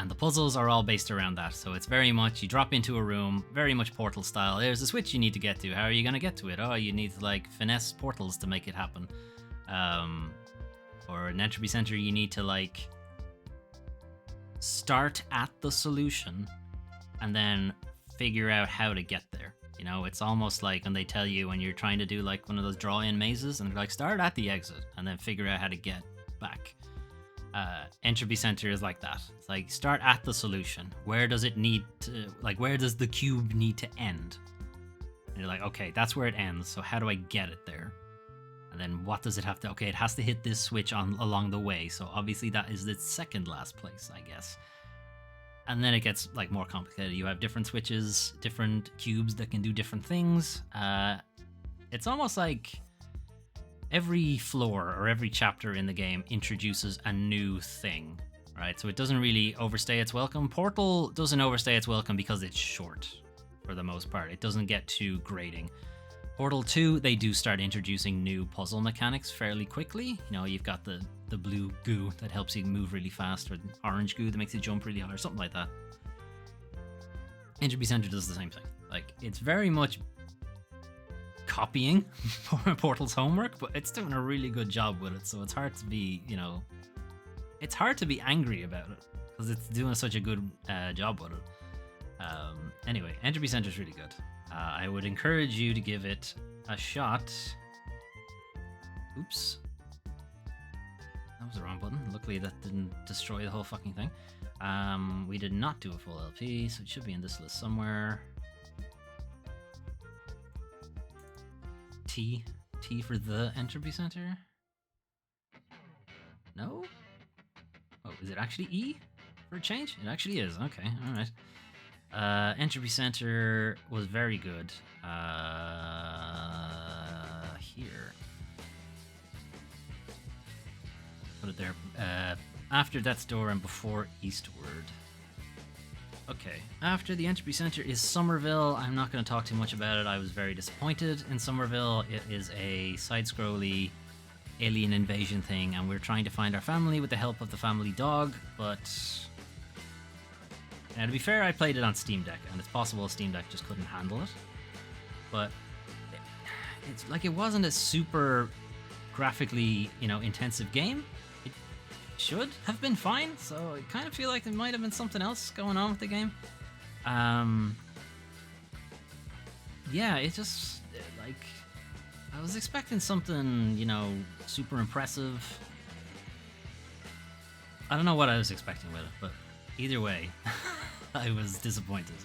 [SPEAKER 1] And the puzzles are all based around that. So it's very much, you drop into a room, very much Portal style. There's a switch you need to get to. How are you going to get to it? Oh, you need to like finesse portals to make it happen. Or an Entropy Center, you need to like start at the solution and then figure out how to get there. You know, it's almost like when they tell you when you're trying to do like one of those draw-in mazes, and they're like, start at the exit and then figure out how to get back. Entropy Center is like that. It's like, start at the solution. Where does it need to, like, where does the cube need to end? And you're like, okay, that's where it ends, so how do I get it there? And then what does it have to, okay, it has to hit this switch along the way, so obviously that is its second last place, I guess. And then it gets like more complicated. You have different switches, different cubes that can do different things. It's almost like every floor or every chapter in the game introduces a new thing, right? So it doesn't really overstay its welcome. Portal doesn't overstay its welcome because it's short for the most part. It doesn't get too grating. Portal 2, they do start introducing new puzzle mechanics fairly quickly. You know, you've got the blue goo that helps you move really fast, or the orange goo that makes you jump really high, or something like that. Entropy Center does the same thing. Like, it's very much copying Portal's homework, but it's doing a really good job with it, so it's hard to be, you know, it's hard to be angry about it, because it's doing such a good job with it. Anyway, Entropy Center is really good. I would encourage you to give it a shot. Oops. That was the wrong button. Luckily that didn't destroy the whole fucking thing. We did not do a full LP, so it should be in this list somewhere. T for the Entropy Center? No? Oh, is it actually E for a change? It actually is. Okay, alright. Entropy Center was very good. Here. Put it there. After Death's Door and before Eastward. Okay, after the Entropy Center is Somerville. I'm not going to talk too much about it. I was very disappointed in Somerville. It is a side-scrolly alien invasion thing, and we're trying to find our family with the help of the family dog, but... Now, to be fair, I played it on Steam Deck, and it's possible Steam Deck just couldn't handle it. But it's like, it wasn't a super graphically, you know, intensive game. It should have been fine, so I kind of feel like there might have been something else going on with the game. Yeah, it just, like, I was expecting something, you know, super impressive. I don't know what I was expecting with it, but either way, I was disappointed.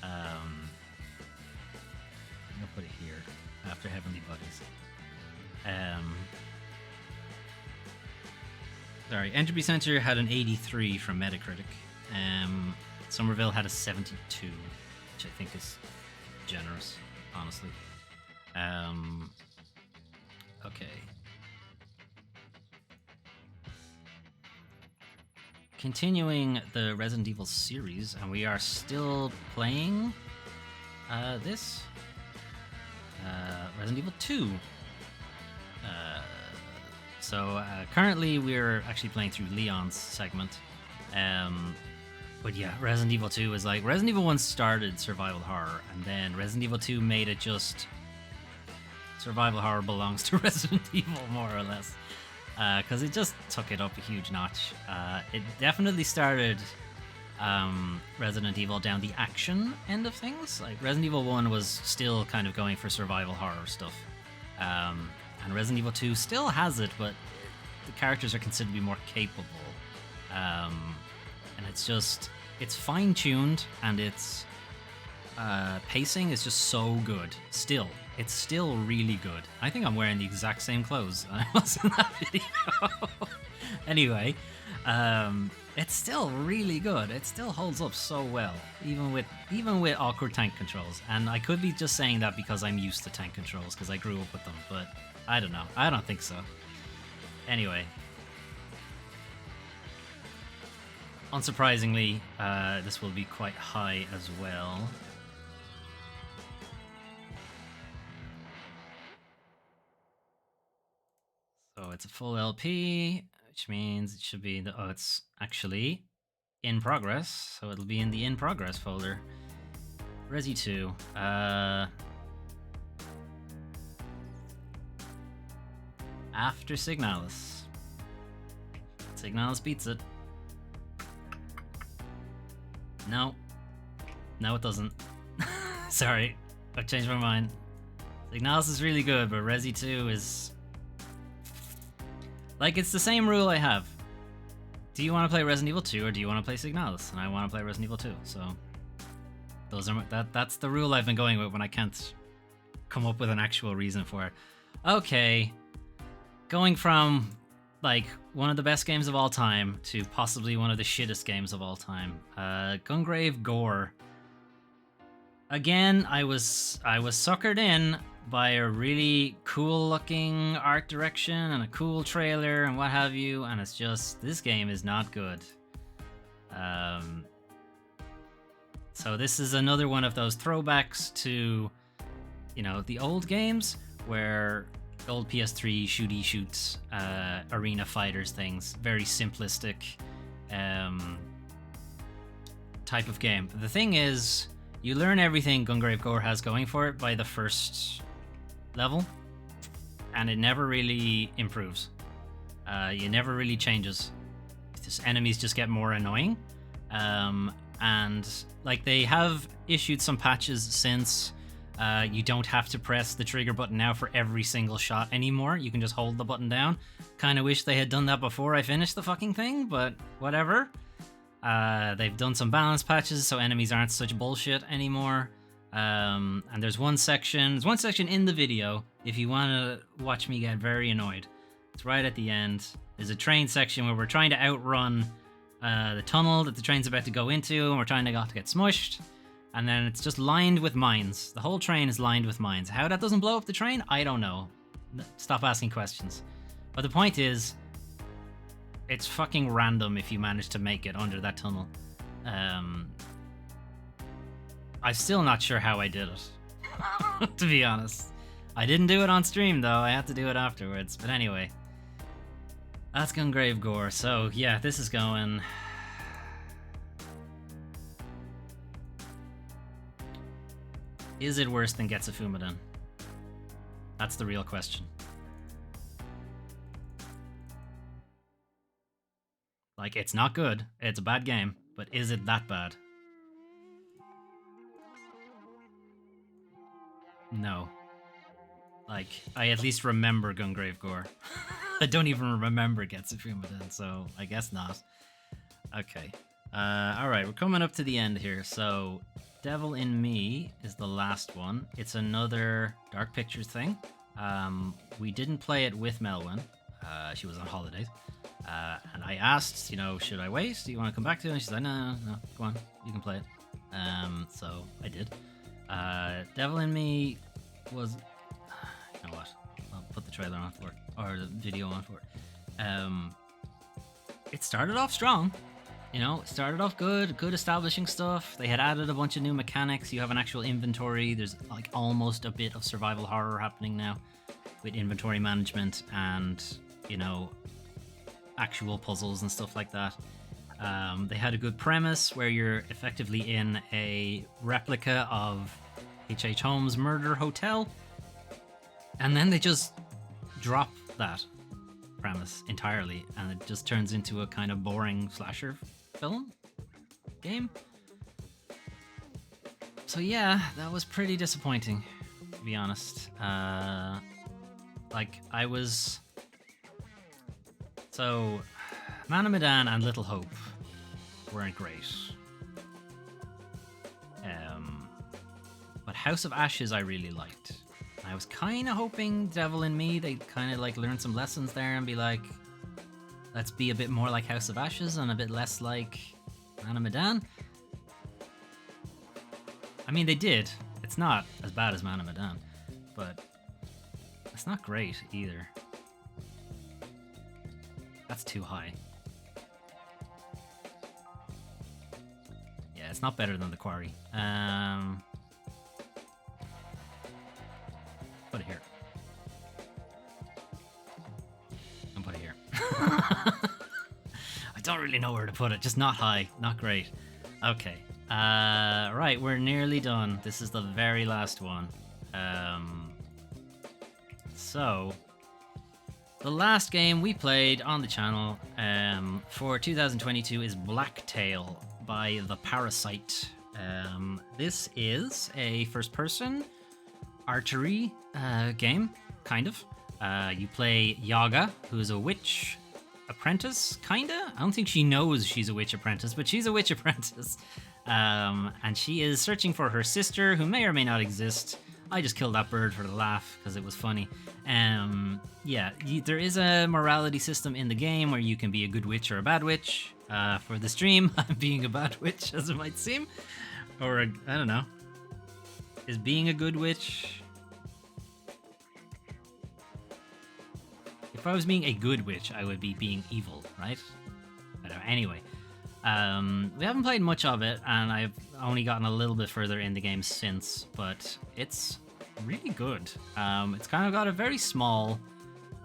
[SPEAKER 1] I'm gonna put it here after Heavenly Buddies. Sorry, Entropy Center had an 83 from Metacritic. Somerville had a 72, which I think is generous, honestly. Okay. Continuing the Resident Evil series, and we are still playing this Resident Evil 2. So currently we're actually playing through Leon's segment. But yeah, Resident Evil 2 is like, Resident Evil 1 started survival horror, and then Resident Evil 2 made it just survival horror belongs to Resident Evil, more or less. Because it just took it up a huge notch. It definitely started Resident Evil down the action end of things. Like Resident Evil 1 was still kind of going for survival horror stuff. And Resident Evil 2 still has it, but the characters are considered to be more capable. And it's fine-tuned, and its pacing is just so good. Still, it's still really good. I think I'm wearing the exact same clothes I was in that video. Anyway, it's still really good. It still holds up so well, even with awkward tank controls. And I could be just saying that because I'm used to tank controls because I grew up with them, but I don't know. I don't think so. Anyway, unsurprisingly, this will be quite high as well. So it's a full LP, which means it should be oh, it's actually in progress, so it'll be in the in progress folder. Resi 2. After Signalis. Signalis beats it. No. No, it doesn't. Sorry, I've changed my mind. Signalis is really good, but Resi 2 is... Like, it's the same rule I have. Do you want to play Resident Evil 2 or do you want to play Signalis? And I want to play Resident Evil 2, so... Those are that's the rule I've been going with when I can't come up with an actual reason for it. Okay. Going from, like, one of the best games of all time to possibly one of the shittest games of all time. Gungrave Gore. Again, I was suckered in by a really cool looking art direction and a cool trailer and what have you, and it's just, this game is not good. So this is another one of those throwbacks to, you know, the old games where old PS3 shooty shoots, arena fighters things, very simplistic type of game. The thing is, you learn everything Gungrave Gore has going for it by the first level, and it never really improves. You never really changes. Enemies just get more annoying. And like, they have issued some patches since. You don't have to press the trigger button now for every single shot anymore. You can just hold the button down. Kind of wish they had done that before I finished the fucking thing, but whatever. They've done some balance patches so enemies aren't such bullshit anymore. And there's one section in the video if you want to watch me get very annoyed. It's right at the end. There's a train section where we're trying to outrun the tunnel that the train's about to go into, and we're trying to not get smushed. And then it's just lined with mines. The whole train is lined with mines. How that doesn't blow up the train, I don't know. Stop asking questions. But the point is, it's fucking random if you manage to make it under that tunnel. I'm still not sure how I did it, to be honest. I didn't do it on stream, though. I had to do it afterwards. But anyway, that's Gungrave Gore. So, yeah, this is going... Is it worse than Getsu Fumaden? That's the real question. Like, it's not good. It's a bad game. But is it that bad? No. Like, I at least remember Gungrave Gore. I don't even remember Getsu Fumaden, so I guess not. Okay. Alright, we're coming up to the end here. So, Devil in Me is the last one. It's another Dark Pictures thing. We didn't play it with Melwyn. She was on holidays. And I asked, you know, should I wait? Do you want to come back to it? And she's like, no, go on. You can play it. So I did. Devil in Me was... You know what? I'll put the trailer on for it. Or the video on for it. It started off strong. You know, it started off good establishing stuff. They had added a bunch of new mechanics. You have an actual inventory. There's like almost a bit of survival horror happening now with inventory management and, you know, actual puzzles and stuff like that. They had a good premise where you're effectively in a replica of H.H. Holmes' Murder Hotel. And then they just drop that premise entirely, and it just turns into a kind of boring slasher film. game. So yeah, that was pretty disappointing, to be honest. Like, I was... So, Man of Medan and Little Hope weren't great. But House of Ashes I really liked. I was kind of hoping Devil in Me, they'd kind of like learn some lessons there and be like, let's be a bit more like House of Ashes and a bit less like Man of Medan. I mean, they did. It's not as bad as Man of Medan, but it's not great either. That's too high. Yeah, it's not better than The Quarry. Put it here. And put it here. I don't really know where to put it. Just not high. Not great. Okay. Right, we're nearly done. This is the very last one. So, the last game we played on the channel for 2022 is Blacktail by The Parasite. This is a first-person archery game, kind of. You play Yaga, who is a witch apprentice, kinda? I don't think she knows she's a witch apprentice, but she's a witch apprentice. And she is searching for her sister, who may or may not exist. I just killed that bird for the laugh, because it was funny. Yeah, there is a morality system in the game where you can be a good witch or a bad witch. For the stream, I'm being a bad witch, as it might seem. Or, I don't know. Is being a good witch... If I was being a good witch, I would be being evil, right? I don't know. Anyway. We haven't played much of it, and I've only gotten a little bit further in the game since, but it's really good. It's kind of got a very small...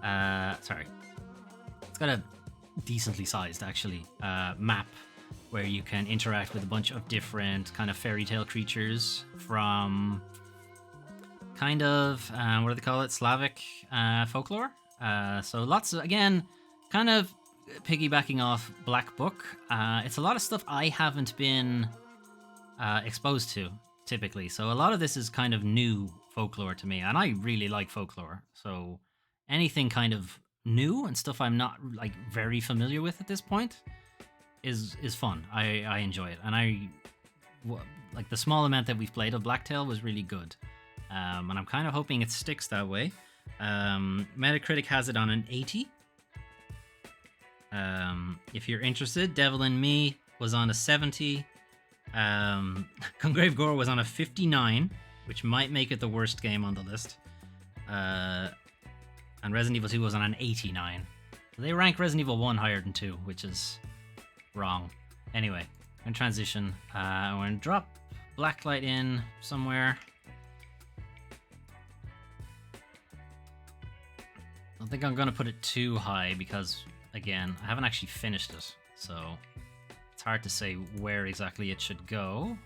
[SPEAKER 1] sorry. It's got a decently sized, actually, map where you can interact with a bunch of different kind of fairy tale creatures from kind of, what do they call it? Slavic folklore. So lots of, again, kind of piggybacking off Black Book. It's a lot of stuff I haven't been exposed to, typically. So a lot of this is kind of new folklore to me, and I really like folklore. So anything kind of new and stuff I'm not like very familiar with at this point is fun. I enjoy it, and like the small amount that we've played of Blacktail was really good, and I'm kind of hoping it sticks that way. Metacritic has it on an 80. If you're interested, Devil in Me was on a 70. Congrave Gore was on a 59, which might make it the worst game on the list. And Resident Evil 2 was on an 89. So they rank Resident Evil 1 higher than 2, which is wrong. Anyway, I'm going to transition. I'm going to drop Blacklight in somewhere. I don't think I'm going to put it too high because, again, I haven't actually finished it. So it's hard to say where exactly it should go.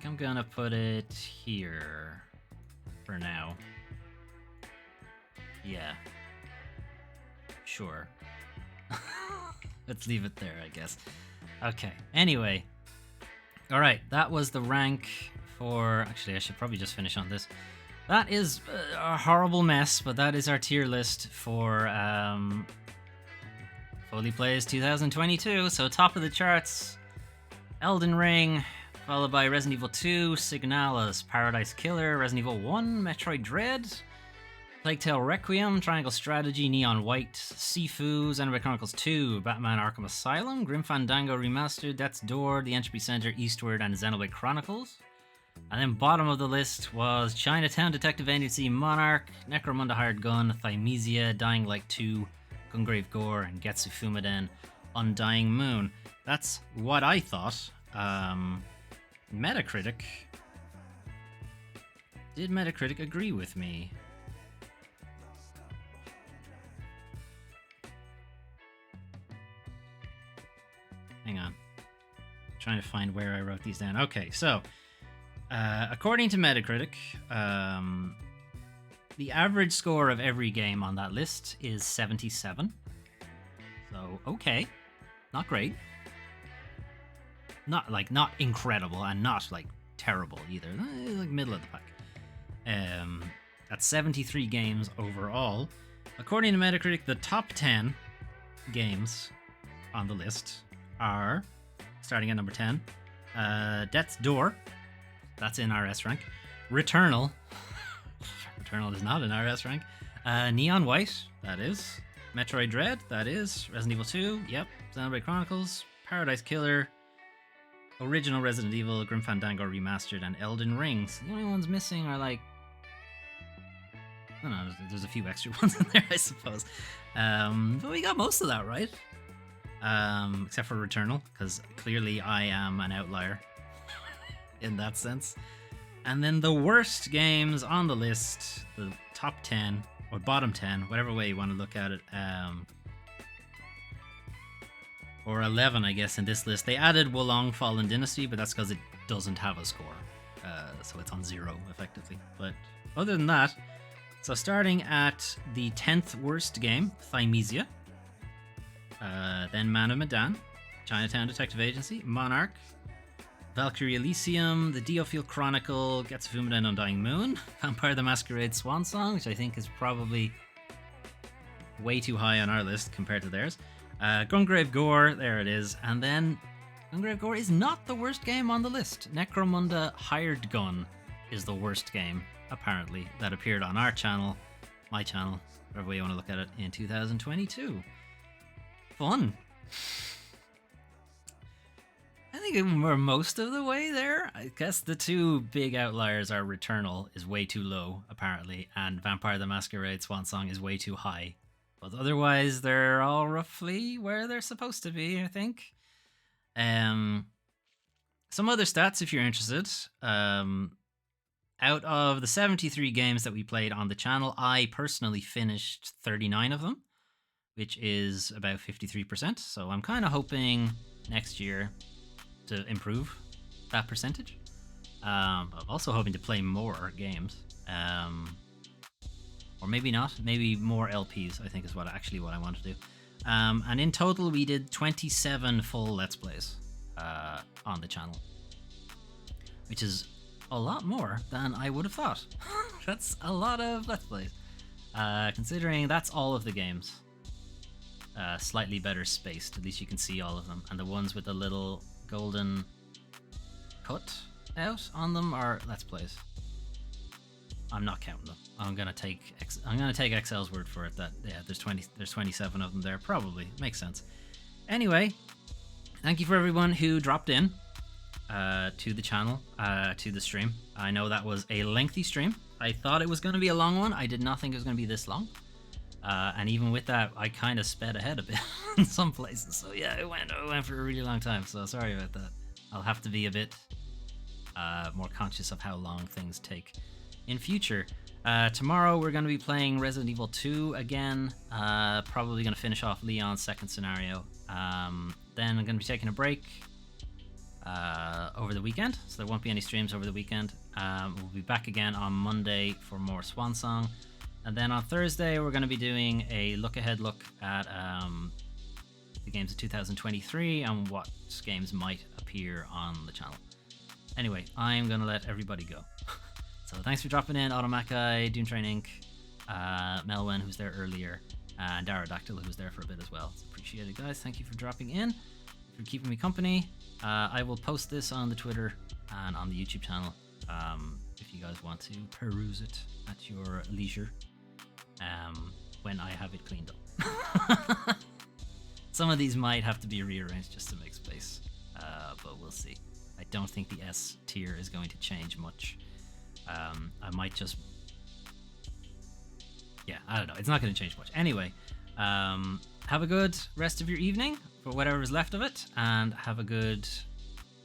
[SPEAKER 1] I'm gonna put it here for now. Yeah. Sure. Let's leave it there, I guess. Okay. Anyway. Alright, that was the rank for... Actually, I should probably just finish on this. That is a horrible mess, but that is our tier list for Foley Plays 2022. So top of the charts, Elden Ring, followed by Resident Evil 2, Signalis, Paradise Killer, Resident Evil 1, Metroid Dread, Plague Tale Requiem, Triangle Strategy, Neon White, Sifu, Xenoblade Chronicles 2, Batman Arkham Asylum, Grim Fandango Remastered, Death's Door, The Entropy Center, Eastward, and Xenoblade Chronicles. And then bottom of the list was Chinatown, Detective Agency, Monarch, Necromunda Hired Gun, Thymesia, Dying Light 2, Gungrave Gore, and Getsu Fumaden, Undying Moon. That's what I thought. Metacritic. Did Metacritic agree with me? Hang on. Trying to find where I wrote these down. Okay, so according to Metacritic, the average score of every game on that list is 77. So, okay. Not great. Not incredible and not like terrible either. Like middle of the pack. That's 73 games overall. According to Metacritic, the top 10 games on the list are, starting at number 10, Death's Door. That's in RS rank. Returnal. Returnal is not in RS rank. Neon White. That is. Metroid Dread. That is. Resident Evil 2. Yep. Xenoblade Chronicles. Paradise Killer. Original Resident Evil, Grim Fandango Remastered, and Elden Ring. So the only ones missing are like... I don't know, there's a few extra ones in there, I suppose. But we got most of that right. Except for Returnal, because clearly I am an outlier in that sense. And then the worst games on the list, the top 10, or bottom 10, whatever way you want to look at it, or 11, I guess, in this list. They added Wolong Fallen Dynasty, but that's because it doesn't have a score. So it's on 0, effectively. But other than that, so starting at the 10th worst game, Thymesia. Then Man of Medan, Chinatown Detective Agency, Monarch, Valkyrie Elysium, The Diofield Chronicle, Getsufuma and Undying Moon, Vampire the Masquerade Swan Song, which I think is probably way too high on our list compared to theirs. Gungrave Gore, there it is. And then Gungrave Gore is not the worst game on the list. Necromunda Hired Gun is the worst game, apparently, that appeared on our channel, my channel, whatever way you want to look at it, in 2022. Fun. I think we're most of the way there. I guess the two big outliers are Returnal is way too low, apparently, and Vampire the Masquerade Swan Song is way too high. But otherwise, they're all roughly where they're supposed to be, I think. Some other stats, if you're interested. Out of the 73 games that we played on the channel, I personally finished 39 of them, which is about 53%. So I'm kind of hoping next year to improve that percentage. I'm also hoping to play more games. Or maybe not. Maybe more LPs, I think is what I want to do. And in total, we did 27 full Let's Plays on the channel, which is a lot more than I would have thought. That's a lot of Let's Plays. Considering that's all of the games. Slightly better spaced, at least you can see all of them. And the ones with the little golden cut out on them are Let's Plays. I'm not counting them. I'm gonna take XL's word for it that there's 27 of them there. Probably makes sense. Anyway, thank you for everyone who dropped in to the channel, to the stream. I know that was a lengthy stream. I thought it was going to be a long one. I did not think it was going to be this long. And even with that, I kind of sped ahead a bit in some places. So yeah, it went for a really long time. So sorry about that. I'll have to be a bit more conscious of how long things take in future. Tomorrow we're going to be playing Resident Evil 2 again. Probably going to finish off Leon's second scenario. Then I'm going to be taking a break over the weekend, so there won't be any streams over the weekend. We'll be back again on Monday for more Swan Song. And then on Thursday we're going to be doing a look-ahead look at the games of 2023 and what games might appear on the channel. Anyway, I'm going to let everybody go. So thanks for dropping in, Automakai, Doomtrain Inc., Melwin, who's there earlier, and Daradactyl, who's there for a bit as well. It's appreciated, guys. Thank you for dropping in, for keeping me company. I will post this on the Twitter and on the YouTube channel if you guys want to peruse it at your leisure when I have it cleaned up. Some of these might have to be rearranged just to make space, but we'll see. I don't think the S tier is going to change much. I might just... Yeah, I don't know. It's not going to change much. Anyway, have a good rest of your evening, for whatever is left of it, and have a good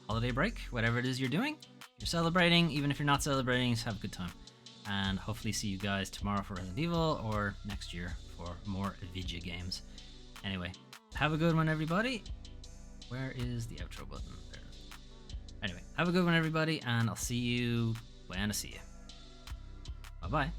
[SPEAKER 1] holiday break, whatever it is you're doing. You're celebrating, even if you're not celebrating, just have a good time. And hopefully see you guys tomorrow for Resident Evil, or next year for more Vidya games. Anyway, have a good one, everybody. Where is the outro button? There it is. Anyway, have a good one, everybody, and I'll see you when I see you. Bye-bye.